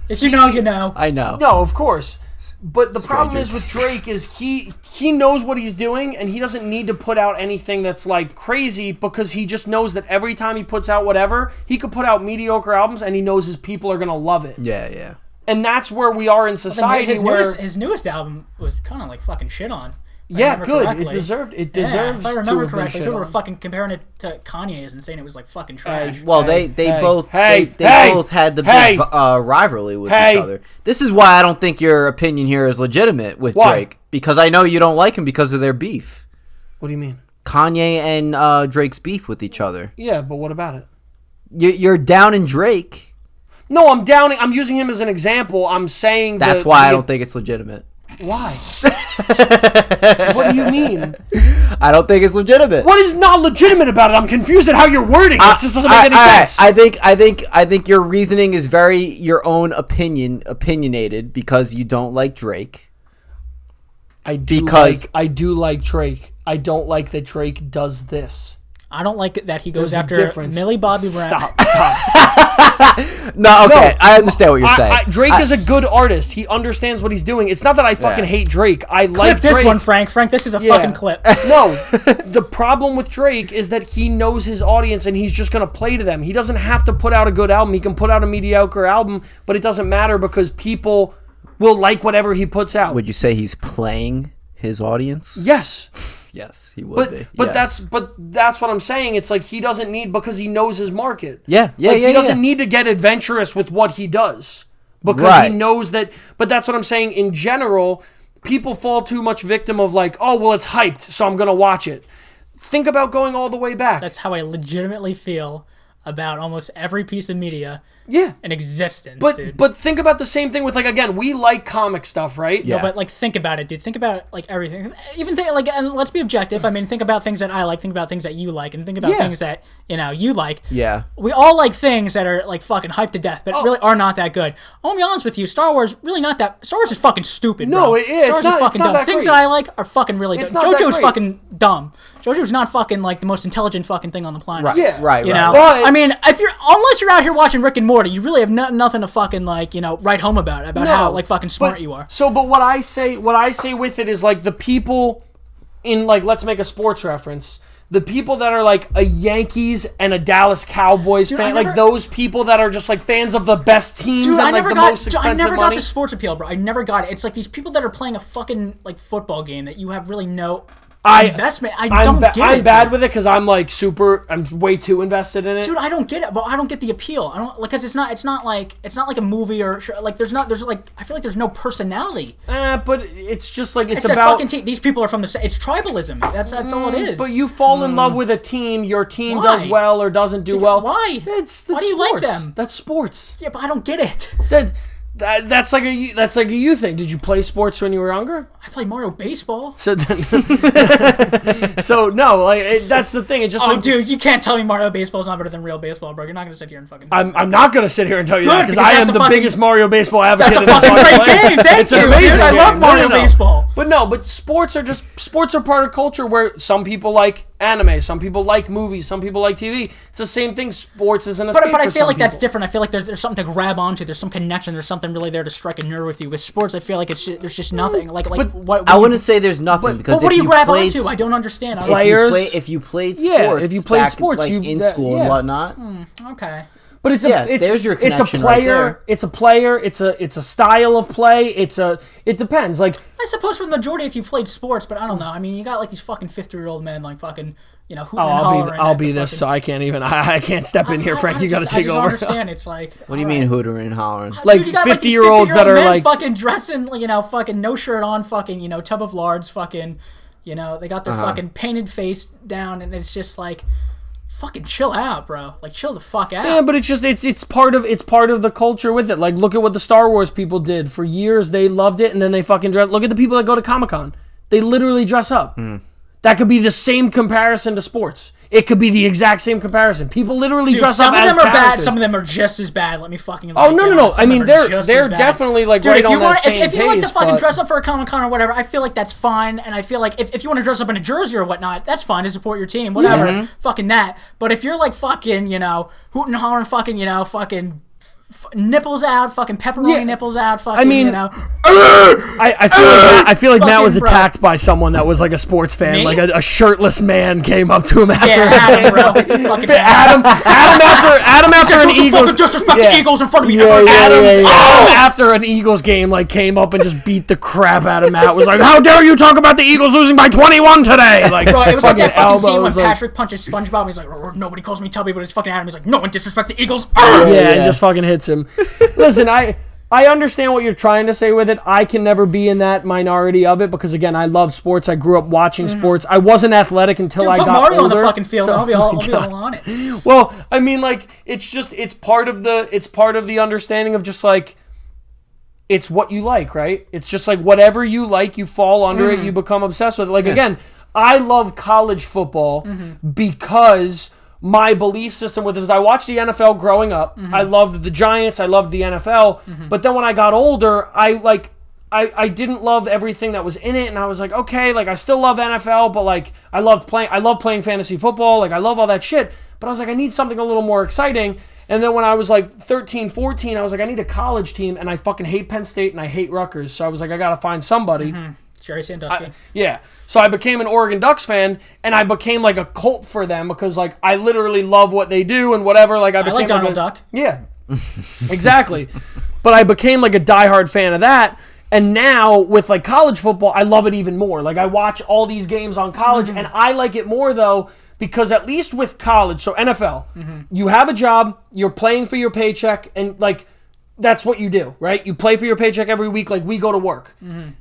If you know, you know. I know. No, of course. But the problem is with Drake is he knows what he's doing, and he doesn't need to put out anything that's like crazy, because he just knows that every time he puts out whatever, he could put out mediocre albums and he knows his people are gonna love it. Yeah. And that's where we are in society. His newest album was kind of like fucking shit on. Yeah, good. Correctly. It deserves. If I remember correctly, people were fucking comparing it to Kanye's and saying it was like fucking trash. Well, they both had the big rivalry with each other. This is why I don't think your opinion here is legitimate with Drake, because I know you don't like him because of their beef. What do you mean? Kanye and Drake's beef with each other. Yeah, but what about it? You're down in Drake. No, I'm downing. I'm using him as an example. I'm saying that's why I don't think it's legitimate. Why? What do you mean? I don't think it's legitimate. What is not legitimate about it? I'm confused at how you're wording this. This doesn't make any sense. I think your reasoning is very your own opinionated because you don't like Drake. I do like Drake. I don't like that Drake does this. I don't like that he goes after Millie Bobby Brown. Stop. No, okay. I understand what you're saying. Drake is a good artist. He understands what he's doing. It's not that I fucking hate Drake. I like this Drake. one, Frank. Frank, this is a fucking clip. No. The problem with Drake is that he knows his audience and he's just going to play to them. He doesn't have to put out a good album. He can put out a mediocre album, but it doesn't matter because people will like whatever he puts out. Would you say he's playing his audience? Yes. Yes, he would be. But that's what I'm saying. It's like he doesn't need, because he knows his market. He doesn't need to get adventurous with what he does because he knows that. But that's what I'm saying. In general, people fall too much victim of like, oh well, it's hyped, so I'm gonna watch it. Think about going all the way back. That's how I legitimately feel about almost every piece of media in existence, dude. But think about the same thing with, like, again, we like comic stuff, right? Yeah. No, but like think about it, dude. Think about like everything. Even think like, and let's be objective. I mean, think about things that I like, think about things that you like, and think about things that, you know, you like. Yeah. We all like things that are like fucking hyped to death, but really are not that good. I'll be honest with you, Star Wars really not that. Star Wars is fucking stupid. No, bro. it is. Star Wars is fucking dumb. Things that I like are fucking really dumb. JoJo's fucking dumb. JoJo's not fucking like the most intelligent fucking thing on the planet. Right. Yeah. Right. You know. But, I mean, unless you're out here watching Rick and Morty, you really have nothing to fucking like, you know, write home about how like fucking smart you are. So, but what I say with it is like the people in, like, let's make a sports reference. The people that are like a Yankees and a Dallas Cowboys fan, like those people that are just like fans of the best teams and like the most expensive money. I never got the sports appeal, bro. I never got it. It's like these people that are playing a fucking like football game that you have really no investment. I'm bad with it because I'm like I'm way too invested in it. Dude, I don't get it, but I don't get the appeal. I don't, like, because it's not like a movie or like there's like, I feel like there's no personality. But it's just like it's about a fucking team. These people are from it's tribalism. That's all it is. But you fall in love with a team. Your team does well or doesn't do well. Why? Why do you like them? That's sports. Yeah, but I don't get it. That's like a you thing. Did you play sports when you were younger? I played Mario Baseball. So no, like that's the thing. It just dude, you can't tell me Mario Baseball is not better than real baseball, bro. You're not gonna sit here and fucking. I'm not gonna sit here and tell you that because I am the biggest Mario Baseball advocate. That's a fucking great game. Thank you, dude. I love Mario Baseball. But sports are part of culture where some people like anime, some people like movies, some people like TV. It's the same thing. Sports is an escape. But I feel like that's different. I feel like there's something to grab onto. There's some connection. There's something really there to strike a nerve with you. With sports, I feel like there's just nothing. I wouldn't say there's nothing because what do you grab onto? I don't understand. Players, if you played sports, if you played sports, like in school and whatnot. Okay. But there's your connection right there. It's a player. It's a style of play. It depends. Like, I suppose for the majority, if you played sports, but I don't know. I mean, you got like these fucking 50-year-old men, like fucking, you know, hooting and hollering. I'll be this, so I can't even. I can't step in here, Frank. You got to take over. I just understand. It's like. What do you mean hooting and hollering? Like 50-year-olds that are like fucking dressing, you know, fucking no shirt on, fucking, you know, tub of lards, fucking, you know, they got their fucking painted face down, and it's just like. Fucking chill out, bro. Like, chill the fuck out. Yeah, but it's just it's part of the culture with it. Like, look at what the Star Wars people did for years. They loved it, and then they fucking dress. Look at the people that go to Comic-Con. They literally dress up. That could be the same comparison to sports. it could be the exact same comparison. People literally dress up as Some of them are bad. characters. Some of them are just as bad. Let me fucking. Oh no! I mean, they're definitely like Dude, right on that same if you like to pace, fucking but- dress up for a Comic-Con or whatever, I feel like that's fine. And I feel like if you want to dress up in a jersey or whatnot, that's fine to support your team. Whatever, fucking that. But if you're like fucking, hooting and hollering, fucking, nipples out, fucking pepperoni nipples out, fucking, I mean, I feel like Matt was attacked by someone that was like a sports fan. Me? Like a shirtless man came up to him after Adam, bro. Fucking Adam after an Don't you Eagles fucking disrespect the Eagles in front of me ever Adam again. after an Eagles game like came up and just beat the crap out of Matt. Was like, how dare you talk about the Eagles losing by 21 today? Like, Bro, it was like that fucking scene when elbows, like- Patrick punches SpongeBob and he's like, nobody calls me Tubby, but it's fucking Adam. He's like, no one disrespects the Eagles. and just fucking hits him. Listen, I understand what you're trying to say with it. I can never be in that minority of it because, again, I love sports. I grew up watching sports. I wasn't athletic until I got Mario older. on the fucking field, and I'll be all on it. Well, I mean, like, it's part of the understanding of just like, it's what you like, right? It's just like whatever you like, you fall under it, you become obsessed with it. Like, again, I love college football because my belief system with it is I watched the NFL growing up. I loved the Giants. I loved the NFL. But then when I got older, I didn't love everything that was in it. And I was like, okay, like I still love NFL, but like I love playing fantasy football. Like I love all that shit. But I was like, I need something a little more exciting. And then when I was like 13, 14, I was like, I need a college team. And I fucking hate Penn State and I hate Rutgers. So I was like, I got to find somebody. Jerry Sandusky. So I became an Oregon Ducks fan, and I became like a cult for them because like I literally love what they do and whatever. Like I became like Donald Duck. Yeah, exactly. But I became like a diehard fan of that, and now with like college football, I love it even more. Like I watch all these games on college, and I like it more though because at least with college, so NFL, you have a job, you're playing for your paycheck, and like. That's what you do, right? You play for your paycheck every week like we go to work.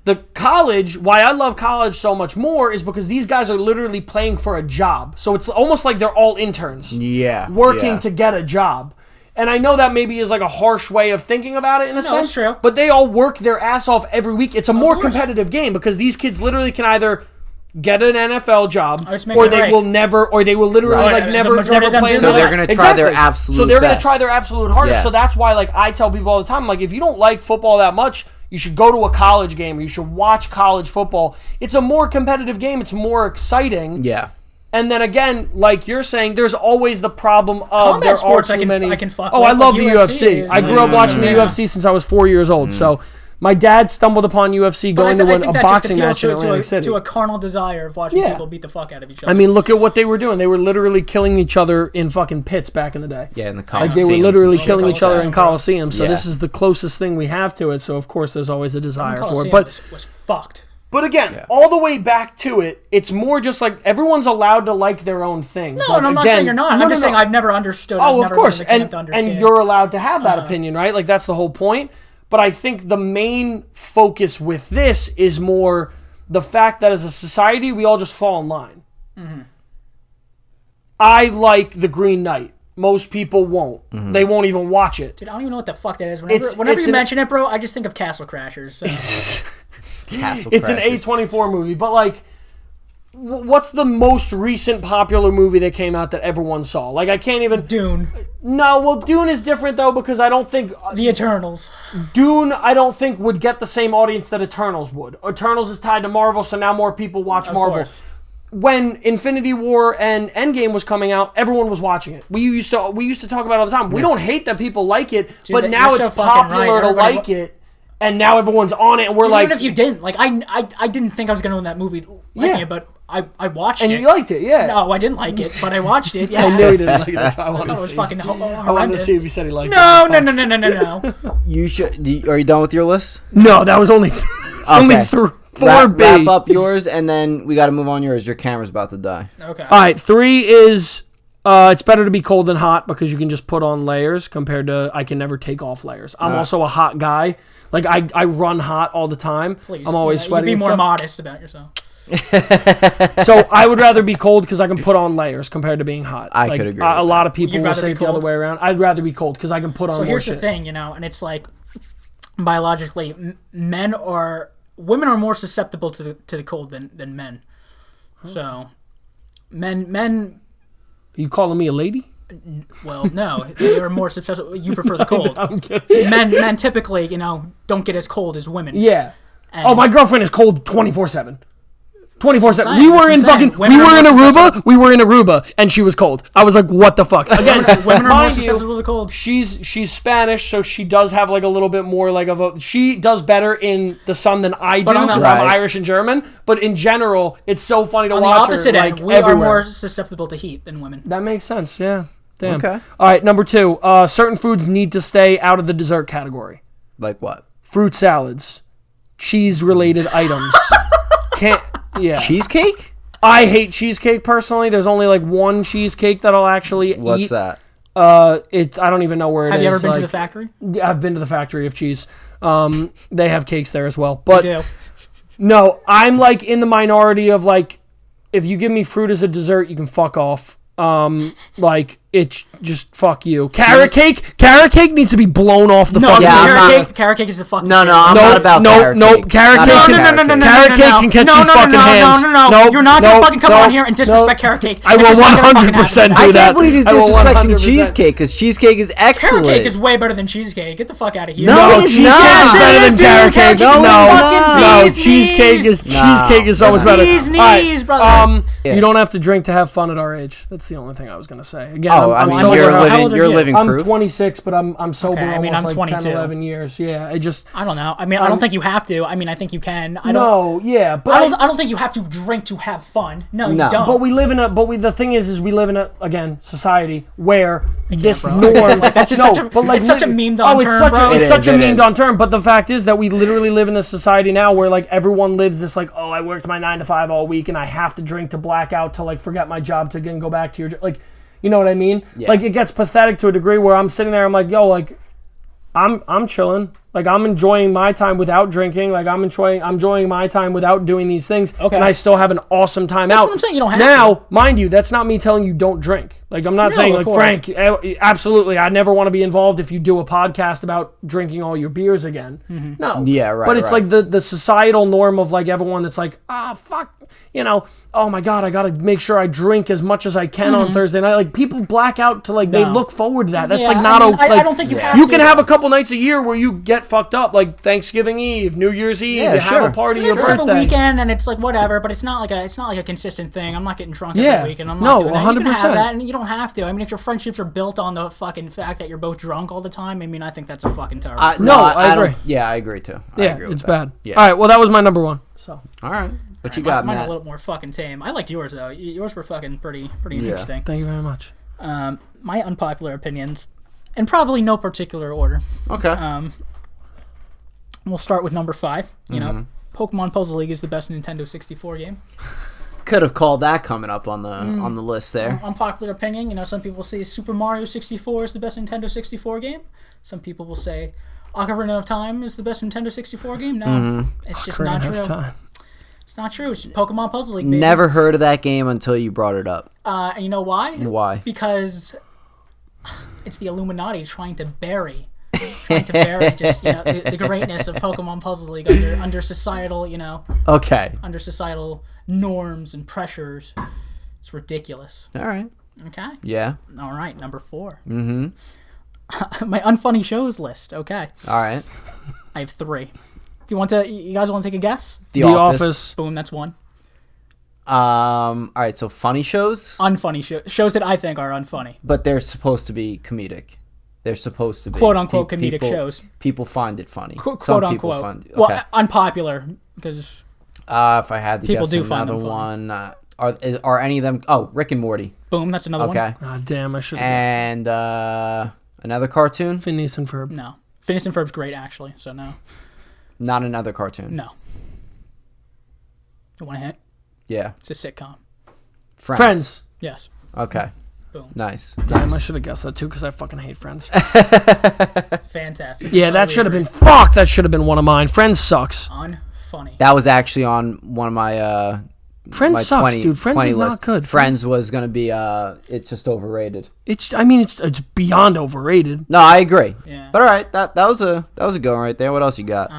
The college, why I love college so much more is because these guys are literally playing for a job. So it's almost like they're all interns. Working to get a job. And I know that maybe is like a harsh way of thinking about it in a sense. It's true. But they all work their ass off every week. It's a more competitive game because these kids literally can either get an NFL job, or they will never, or they will literally never play. So they're gonna try their absolute. So they're gonna best. try their absolute hardest. Yeah. So that's why, like, I tell people all the time, like, if you don't like football that much, you should go to a college game. Or you should watch college football. It's a more competitive game. It's more exciting. Yeah. And then again, like you're saying, there's always the problem of Combat there sports are too many. I can fuck oh, with. I love Like the UFC. I grew up watching the UFC since I was 4 years old. So. My dad stumbled upon UFC going to a boxing match in Atlantic City. To a carnal desire of watching people beat the fuck out of each other. I mean, look at what they were doing. They were literally killing each other in fucking pits back in the day. Yeah, in the Like Coliseum. they were literally killing each other in Coliseums. So Yeah. this is the closest thing we have to it. So of course there's always a desire for it. But was fucked. But again, all the way back to it, it's more just like everyone's allowed to like their own things. No, like, and I'm not again, saying you're not. I'm just saying I've never understood. Oh, of course, and and you're allowed to have that opinion, right? Like that's the whole point. But I think the main focus with this is more the fact that as a society, we all just fall in line. I like The Green Knight. Most people won't. They won't even watch it. Dude, I don't even know what the fuck that is. Whenever you mention it, bro, I just think of Castle Crashers. So. It's an A24 movie, but like, what's the most recent popular movie that came out that everyone saw? Like, I can't even... Dune. No, well, Dune is different, though, because I don't think... The Eternals. Dune, I don't think, would get the same audience that Eternals would. Eternals is tied to Marvel, so now more people watch Marvel. Course. When Infinity War and Endgame was coming out, everyone was watching it. We used to talk about it all the time. We don't hate that people like it, Dude, but now it's popular to like it. And now everyone's on it, and we're like... Even if you didn't. Like, I didn't think I was going to win that movie liking it, but I watched it. And you liked it, yeah. No, I didn't like it, but I watched it, yeah. I knew he didn't like it. That's why I wanted to see. It was fucking horrendous. I wanted to see if he said he liked it. No. You should. Are you done with your list? No, that was only... only 4B. Wrap up yours, and then we got to move on yours. Your camera's about to die. Okay. All right, 3 is... it's better to be cold than hot because you can just put on layers compared to I can never take off layers. I'm also a hot guy. Like, I run hot all the time. Please. I'm always sweating. Be more modest about yourself. So I would rather be cold because I can put on layers compared to being hot. I could agree. A lot of people You'd will rather say be it the other cold? way around. I'd rather be cold because I can put on So more here's shit. the thing, and it's like biologically, women are more susceptible to the cold than men. So men You calling me a lady? Well, no, they are more susceptible. You prefer the cold. I'm kidding. Men typically, don't get as cold as women. Yeah. And My girlfriend is cold 24/7. 24/7. We were in Aruba. We were in Aruba, and she was cold. I was like, "What the fuck?" Again, women are more susceptible to cold. She's Spanish, so she does have like a little bit more like of a. She does better in the sun than I do because I'm Irish and German. But in general, it's so funny to watch her. On the opposite end, we are more susceptible to heat than women. That makes sense. Yeah. Damn. Okay. All right. Number 2. Certain foods need to stay out of the dessert category. Like what? Fruit salads, cheese-related items. Can't. Yeah. Cheesecake? I hate cheesecake personally. There's only like one cheesecake that I'll actually eat. What's that? I don't even know where it is. Have you ever been to the factory? Yeah, I've been to the factory of cheese. They have cakes there as well. But they do. No, I'm like in the minority of like, if you give me fruit as a dessert, you can fuck off. Like it's just fuck you. Carrot cake needs to be blown off the fucking. Carrot cake is the fucking. No, I'm not about carrot cake. Carrot cake. Carrot cake can catch these fucking hands. No, you're not gonna fucking come on here and disrespect carrot cake. I will 100% do that. I can't believe he's disrespecting cheesecake because cheesecake is excellent. Carrot cake is way better than cheesecake. Get the fuck out of here. No, cheesecake is better than carrot cake. No, cheesecake is so much better. Bees knees, brother. You don't have to drink to have fun at our age. That's the only thing I was gonna say. Again, I'm you're living I'm proof. 26, but I'm sober almost I'm like 22. 10, 11 years. Yeah, I don't know. I mean, I don't think you have to. I mean, I think you can. But I don't think you have to drink to have fun. No, you don't. But the thing is we live in a society where this norm. That's just such a memed on term, bro. It's such a memed on term. But the fact is that we literally live in a society now where like everyone lives this like, oh, I worked my 9 to 5 all week and I have to drink to black out to like forget my job to go back to your like. You know what I mean? Yeah. Like it gets pathetic to a degree where I'm sitting there, I'm like, yo, like I'm chilling. Like I'm enjoying my time without drinking. Like I'm enjoying my time without doing these things. Okay. And I still have an awesome time out. That's what I'm saying. You don't have to. Mind you, that's not me telling you don't drink. Like I'm not saying like Frank, absolutely, I never want to be involved if you do a podcast about drinking all your beers again. Mm-hmm. No. Yeah, right. But it's like the societal norm of like everyone that's like, fuck, oh my God, I gotta make sure I drink as much as I can on Thursday night. Like people black out to like they look forward to that. That's like not okay. I don't think you have to. You can have a couple nights a year where you get fucked up, like Thanksgiving Eve, New Year's Eve, have a party, your birthday. Have a weekend and it's like whatever, but it's not like a consistent thing. I'm not getting drunk every week and I'm not doing that. 100%. You can have that and you don't have to. I mean, if your friendships are built on the fucking fact that you're both drunk all the time, I mean, I think that's a fucking terrible. I agree. Yeah, I agree too. It's bad. Yeah. All right, well that was my number 1. So. All right. What you got, Matt? Mine a little more fucking tame. I liked yours though. Yours were fucking pretty interesting. Thank you very much. My unpopular opinions, in probably no particular order. Okay. We'll start with number 5. You know, Pokemon Puzzle League is the best Nintendo 64 game. Could have called that coming up on the list there. Unpopular opinion. Some people say Super Mario 64 is the best Nintendo 64 game. Some people will say Ocarina of Time is the best Nintendo 64 game. No, it's just not true. It's not true. It's Pokemon Puzzle League, baby. Never heard of that game until you brought it up. And you know why? Why? Because it's the Illuminati trying to bury just the greatness of Pokemon Puzzle League under societal under societal norms and pressures. It's ridiculous. All right. Okay. Yeah. All right. Number 4. Mm-hmm. My unfunny shows list. Okay. All right. I have 3. You guys want to take a guess? The Office. Boom, that's 1. All right, so funny shows? Unfunny shows that I think are unfunny. But they're supposed to be comedic. They're supposed to be. Quote unquote comedic shows. People find it funny. Quote unquote. Okay. Well, unpopular because if I had to guess another one, are any of them? Oh, Rick and Morty. Boom, that's another one. Okay. Oh, damn, I should have guessed. And another cartoon? Phineas and Ferb. No. Phineas and Ferb's great, actually, so no. Not another cartoon? No. You want a hint? Yeah. It's a sitcom. Friends. Yes. Okay. Boom. Nice. Damn, I should have guessed that too because I fucking hate Friends. Fantastic. Yeah, that should have been. Fuck, that should have been one of mine. Friends sucks. Unfunny. That was actually on one of my. Friends sucks, dude. Friends is not good. Friends was gonna be. It's just overrated. It's beyond overrated. No, I agree. Yeah. But all right, that was a go right there. What else you got?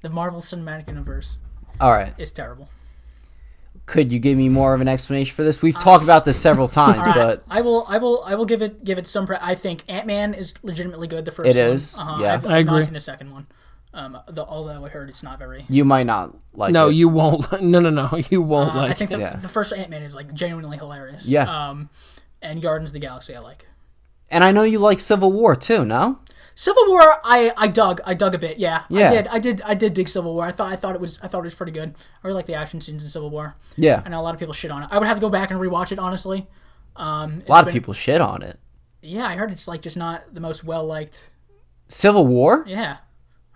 The Marvel Cinematic Universe. All right. is terrible. Could you give me more of an explanation for this? We've talked about this several times, but I will give it some. I think Ant-Man is legitimately good. The first it one. is. Yeah, I I've agree. not seen the second one. Although I heard it's not very. You might not like. No, it. you won't. No, you won't like. I think it. the first Ant-Man is like genuinely hilarious. Yeah. And Guardians of the Galaxy I like. And I know you like Civil War too. No. Civil War, I dug a bit. Yeah. Yeah. I did dig Civil War. I thought it was pretty good. I really like the action scenes in Civil War. Yeah. I know a lot of people shit on it. I would have to go back and rewatch it honestly. A lot of people shit on it. Yeah, I heard it's like just not the most well liked. Civil War? Yeah.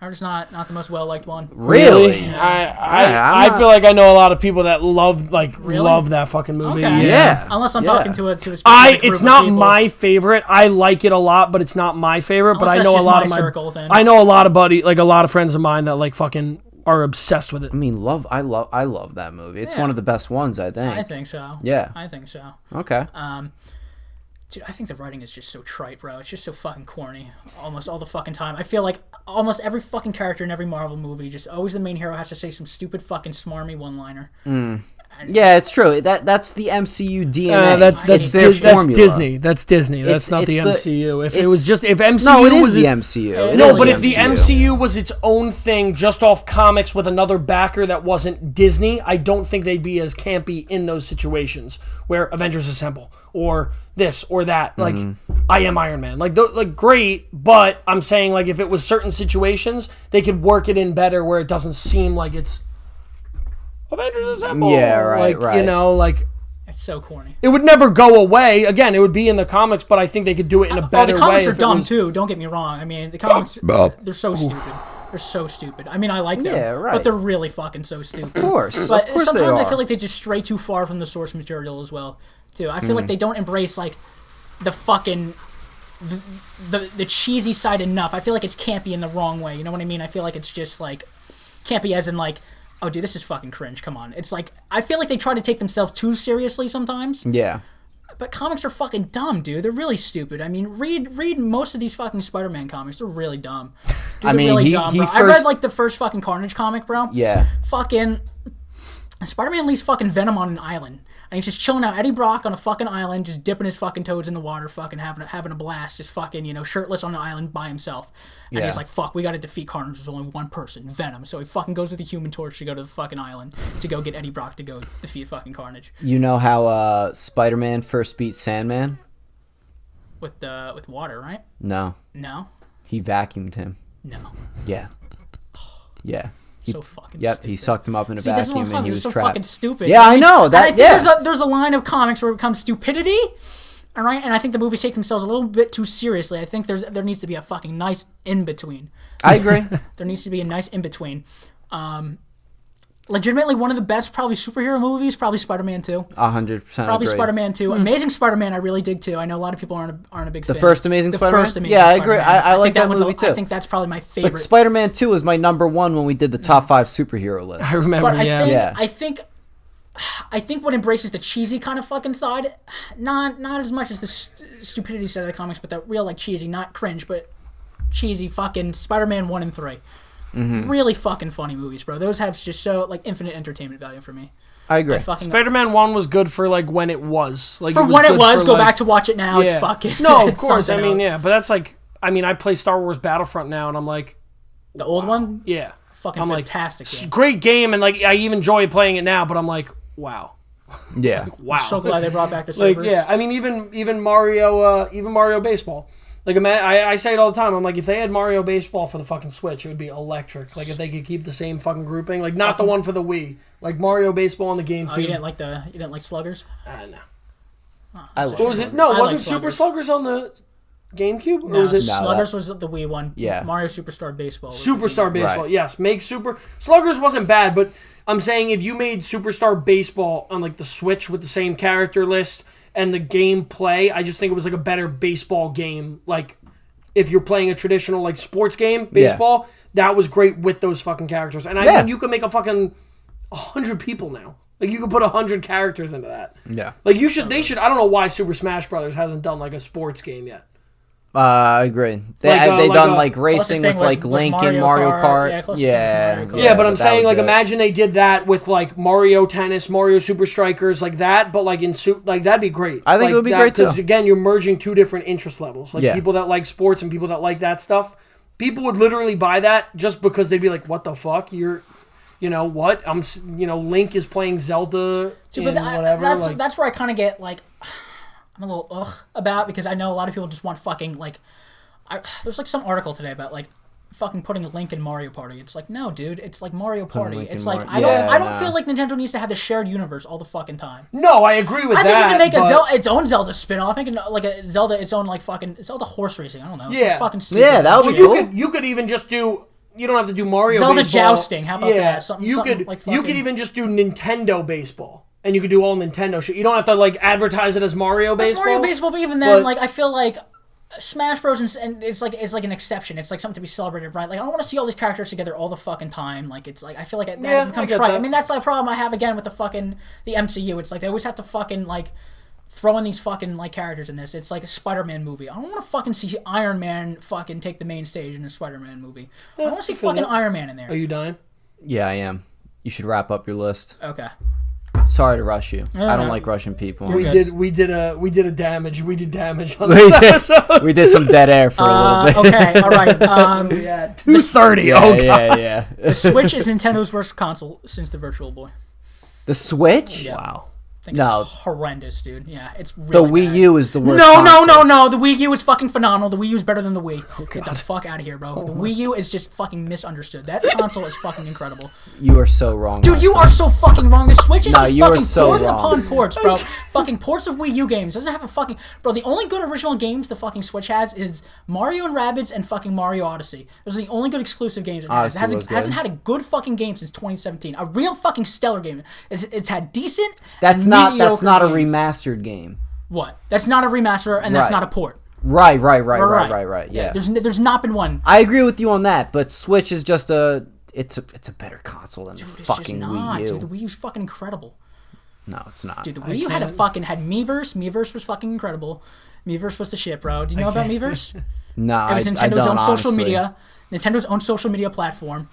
I heard it's not the most well liked one. Really? I feel like I know a lot of people that love that fucking movie. Okay. Yeah. Unless I'm talking to a specific group it's of not people. my favorite. I like it a lot, but it's not my favorite. Unless but I that's know a just lot my of my circle, then. I know a lot of a lot of friends of mine that like fucking are obsessed with it. I mean, I love that movie. It's one of the best ones, I think. I think so. Yeah. I think so. Okay. Dude, I think the writing is just so trite, bro. It's just so fucking corny almost all the fucking time. I feel like almost every fucking character in every Marvel movie, just always the main hero has to say some stupid fucking smarmy one-liner. Yeah, it's true. That's the MCU DNA. That's their formula. Disney. That's Disney. That's not the MCU. If MCU no, it is was the MCU. No, but if the MCU was its own thing, just off comics with another backer that wasn't Disney, I don't think they'd be as campy in those situations where Avengers Assemble or this or that. Like, I am Iron Man. Like great, but I'm saying like if it was certain situations, they could work it in better where it doesn't seem like it's Avengers Assemble. Yeah, right, right. You know, like It's so corny. it would never go away. Again, it would be in the comics, but I think they could do it in a better way. The comics are if it dumb was- too. Don't get me wrong. I mean, the comics they're so stupid. They're so stupid. I mean, I like them, Yeah, right. but they're really fucking so stupid. Of course. But Of course they sometimes I are. feel like they just stray too far from the source material as well. Too. I feel like they don't embrace like the fucking the cheesy side enough. I feel like it's campy in the wrong way. You know what I mean? I feel like it's just like campy as in like, oh dude, this is fucking cringe. Come on. It's like I feel like they try to take themselves too seriously sometimes. Yeah. But comics are fucking dumb, dude. They're really stupid. I mean, read most of these fucking Spider-Man comics. They're really dumb. Dude, I mean, they're really he dumb, bro. I first- read like the first fucking Carnage comic, bro. Yeah. Fucking Spider-Man leaves fucking Venom on an island, and he's just chilling out. Eddie Brock on a fucking island, just dipping his fucking toes in the water, fucking having a blast, just fucking shirtless on the island by himself. And he's like, "Fuck, we got to defeat Carnage. There's only one person, Venom." So he fucking goes with the Human Torch to go to the fucking island to go get Eddie Brock to go defeat fucking Carnage You know how Spider-Man first beat Sandman? with water, right? No. No, He vacuumed him. no. Yeah. Yeah. So fucking Yep, stupid. he sucked him up in a See, this is what I'm vacuum talking and he about. was It's so trapped. fucking stupid. Yeah, I know. And I That, think yeah. there's a line of comics where it becomes stupidity, all right? And I think the movies take themselves a little bit too seriously. I think there needs to be a fucking nice in-between. I agree. There needs to be a nice in-between. Legitimately, one of the best probably superhero movies, probably Spider-Man 2. 100% Probably agree. Spider-Man 2. Amazing Spider-Man I really dig too. I know a lot of people aren't a big fan. The first Amazing Spider-Man? First Amazing Yeah, I Spider-Man. agree. I like think that one's movie too. I think that's probably my favorite. But Spider-Man 2 was my number one when we did the top 5 superhero list. I remember. But Yeah. I think what embraces the cheesy kind of fucking side, not as much as the stupidity side of the comics, but the real like cheesy, not cringe, but cheesy fucking Spider-Man 1 and 3. Really fucking funny movies, bro. Those have just so like infinite entertainment value for me. I agree. Spider-Man 1 was good for like when it was. Like For when it was, go back to watch it now. Yeah. It's fucking No, of it's course. I something mean, else. yeah, but that's like, I mean, I play Star Wars Battlefront now, and I'm like, The old one, yeah, fucking I'm like, fantastic. game. great game, and like I even enjoy playing it now. But I'm like, wow, Yeah. wow. So glad they brought back the Like, servers. yeah, I mean, even Mario Baseball. Like, I say it all the time. I'm like, if they had Mario Baseball for the fucking Switch, it would be electric. Like, if they could keep the same fucking grouping, like not the one for the Wii, like Mario Baseball on the GameCube. Oh, you didn't like Sluggers? No. I love What was it? No, wasn't Super Sluggers on the GameCube? Or No, was it Sluggers was the Wii one. Yeah. Mario Superstar Baseball. was the Superstar Wii. Baseball? Right. Yes, make Sluggers wasn't bad, but I'm saying if you made Superstar Baseball on like the Switch with the same character list and the gameplay, I just think it was like a better baseball game. Like if you're playing a traditional like sports game, baseball, that was great with those fucking characters. And I mean, you could make a fucking 100 people now. Like you could put 100 characters into that. Yeah. Like they should. I don't know why Super Smash Brothers hasn't done like a sports game yet. I agree. They've done like racing with like Link and Mario Kart. Yeah, but I'm saying like imagine they did that with like Mario Tennis, Mario Super Strikers, like that, but like like that'd be great. I think it would be great too. Because again, you're merging two different interest levels, like people that like sports and people that like that stuff. People would literally buy that just because they'd be like, "What the fuck? You're." You know what? Link is playing Zelda. See, but that's where I kind of get like, I'm a little about, because I know a lot of people just want fucking like, there's like some article today about like fucking putting a Link in Mario Party. It's like, no, dude, it's like Mario Party. It's like I don't feel like Nintendo needs to have the shared universe all the fucking time. No, I agree with that. I think you can make its own Zelda spin-off. I think like a Zelda, its own like fucking Zelda horse racing. I don't know. It's fucking stupid. Yeah, that would be cool. You could even just do. You don't have to do Mario Zelda baseball. jousting. How about that? You could even just do Nintendo baseball, and you could do all Nintendo shit. You don't have to like advertise it as Mario baseball. It's Mario baseball, but even then, like I feel like Smash Bros. And it's like an exception. It's like something to be celebrated, right? Like I don't want to see all these characters together all the fucking time. Like it's like I feel like that becomes trite. I mean, that's like a problem I have again with the MCU. It's like they always have to fucking like throw in these fucking like characters in this. It's like a Spider-Man movie. I don't want to fucking see Iron Man fucking take the main stage in a Spider-Man movie. I want to see fucking Iron Man in there. Are you dying? Yeah, I am. You should wrap up your list. Okay. Sorry to rush you. I don't like rushing people. We did damage on this episode. We did some dead air for a little bit. Okay, all right. 2:30. Yeah. The Switch is Nintendo's worst console since the Virtual Boy. The Switch? Yeah. Wow. I think it's horrendous, dude. Yeah, it's really the Wii bad. U is the worst. No. The Wii U is fucking phenomenal. The Wii U is better than the Wii. Get the fuck out of here, bro. The Wii U is just fucking misunderstood. That console is fucking incredible. You are so wrong. Dude, you are so fucking wrong. The Switch is just fucking ports wrong. Upon ports, bro. Fucking ports of Wii U games. Doesn't have a fucking... Bro, the only good original games the fucking Switch has is Mario and Rabbids and fucking Mario Odyssey. Those are the only good exclusive games it has. It hasn't had a good fucking game since 2017. A real fucking stellar game. It's had decent That's not a games. remastered game. What? That's not a remaster, and that's not a port. Right. Yeah. There's not been one. I agree with you on that, but Switch is just it's a better console than the fucking Wii U. Dude, the Wii U's fucking incredible. No, it's not. Dude, the Wii U had Miiverse. Miiverse was fucking incredible. Miiverse was the shit, bro. Do you know about Miiverse? No, it was Nintendo's own social media. Nintendo's own social media platform.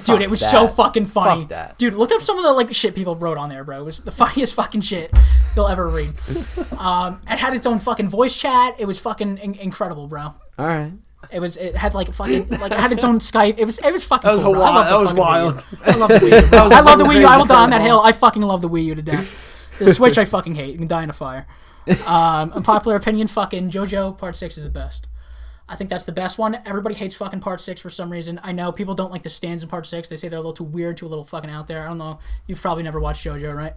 Dude, it was so fucking funny. Dude, look up some of the like shit people wrote on there, bro. It was the funniest fucking shit you'll ever read. It had its own fucking voice chat. It was fucking incredible, bro. All right. It had like fucking it had its own Skype. It was fucking cool. That was wild. I love the Wii U. I love the Wii U. I will die on that hill. I fucking love the Wii U to death. The Switch I fucking hate. You can die in a fire. Unpopular opinion, fucking JoJo Part 6 is the best. I think that's the best one. Everybody hates fucking Part 6 for some reason. I know people don't like the stands in Part 6. They say they're a little too weird, too a little fucking out there. I don't know. You've probably never watched JoJo, right?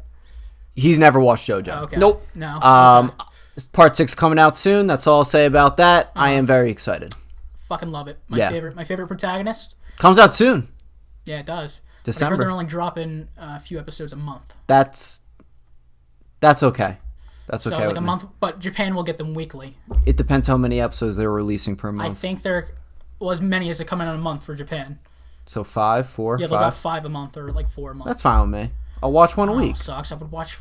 He's never watched JoJo. Oh, okay. Nope. No. Part 6 coming out soon. That's all I'll say about that. I am very excited. Fucking love it. My favorite protagonist. Comes out soon. Yeah, it does. December. I heard they're only dropping a few episodes a month. That's okay. That's okay. So like a month, but Japan will get them weekly. It depends how many episodes they're releasing per month. I think they're as many as are coming out a month for Japan. So 5, 4, yeah, they'll drop 5 a month or like 4 a month. That's fine with me. I'll watch one a week. Sucks. I would watch.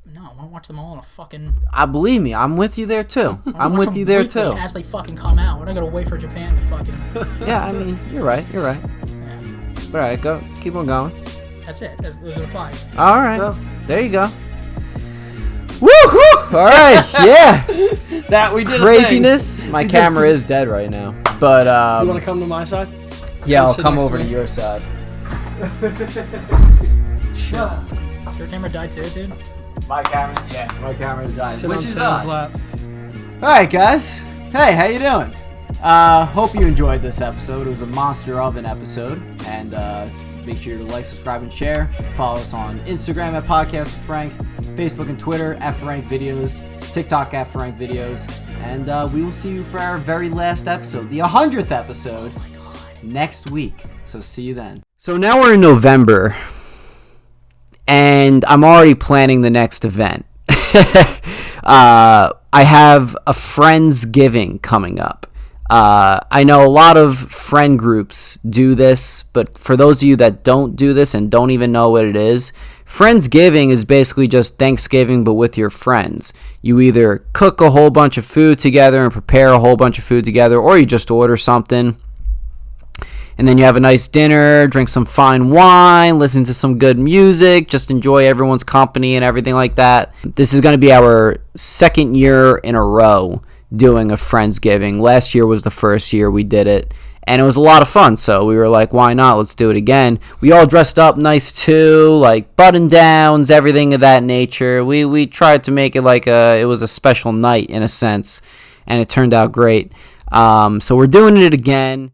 No, I want to watch them all in a fucking. Believe me, I'm with you there too. I'm with you there too. As they fucking come out, we're not gonna wait for Japan to fucking. Yeah, I mean, you're right. Yeah. All right, go. Keep on going. That's it. Those are the 5. All right. Well, there you go. Woo-hoo! All right, yeah. That we did. Craziness. My camera is dead right now, but you want to come to my side? Yeah, I'll come over to your side. Sure. Your camera died too, dude. My camera died. Sit on Sam's lap. All right, guys. Hey, how you doing? Hope you enjoyed this episode. It was a Monster Oven episode, and make sure to like, subscribe, and share. Follow us on Instagram at Podcast with Frank, Facebook and Twitter at Frank Videos, TikTok at Frank Videos, and we will see you for our very last episode, the 100th episode, next week. So see you then. So now we're in November, and I'm already planning the next event. I have a Friendsgiving coming up. I know a lot of friend groups do this, but for those of you that don't do this and don't even know what it is, Friendsgiving is basically just Thanksgiving, but with your friends. You either cook a whole bunch of food together and prepare a whole bunch of food together, or you just order something. And then you have a nice dinner, drink some fine wine, listen to some good music, just enjoy everyone's company and everything like that. This is going to be our second year in a row doing a Friendsgiving. Last year was the first year we did it, and it was a lot of fun, so we were like, why not? Let's do it again. We all dressed up nice too, like button-downs, everything of that nature. We tried to make it like it was a special night in a sense, and it turned out great. So we're doing it again.